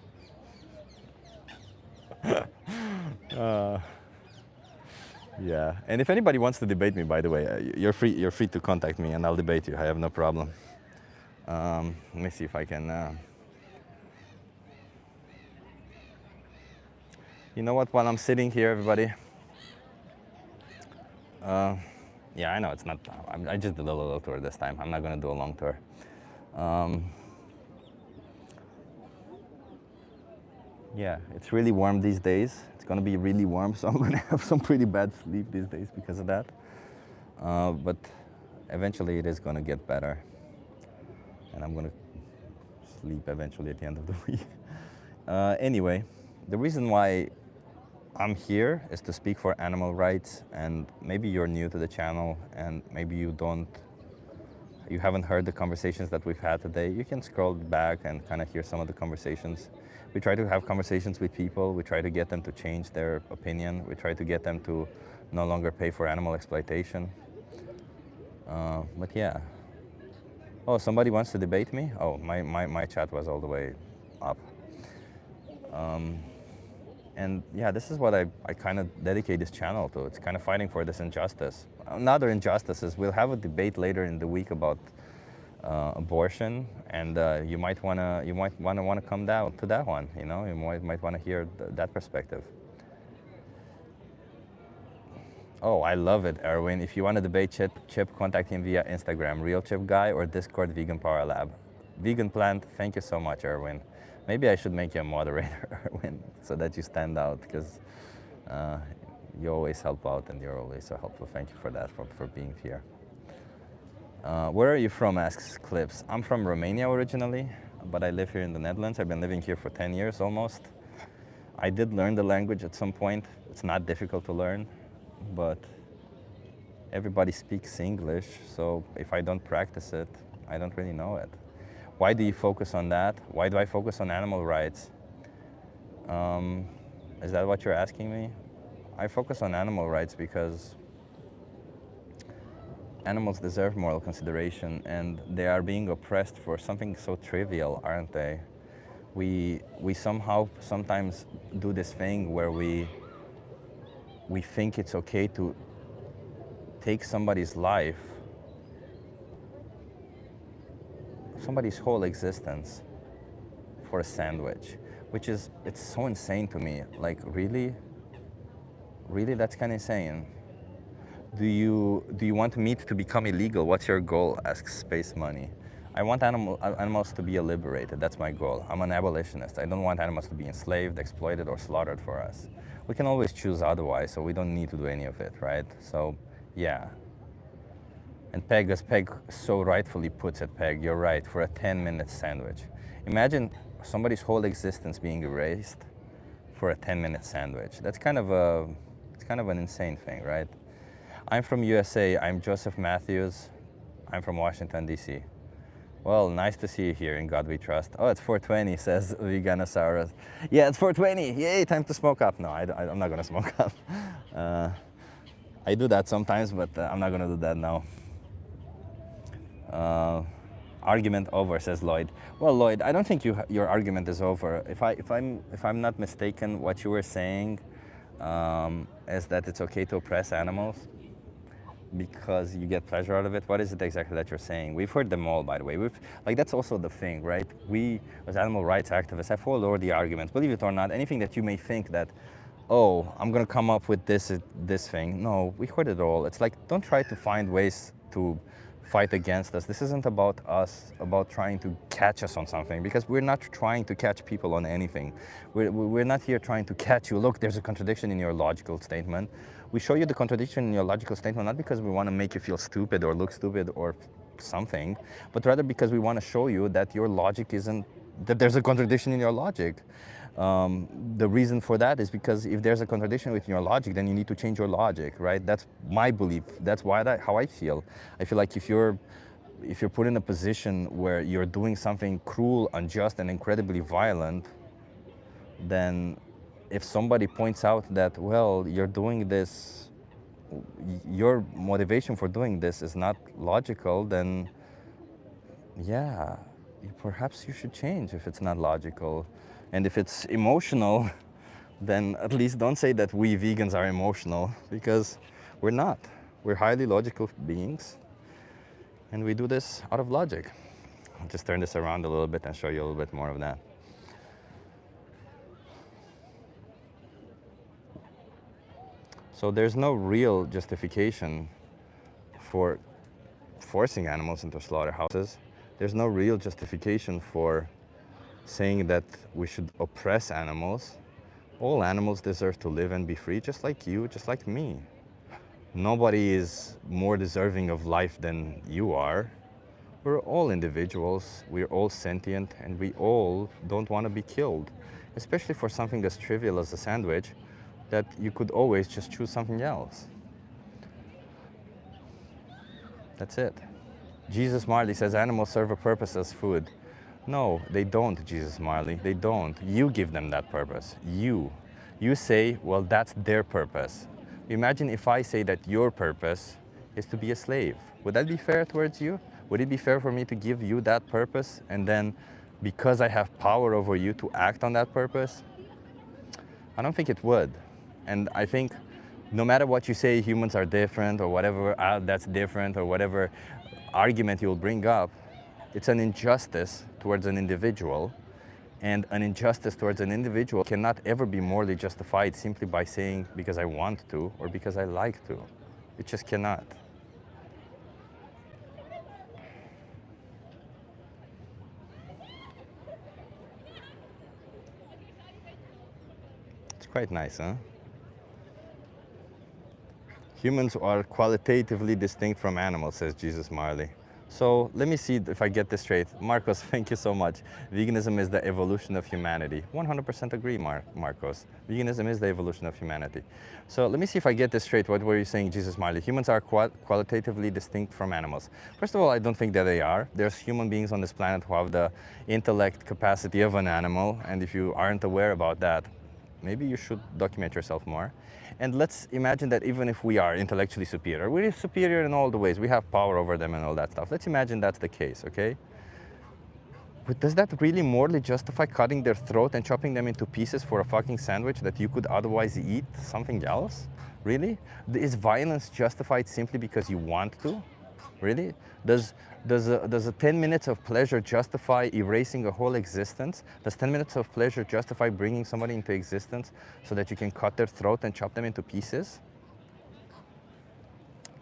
Yeah, and if anybody wants to debate me, by the way, you're free to contact me and I'll debate you. I have no problem. Let me see if I can. You know what? While I'm sitting here, everybody. Yeah, I know it's not. I just did a little tour this time. I'm not going to do a long tour. Yeah, it's really warm these days. It's going to be really warm, so I'm going to have some pretty bad sleep these days because of that. But eventually it is going to get better. And I'm going to sleep eventually at the end of the week. Anyway, the reason why I'm here is to speak for animal rights, and maybe you're new to the channel and maybe you haven't heard the conversations that we've had today. You can scroll back and kind of hear some of the conversations. We try to have conversations with people. We try to get them to change their opinion. We try to get them to no longer pay for animal exploitation. But yeah. Oh, somebody wants to debate me? Oh, my chat was all the way up. And yeah, this is what I kind of dedicate this channel to. It's kind of fighting for this injustice. Another injustice is we'll have a debate later in the week about abortion, and you might want to come down to that one. You might want to hear that perspective. Oh, I love it, Erwin. If you want to debate Chip, contact him via Instagram, Real Chip Guy, or Discord, Vegan Power Lab. Vegan Plant, thank you so much, Erwin. Maybe I should make you a moderator, Erwin, so that you stand out, because you always help out and you're always so helpful. Thank you for that, for being here. Where are you from, asks Clips. I'm from Romania originally, but I live here in the Netherlands. I've been living here for 10 years almost. I did learn the language at some point. It's not difficult to learn, but everybody speaks English, so if I don't practice it, I don't really know it. Why do you focus on that? Why do I focus on animal rights? Is that what you're asking me? I focus on animal rights because animals deserve moral consideration, and they are being oppressed for something so trivial, aren't they? We somehow sometimes do this thing where we think it's okay to take somebody's life, somebody's whole existence, for a sandwich, which is, it's so insane to me. Like, really? Really, that's kind of insane. Do you want meat to become illegal? What's your goal? Asks Space Money. I want animals to be liberated. That's my goal. I'm an abolitionist. I don't want animals to be enslaved, exploited, or slaughtered for us. We can always choose otherwise, so we don't need to do any of it, right? So, yeah. And Peg, as Peg so rightfully puts it, Peg, you're right, for a 10-minute sandwich. Imagine somebody's whole existence being erased for a 10-minute sandwich. That's kind of an insane thing, right? I'm from USA. I'm Joseph Matthews. I'm from Washington, D.C. Well, nice to see you here, in God we trust. Oh, it's 420, says Veganosaurus. Yeah, it's 420. Yay, time to smoke up. No, I'm not going to smoke up. I do that sometimes, but I'm not going to do that now. Argument over, says Lloyd. Well, Lloyd, I don't think your argument is over. If I'm not mistaken, what you were saying is that it's okay to oppress animals because you get pleasure out of it. What is it exactly that you're saying? We've heard them all, by the way. That's also the thing, right? We, as animal rights activists, have all over the arguments. Believe it or not, anything that you may think that, oh, I'm going to come up with this thing. No, we heard it all. It's like, don't try to find ways to fight against us. This isn't about us, about trying to catch us on something, because we're not trying to catch people on anything. We're not here trying to catch you. Look, there's a contradiction in your logical statement. We show you the contradiction in your logical statement not because we want to make you feel stupid or look stupid or something, but rather because we want to show you that your logic isn't, that there's a contradiction in your logic. The reason for that is because if there's a contradiction with your logic, then you need to change your logic, right? That's my belief. That's how I feel. I feel like if you're put in a position where you're doing something cruel, unjust, and incredibly violent, then if somebody points out that, well, you're doing this, your motivation for doing this is not logical, then yeah, perhaps you should change if it's not logical. And if it's emotional, then at least don't say that we vegans are emotional, because we're not. We're highly logical beings, and we do this out of logic. I'll just turn this around a little bit and show you a little bit more of that. So there's no real justification for forcing animals into slaughterhouses. There's no real justification for saying that we should oppress animals. All animals deserve to live and be free, just like you, just like me. Nobody is more deserving of life than you are. We're all individuals, we're all sentient, and we all don't want to be killed, especially for something as trivial as a sandwich, that you could always just choose something else. That's it. Jesus Marley says animals serve a purpose as food. No, they don't, Jesus Marley, they don't. You give them that purpose, you. You say, well, that's their purpose. Imagine if I say that your purpose is to be a slave. Would that be fair towards you? Would it be fair for me to give you that purpose, and then because I have power over you, to act on that purpose? I don't think it would. And I think no matter what you say, humans are different, or whatever, that's different, or whatever argument you'll bring up, it's an injustice towards an individual, and an injustice towards an individual cannot ever be morally justified simply by saying because I want to or because I like to. It just cannot. It's quite nice, huh? Humans are qualitatively distinct from animals, says Jesus Marley. So let me see if I get this straight. Marcos, thank you so much. Veganism is the evolution of humanity. 100% agree, Marcos. Veganism is the evolution of humanity. So let me see if I get this straight. What were you saying, Jesus Marley? Humans are qualitatively distinct from animals. First of all, I don't think that they are. There's human beings on this planet who have the intellect capacity of an animal, and if you aren't aware about that, maybe you should document yourself more. And let's imagine that even if we are intellectually superior, we're superior in all the ways, we have power over them and all that stuff. Let's imagine that's the case, okay? But does that really morally justify cutting their throat and chopping them into pieces for a fucking sandwich that you could otherwise eat something else? Really? Is violence justified simply because you want to? Really? Does a 10 minutes of pleasure justify erasing a whole existence? Does 10 minutes of pleasure justify bringing somebody into existence so that you can cut their throat and chop them into pieces?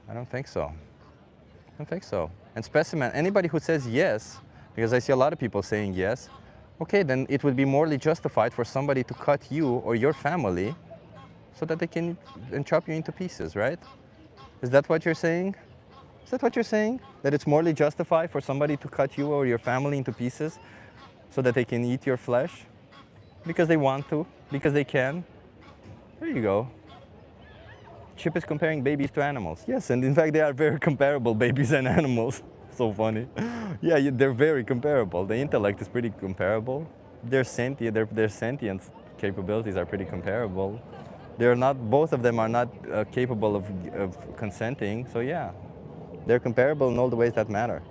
I don't think so. I don't think so. And specimen, anybody who says yes, because I see a lot of people saying yes, okay, then it would be morally justified for somebody to cut you or your family so that they can and chop you into pieces, right? Is that what you're saying? Is that what you're saying? That it's morally justified for somebody to cut you or your family into pieces so that they can eat your flesh? Because they want to, because they can? There you go. Chip is comparing babies to animals. Yes, and in fact they are very comparable, babies and animals. So funny. Yeah, they're very comparable. The intellect is pretty comparable. Their sentient capabilities are pretty comparable. They're not, both of them are not capable of consenting, so yeah. They're comparable in all the ways that matter.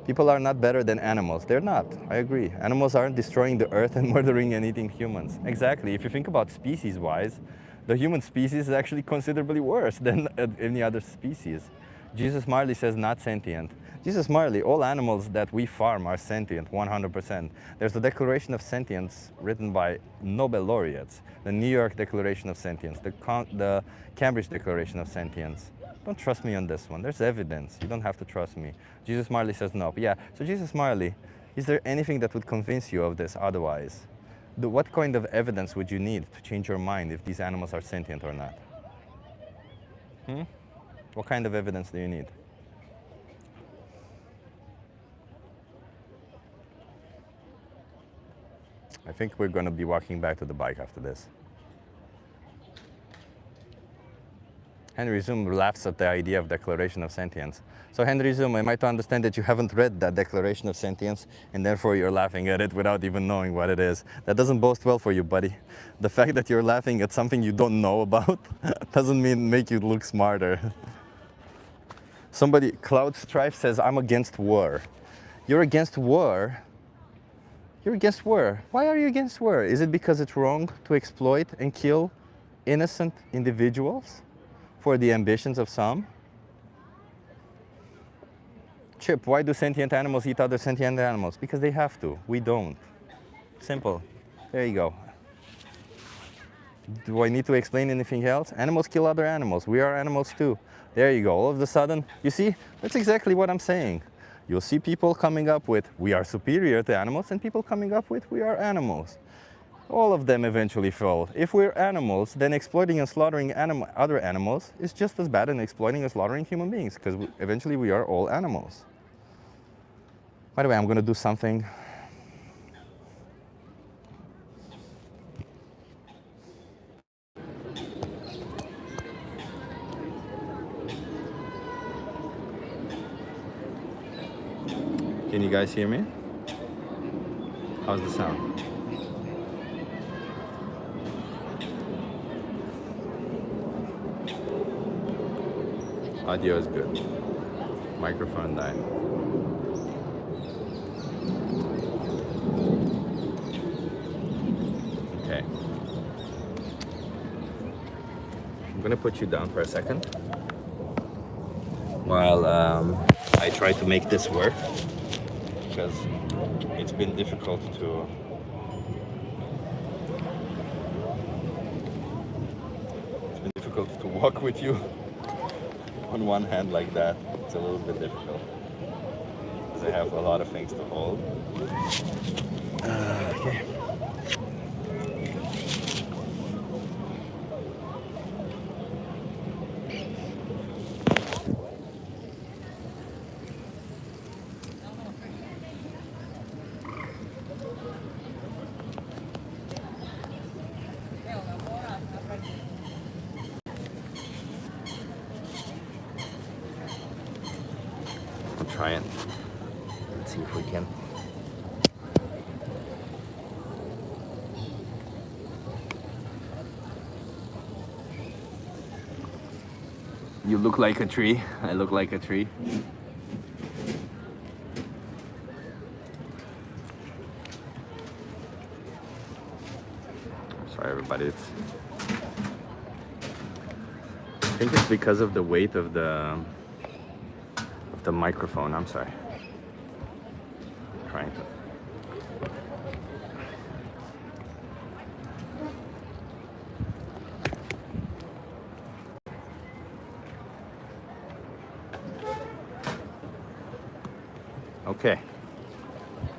People are not better than animals. They're not, I agree. Animals aren't destroying the earth and murdering and eating humans. Exactly, if you think about species-wise, the human species is actually considerably worse than any other species. Jesus Marley says not sentient. Jesus Marley, all animals that we farm are sentient, 100%. There's the Declaration of Sentience written by Nobel laureates, the New York Declaration of Sentience, the Cambridge Declaration of Sentience. Don't trust me on this one. There's evidence. You don't have to trust me. Jesus Marley says no. But yeah, so Jesus Marley, is there anything that would convince you of this otherwise? What kind of evidence would you need to change your mind if these animals are sentient or not? What kind of evidence do you need? I think we're going to be walking back to the bike after this. Henry Zoom laughs at the idea of Declaration of Sentience. So Henry Zoom, am I to understand that you haven't read that Declaration of Sentience and therefore you're laughing at it without even knowing what it is? That doesn't boast well for you, buddy. The fact that you're laughing at something you don't know about doesn't make you look smarter. Somebody, Cloud Strife says, I'm against war. You're against war? You're against war. Why are you against war? Is it because it's wrong to exploit and kill innocent individuals for the ambitions of some? Chip, why do sentient animals eat other sentient animals? Because they have to. We don't. Simple. There you go. Do I need to explain anything else? Animals kill other animals. We are animals too. There you go. All of a sudden, you see, that's exactly what I'm saying. You'll see people coming up with, we are superior to animals, and people coming up with, we are animals. All of them eventually fall. If we're animals, then exploiting and slaughtering other animals is just as bad as exploiting and slaughtering human beings, because eventually we are all animals. By the way, I'm going to do something. Can you guys hear me? How's the sound? Audio is good. Microphone died. Okay. I'm gonna put you down for a second while I try to make this work, because it's been difficult to walk with you on one hand like that. It's a little bit difficult because I have a lot of things to hold. Okay. Try it. Let's see if we can. You look like a tree. I look like a tree. Sorry, everybody. I think it's because of the weight of the microphone. I'm sorry. I'm trying to. Okay,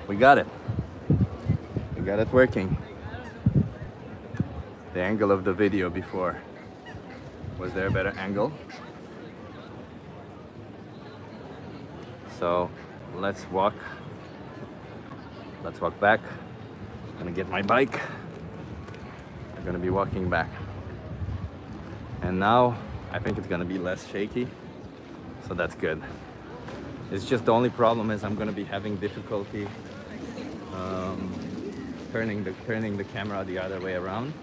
we got it. We got it working. The angle of the video before. Was there a better angle? So let's walk back. I'm gonna get my bike. I'm gonna be walking back. And now I think it's gonna be less shaky, so that's good. It's just the only problem is I'm gonna be having difficulty turning the camera the other way around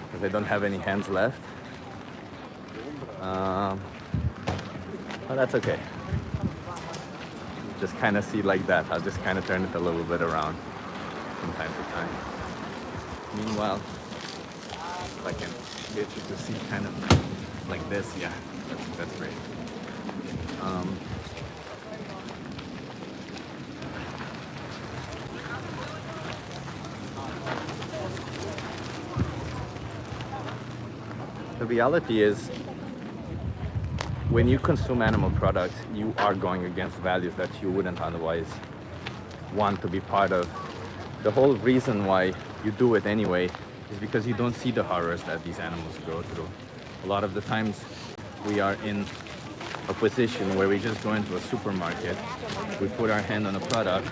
because I don't have any hands left. But that's okay. Just kind of see like that. I'll just kind of turn it a little bit around from time to time. Meanwhile, if I can get you to see kind of like this, yeah, that's great. The reality is, when you consume animal products, you are going against values that you wouldn't otherwise want to be part of. The whole reason why you do it anyway is because you don't see the horrors that these animals go through. A lot of the times we are in a position where we just go into a supermarket, we put our hand on a product,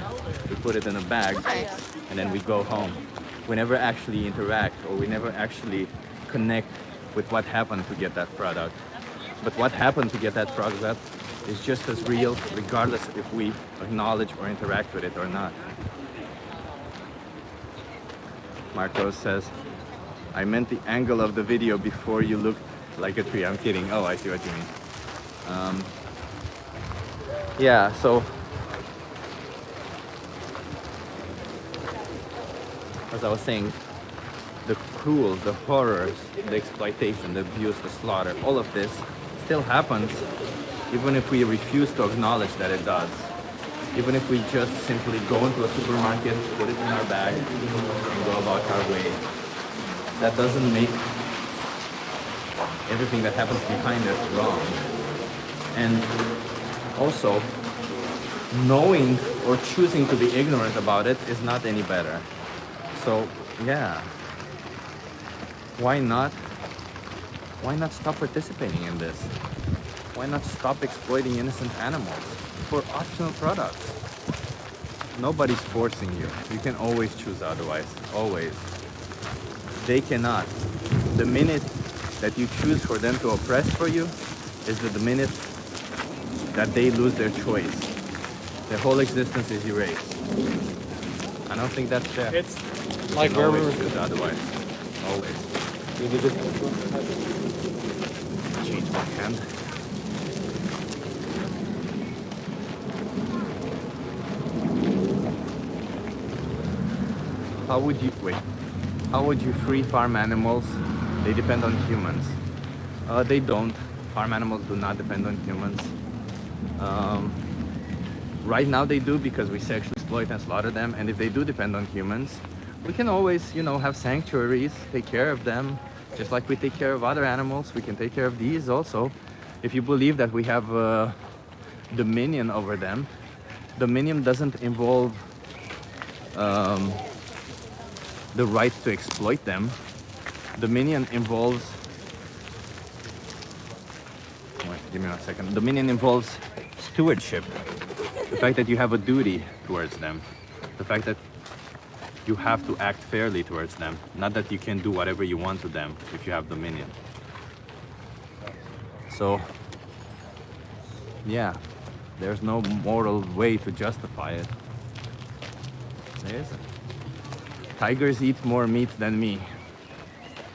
we put it in a bag, and then we go home. We never actually interact, or we never actually connect with what happened to get that product. But what happened to get that product is just as real, regardless if we acknowledge or interact with it or not. Marcos says, I meant the angle of the video before you looked like a tree. I'm kidding. Oh, I see what you mean. Yeah, so as I was saying, the cruel, the horrors, the exploitation, the abuse, the slaughter, all of this still happens even if we refuse to acknowledge that it does. Even if we just simply go into a supermarket, put it in our bag, and go about our way. That doesn't make everything that happens behind it wrong. And also, knowing or choosing to be ignorant about it is not any better. So, yeah. Why not stop participating in this? Why not stop exploiting innocent animals for optional products? Nobody's forcing you. You can always choose otherwise, always. They cannot. The minute that you choose for them to oppress for you is the minute that they lose their choice. Their whole existence is erased. I don't think that's fair. It's like you can always choose otherwise, always. Change my hand. How would you free farm animals? They depend on humans. They don't. Farm animals do not depend on humans. Right now they do because we sexually exploit and slaughter them, and if they do depend on humans, we can always, have sanctuaries, take care of them, just like we take care of other animals. We can take care of these also. If you believe that we have dominion over them, dominion doesn't involve the right to exploit them. Dominion involves, wait, give me 1 second. Dominion involves stewardship. The fact that you have a duty towards them. The fact that you have to act fairly towards them. Not that you can do whatever you want to them if you have dominion. So, yeah, there's no moral way to justify it. There isn't. Tigers eat more meat than me.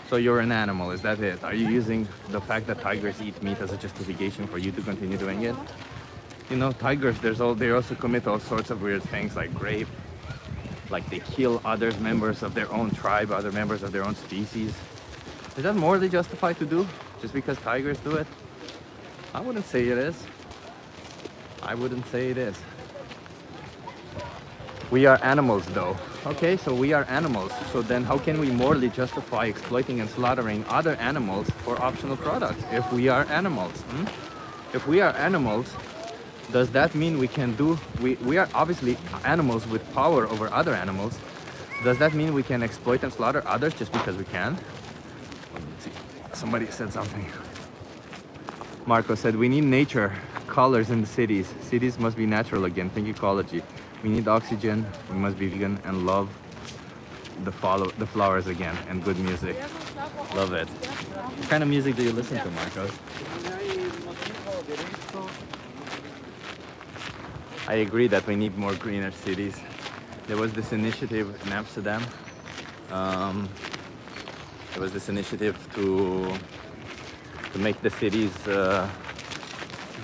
So you're an animal, is that it? Are you using the fact that tigers eat meat as a justification for you to continue doing it? You know, tigers, they also commit all sorts of weird things like rape, like they kill other members of their own tribe, other members of their own species. Is that morally justified to do just because tigers do it? I wouldn't say it is. I wouldn't say it is. We are animals though. Okay, so we are animals. So then how can we morally justify exploiting and slaughtering other animals for optional products if we are animals? If we are animals, does that mean we can do, we are obviously animals with power over other animals. Does that mean we can exploit and slaughter others just because we can? Let's see, somebody said something. Marco said, we need nature, colors in the cities. Cities must be natural again, think ecology. We need oxygen, we must be vegan and love the flowers again and good music. Love it. What kind of music do you listen to, Marcos? I agree that we need more greener cities. There was this initiative in Amsterdam. There was this initiative to make the cities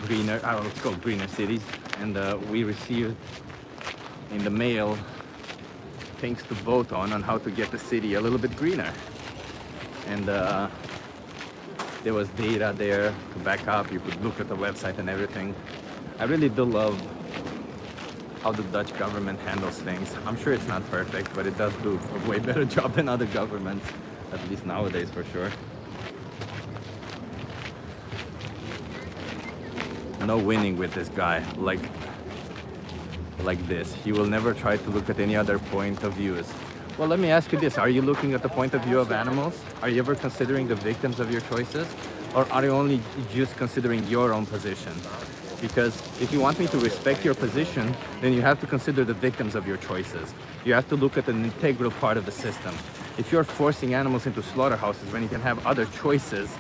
greener. It's called Greener Cities, and we received in the mail things to vote on how to get the city a little bit greener. And there was data there to back up. You could look at the website and everything. I really do love how the Dutch government handles things. I'm sure it's not perfect, but it does do a way better job than other governments, at least nowadays for sure. No winning with this guy, like this. He will never try to look at any other point of views. Well, let me ask you this. Are you looking at the point of view of animals? Are you ever considering the victims of your choices? Or are you only just considering your own position? Because if you want me to respect your position, then you have to consider the victims of your choices. You have to look at an integral part of the system. If you're forcing animals into slaughterhouses when you can have other choices,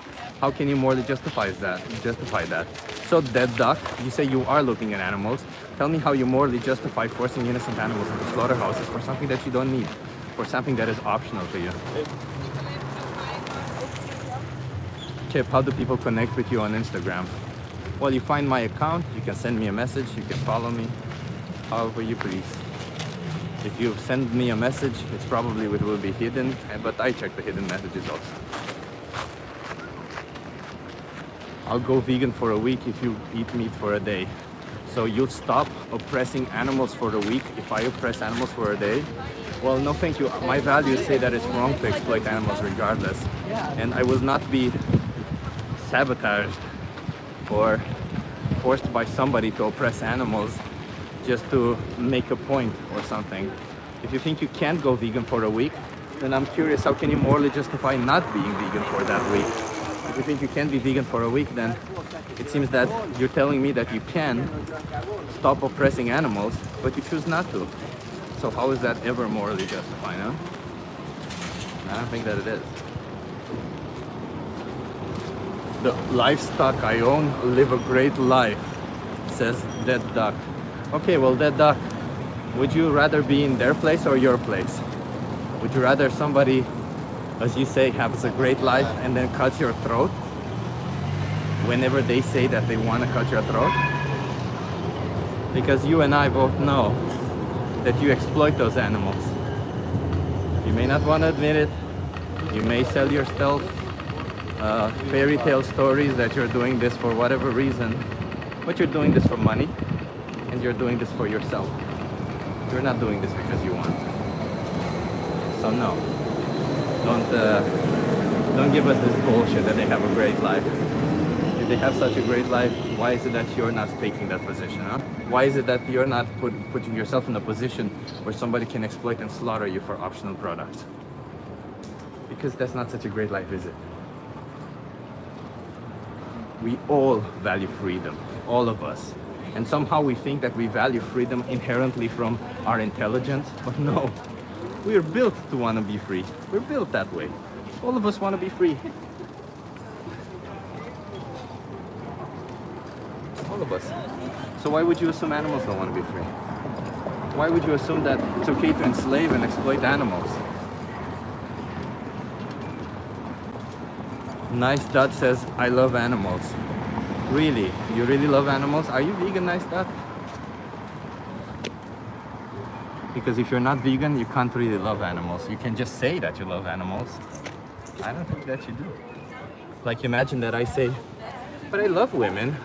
how can you morally justify that? So, dead duck, you say you are looking at animals. Tell me how you morally justify forcing innocent animals into slaughterhouses for something that you don't need, for something that is optional to you. Chip, how do people connect with you on Instagram? Well, you find my account, you can send me a message, you can follow me, however you please. If you send me a message, it's probably it will be hidden, but I check the hidden messages also. I'll go vegan for a week if you eat meat for a day. So you'll stop oppressing animals for a week if I oppress animals for a day? Well, no thank you. My values say that it's wrong to exploit animals regardless. And I will not be sabotaged or forced by somebody to oppress animals just to make a point or something. If you think you can't go vegan for a week, then I'm curious, how can you morally justify not being vegan for that week? If you think you can't be vegan for a week, then it seems that you're telling me that you can stop oppressing animals, but you choose not to. So how is that ever morally justified, huh? I don't think that it is. The livestock I own live a great life, says Dead Duck. Okay, well, Dead Duck, would you rather be in their place or your place? Would you rather somebody, as you say, has a great life and then cuts your throat whenever they say that they want to cut your throat? Because you and I both know that you exploit those animals. You may not want to admit it. You may sell yourself fairy tale stories that you're doing this for whatever reason, but you're doing this for money and you're doing this for yourself. You're not doing this because you want. So no, don't give us this bullshit that they have a great life. If they have such a great life, why is it that you're not taking that position, huh? Why is it that you're not putting yourself in a position where somebody can exploit and slaughter you for optional products? Because that's not such a great life, is it? We all value freedom, all of us. And somehow we think that we value freedom inherently from our intelligence, but no. We are built to want to be free. We're built that way. All of us want to be free. All of us. So why would you assume animals don't want to be free? Why would you assume that it's okay to enslave and exploit animals? Nice Dot says, I love animals. Really? You really love animals? Are you vegan, Nice Dot? Because if you're not vegan, you can't really love animals. You can just say that you love animals. I don't think that you do. Like, imagine that I say, but I love women.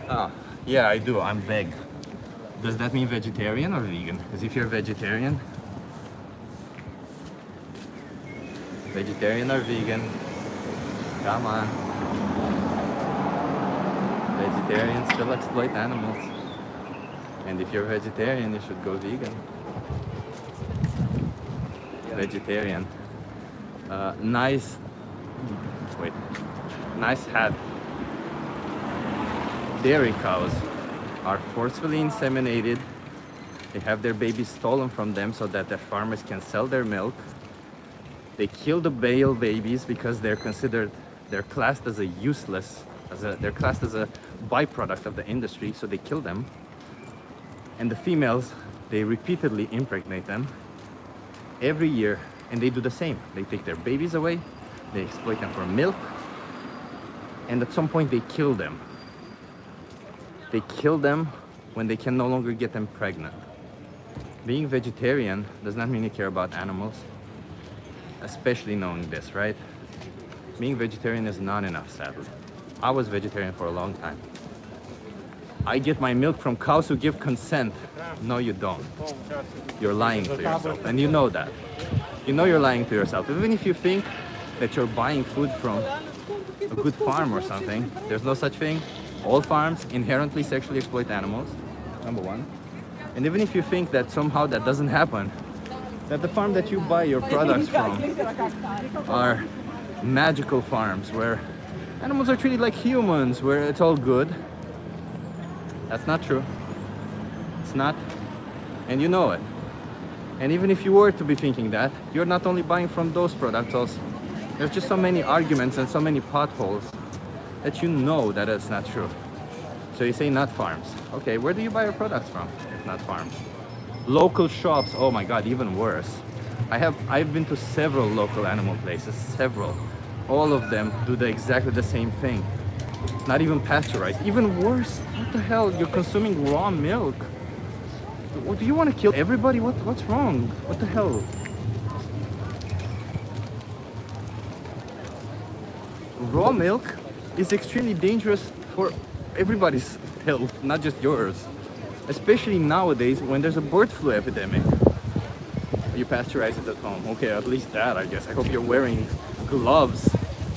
Ah, yeah, I do. I'm veg. Does that mean vegetarian or vegan? Because if you're vegetarian or vegan, come on. Vegetarians still exploit animals. And if you're vegetarian, you should go vegan. Vegetarian. Nice hat. Dairy cows are forcefully inseminated. They have their babies stolen from them so that the farmers can sell their milk. They kill the male babies because they're classed as they're classed as a byproduct of the industry, so they kill them. And the females, they repeatedly impregnate them every year, and they do the same. They take their babies away, they exploit them for milk, and at some point they kill them. They kill them when they can no longer get them pregnant. Being vegetarian does not mean you care about animals, especially knowing this, right? Being vegetarian is not enough, sadly. I was vegetarian for a long time. I get my milk from cows who give consent. No, you don't. You're lying to yourself, and you know that. You know you're lying to yourself. Even if you think that you're buying food from a good farm or something, there's no such thing. All farms inherently sexually exploit animals, number one. And even if you think that somehow that doesn't happen, that the farm that you buy your products from are magical farms where animals are treated like humans, where it's all good, that's not true. It's not, and you know it. And even if you were to be thinking that, you're not only buying from those products also. There's just so many arguments and so many potholes that you know that it's not true. So you say not farms. Okay, where do you buy your products from if not farms? Local shops, oh my god, even worse. I've been to several local animal places, several. All of them do exactly the same thing. Not even pasteurized, even worse. What the hell, you're consuming raw milk. Do you want to kill everybody? What's wrong? What the hell? Raw milk is extremely dangerous for everybody's health, not just yours. Especially nowadays when there's a bird flu epidemic. You pasteurize it at home. Okay, at least that, I guess. I hope you're wearing gloves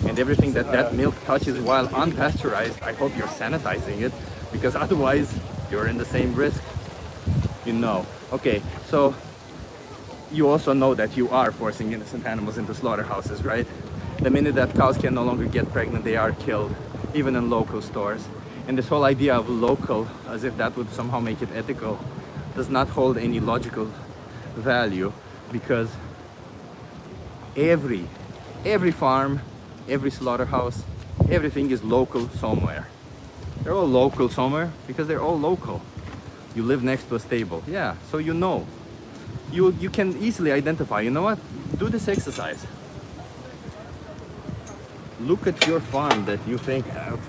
and everything that milk touches while unpasteurized. I hope you're sanitizing it, because otherwise you're in the same risk. You know. Okay, so you also know that you are forcing innocent animals into slaughterhouses, right? The minute that cows can no longer get pregnant, they are killed, even in local stores. And this whole idea of local, as if that would somehow make it ethical, does not hold any logical value, because every farm, every slaughterhouse, everything is local somewhere. They're all local somewhere because they're all local. You live next to a stable, yeah, so you know. You can easily identify, you know what? Do this exercise. Look at your farm that you think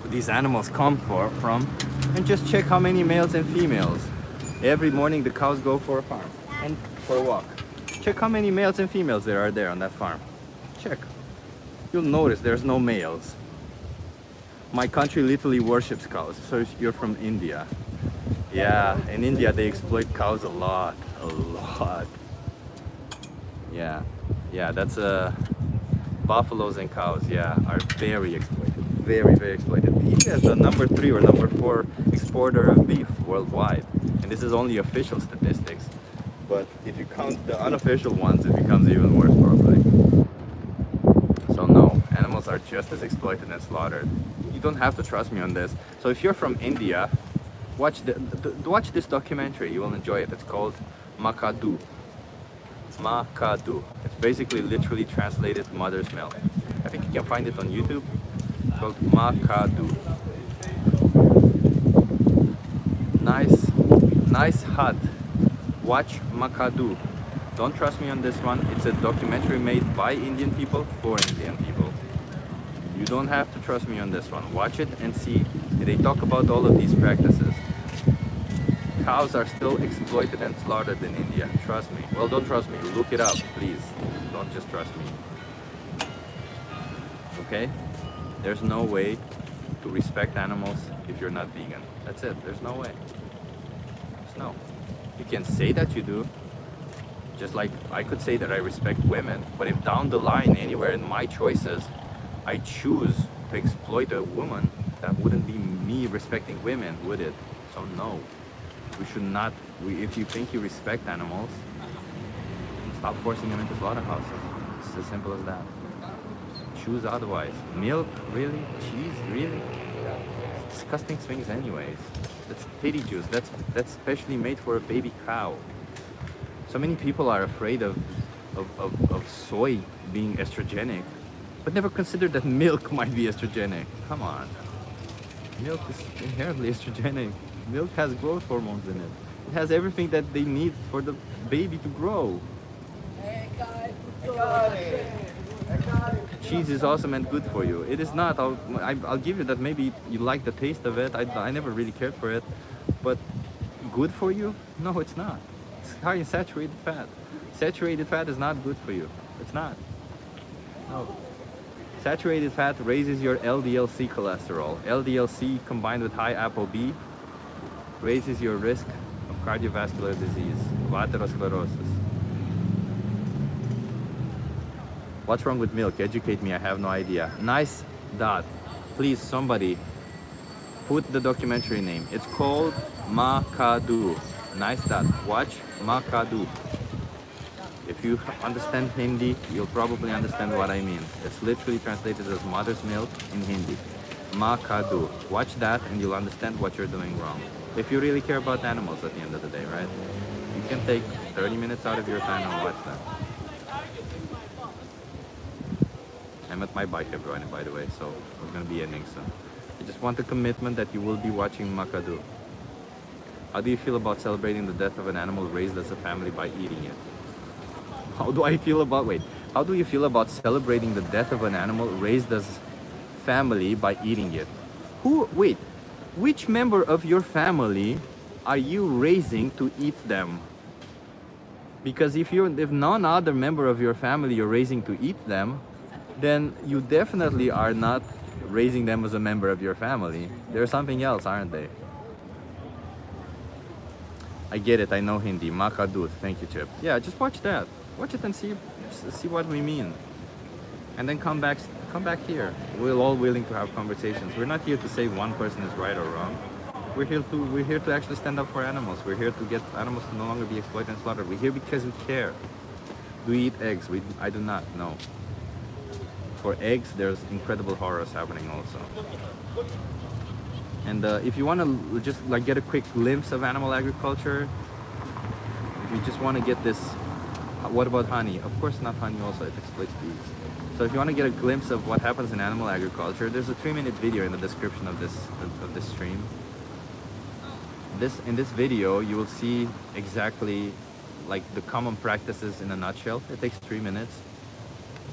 these animals come from, and just check how many males and females. Every morning the cows go for a farm and for a walk. Check how many males and females there are there on that farm. Check. You'll notice there's no males. My country literally worships cows. So you're from India. Yeah, in India they exploit cows a lot. Yeah, that's buffaloes and cows, yeah, are very exploited. Very, very exploited. India is the number 3 or number 4 exporter of beef worldwide. And this is only official statistics. But if you count the unofficial ones, it becomes even worse probably. So no, animals are just as exploited and slaughtered. You don't have to trust me on this. So if you're from India, watch this documentary. You will enjoy it. It's called Makadu. Makadu. It's basically literally translated mother's milk. I think you can find it on YouTube. It's called Makadu. Nice hut. Watch Makadu. Don't trust me on this one. It's a documentary made by Indian people for Indian people. You don't have to trust me on this one. Watch it and see. They talk about all of these practices. Cows are still exploited and slaughtered in India. Trust me. Well, don't trust me. Look it up, please. Don't just trust me. Okay? There's no way to respect animals if you're not vegan. That's it. There's no way. There's no. You can say that you do. Just like I could say that I respect women, but if down the line, anywhere in my choices, I choose to exploit a woman, that wouldn't be me respecting women, would it? So no. We should not, if you think you respect animals, stop forcing them into slaughterhouses. It's as simple as that. Choose otherwise. Milk, really? Cheese, really? Disgusting things anyways. That's pity juice. That's specially made for a baby cow. So many people are afraid of soy being estrogenic, but never considered that milk might be estrogenic. Come on. Milk is inherently estrogenic. Milk has growth hormones in it. It has everything that they need for the baby to grow. Cheese is awesome and good for you. It is not. I'll give you that. Maybe you like the taste of it. I never really cared for it. But good for you? No, it's not. It's high in saturated fat. Saturated fat is not good for you. It's not. No. Saturated fat raises your LDL-C cholesterol. LDL-C combined with high ApoB raises your risk of cardiovascular disease, atherosclerosis. What's wrong with milk? Educate me, I have no idea. Nice dot. Please, somebody, put the documentary name. It's called Makadu. Nice dot. Watch Makadu. If you understand Hindi, you'll probably understand what I mean. It's literally translated as mother's milk in Hindi. Makadu. Watch that and you'll understand what you're doing wrong. If you really care about animals at the end of the day, right? You can take 30 minutes out of your time and watch that. I'm at my bike, everyone, by the way, so we're going to be ending soon. I just want a commitment that you will be watching Makadu. How do you feel about celebrating the death of an animal raised as a family by eating it? How do you feel about celebrating the death of an animal raised as family by eating it? Which member of your family are you raising to eat them? Because if none other member of your family you're raising to eat them, then you definitely are not raising them as a member of your family. They're something else, aren't they? I get it, I know Hindi. Makadut, thank you, Chip. Yeah, just watch that. Watch it and see what we mean. And then come back here. We're all willing to have conversations. We're not here to say one person is right or wrong. We're here to actually stand up for animals. We're here to get animals to no longer be exploited and slaughtered. We're here because we care. Do we eat eggs? I do not, no. For eggs, there's incredible horrors happening also. And if you want to just like get a quick glimpse of animal agriculture, if you just want to get this, what about honey? Of course not honey also, it exploits bees. So if you want to get a glimpse of what happens in animal agriculture, there's a 3-minute video in the description of this stream. In this video, you will see exactly like the common practices in a nutshell. It takes 3 minutes.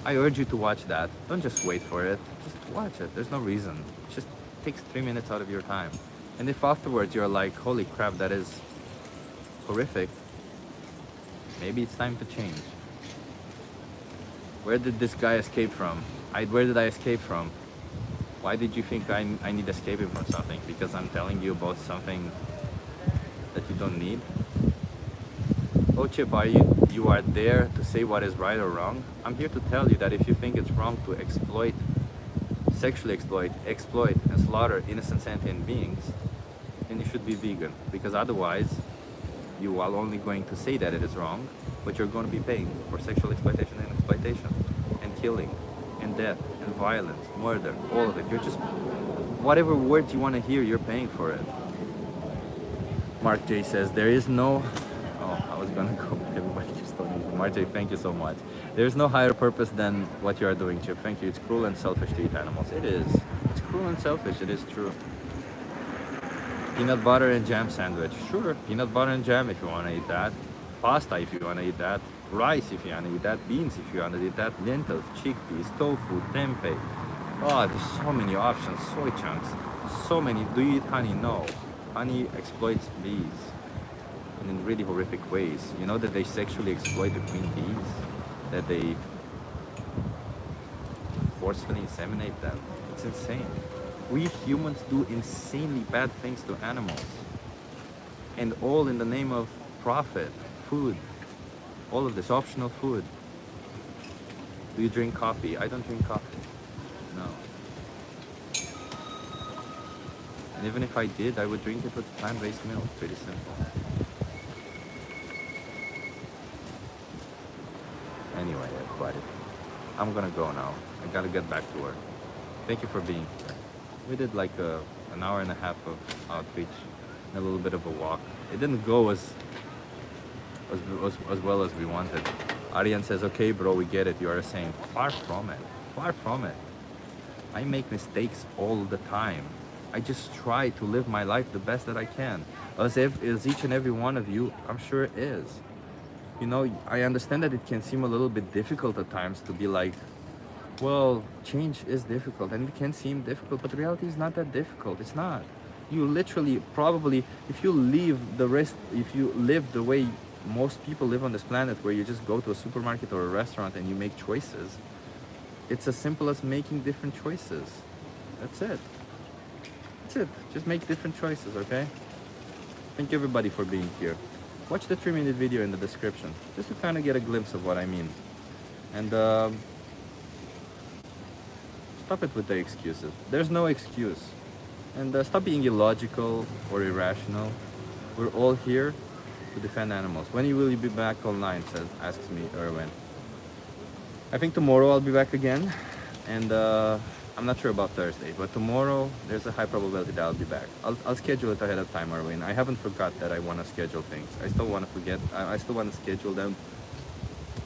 I urge you to watch that. Don't just wait for it. Just watch it. There's no reason. It just takes 3 minutes out of your time. And if afterwards you're like, holy crap, that is horrific, maybe it's time to change. Where did this guy escape from? Where did I escape from? Why did you think I need escaping from something? Because I'm telling you about something that you don't need? Oh Chip, you are there to say what is right or wrong? I'm here to tell you that if you think it's wrong to sexually exploit, and slaughter innocent sentient beings, then you should be vegan. Because otherwise, you are only going to say that it is wrong, but you're going to be paying for sexual exploitation, and killing, and death, and violence, murder, all of it. You're just, whatever words you want to hear, you're paying for it. Mark J says, there is no, I was gonna go, everybody keeps telling me. Mark J, thank you so much. There is no higher purpose than what you are doing, Chip. Thank you. It's cruel and selfish to eat animals. It is. It's cruel and selfish. It is true. Peanut butter and jam sandwich. Sure, peanut butter and jam if you want to eat that. Pasta if you want to eat that. Rice if you want to eat that. Beans if you want to eat that. Lentils, chickpeas, tofu, tempeh. Oh, there's so many options. Soy chunks. So many. Do you eat honey? No. Honey exploits bees in really horrific ways. You know that they sexually exploit the queen bees? That they forcefully inseminate them? It's insane. We humans do insanely bad things to animals. And all in the name of profit, food. All of this optional food. Do you drink coffee? I don't drink coffee. No. And even if I did, I would drink it with plant-based milk. Pretty simple. Anyway, everybody, I'm gonna go now. I gotta get back to work. Thank you for being here. We did like an hour and a half of outreach and a little bit of a walk. It didn't go as well as we wanted. Aryan says, okay, bro, we get it. You are a saint. Far from it. Far from it. I make mistakes all the time. I just try to live my life the best that I can. As each and every one of you, I'm sure it is. You know, I understand that it can seem a little bit difficult at times to be like, well, change is difficult and it can seem difficult, but reality is not that difficult. It's not. You literally, probably, if you live the way most people live on this planet, where you just go to a supermarket or a restaurant and you make choices, it's as simple as making different choices. That's it. That's it. Just make different choices, okay? Thank you everybody for being here. Watch the 3-minute video in the description, just to kind of get a glimpse of what I mean. And stop it with the excuses. There's no excuse. And stop being illogical or irrational. We're all here to defend animals. When will you be back online, asks me Erwin. I think tomorrow I'll be back again. And I'm not sure about Thursday, but tomorrow there's a high probability that I'll be back. I'll schedule it ahead of time, Erwin. I haven't forgot that I want to schedule things. I still want to forget. I still want to schedule them.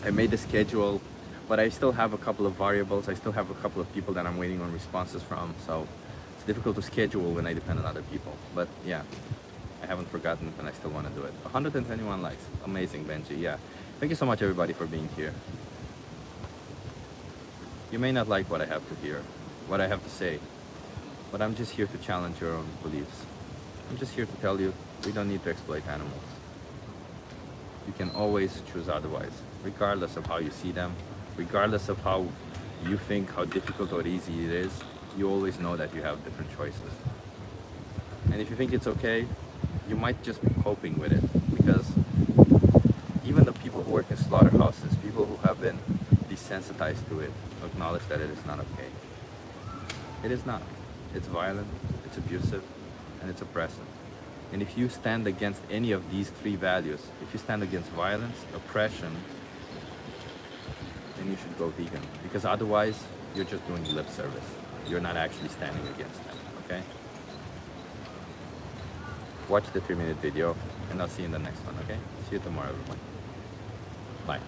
I made the schedule, but I still have a couple of variables. I still have a couple of people that I'm waiting on responses from. So it's difficult to schedule when I depend on other people. But yeah, I haven't forgotten it and I still want to do it. 121 likes. Amazing, Benji. Yeah. Thank you so much, everybody, for being here. You may not like what I have to hear, what I have to say, but I'm just here to challenge your own beliefs. I'm just here to tell you we don't need to exploit animals. You can always choose otherwise, regardless of how you see them, regardless of how you think, how difficult or easy it is. You always know that you have different choices. And if you think it's okay, you might just be coping with it, because even the people who work in slaughterhouses, people who have been desensitized to it, acknowledge that it is not okay. It is not. It's violent, it's abusive, and it's oppressive. And if you stand against any of these three values, if you stand against violence, oppression, then you should go vegan. Because otherwise, you're just doing lip service. You're not actually standing against them, okay? Watch the 3-minute video, and I'll see you in the next one, okay? See you tomorrow, everyone. Bye.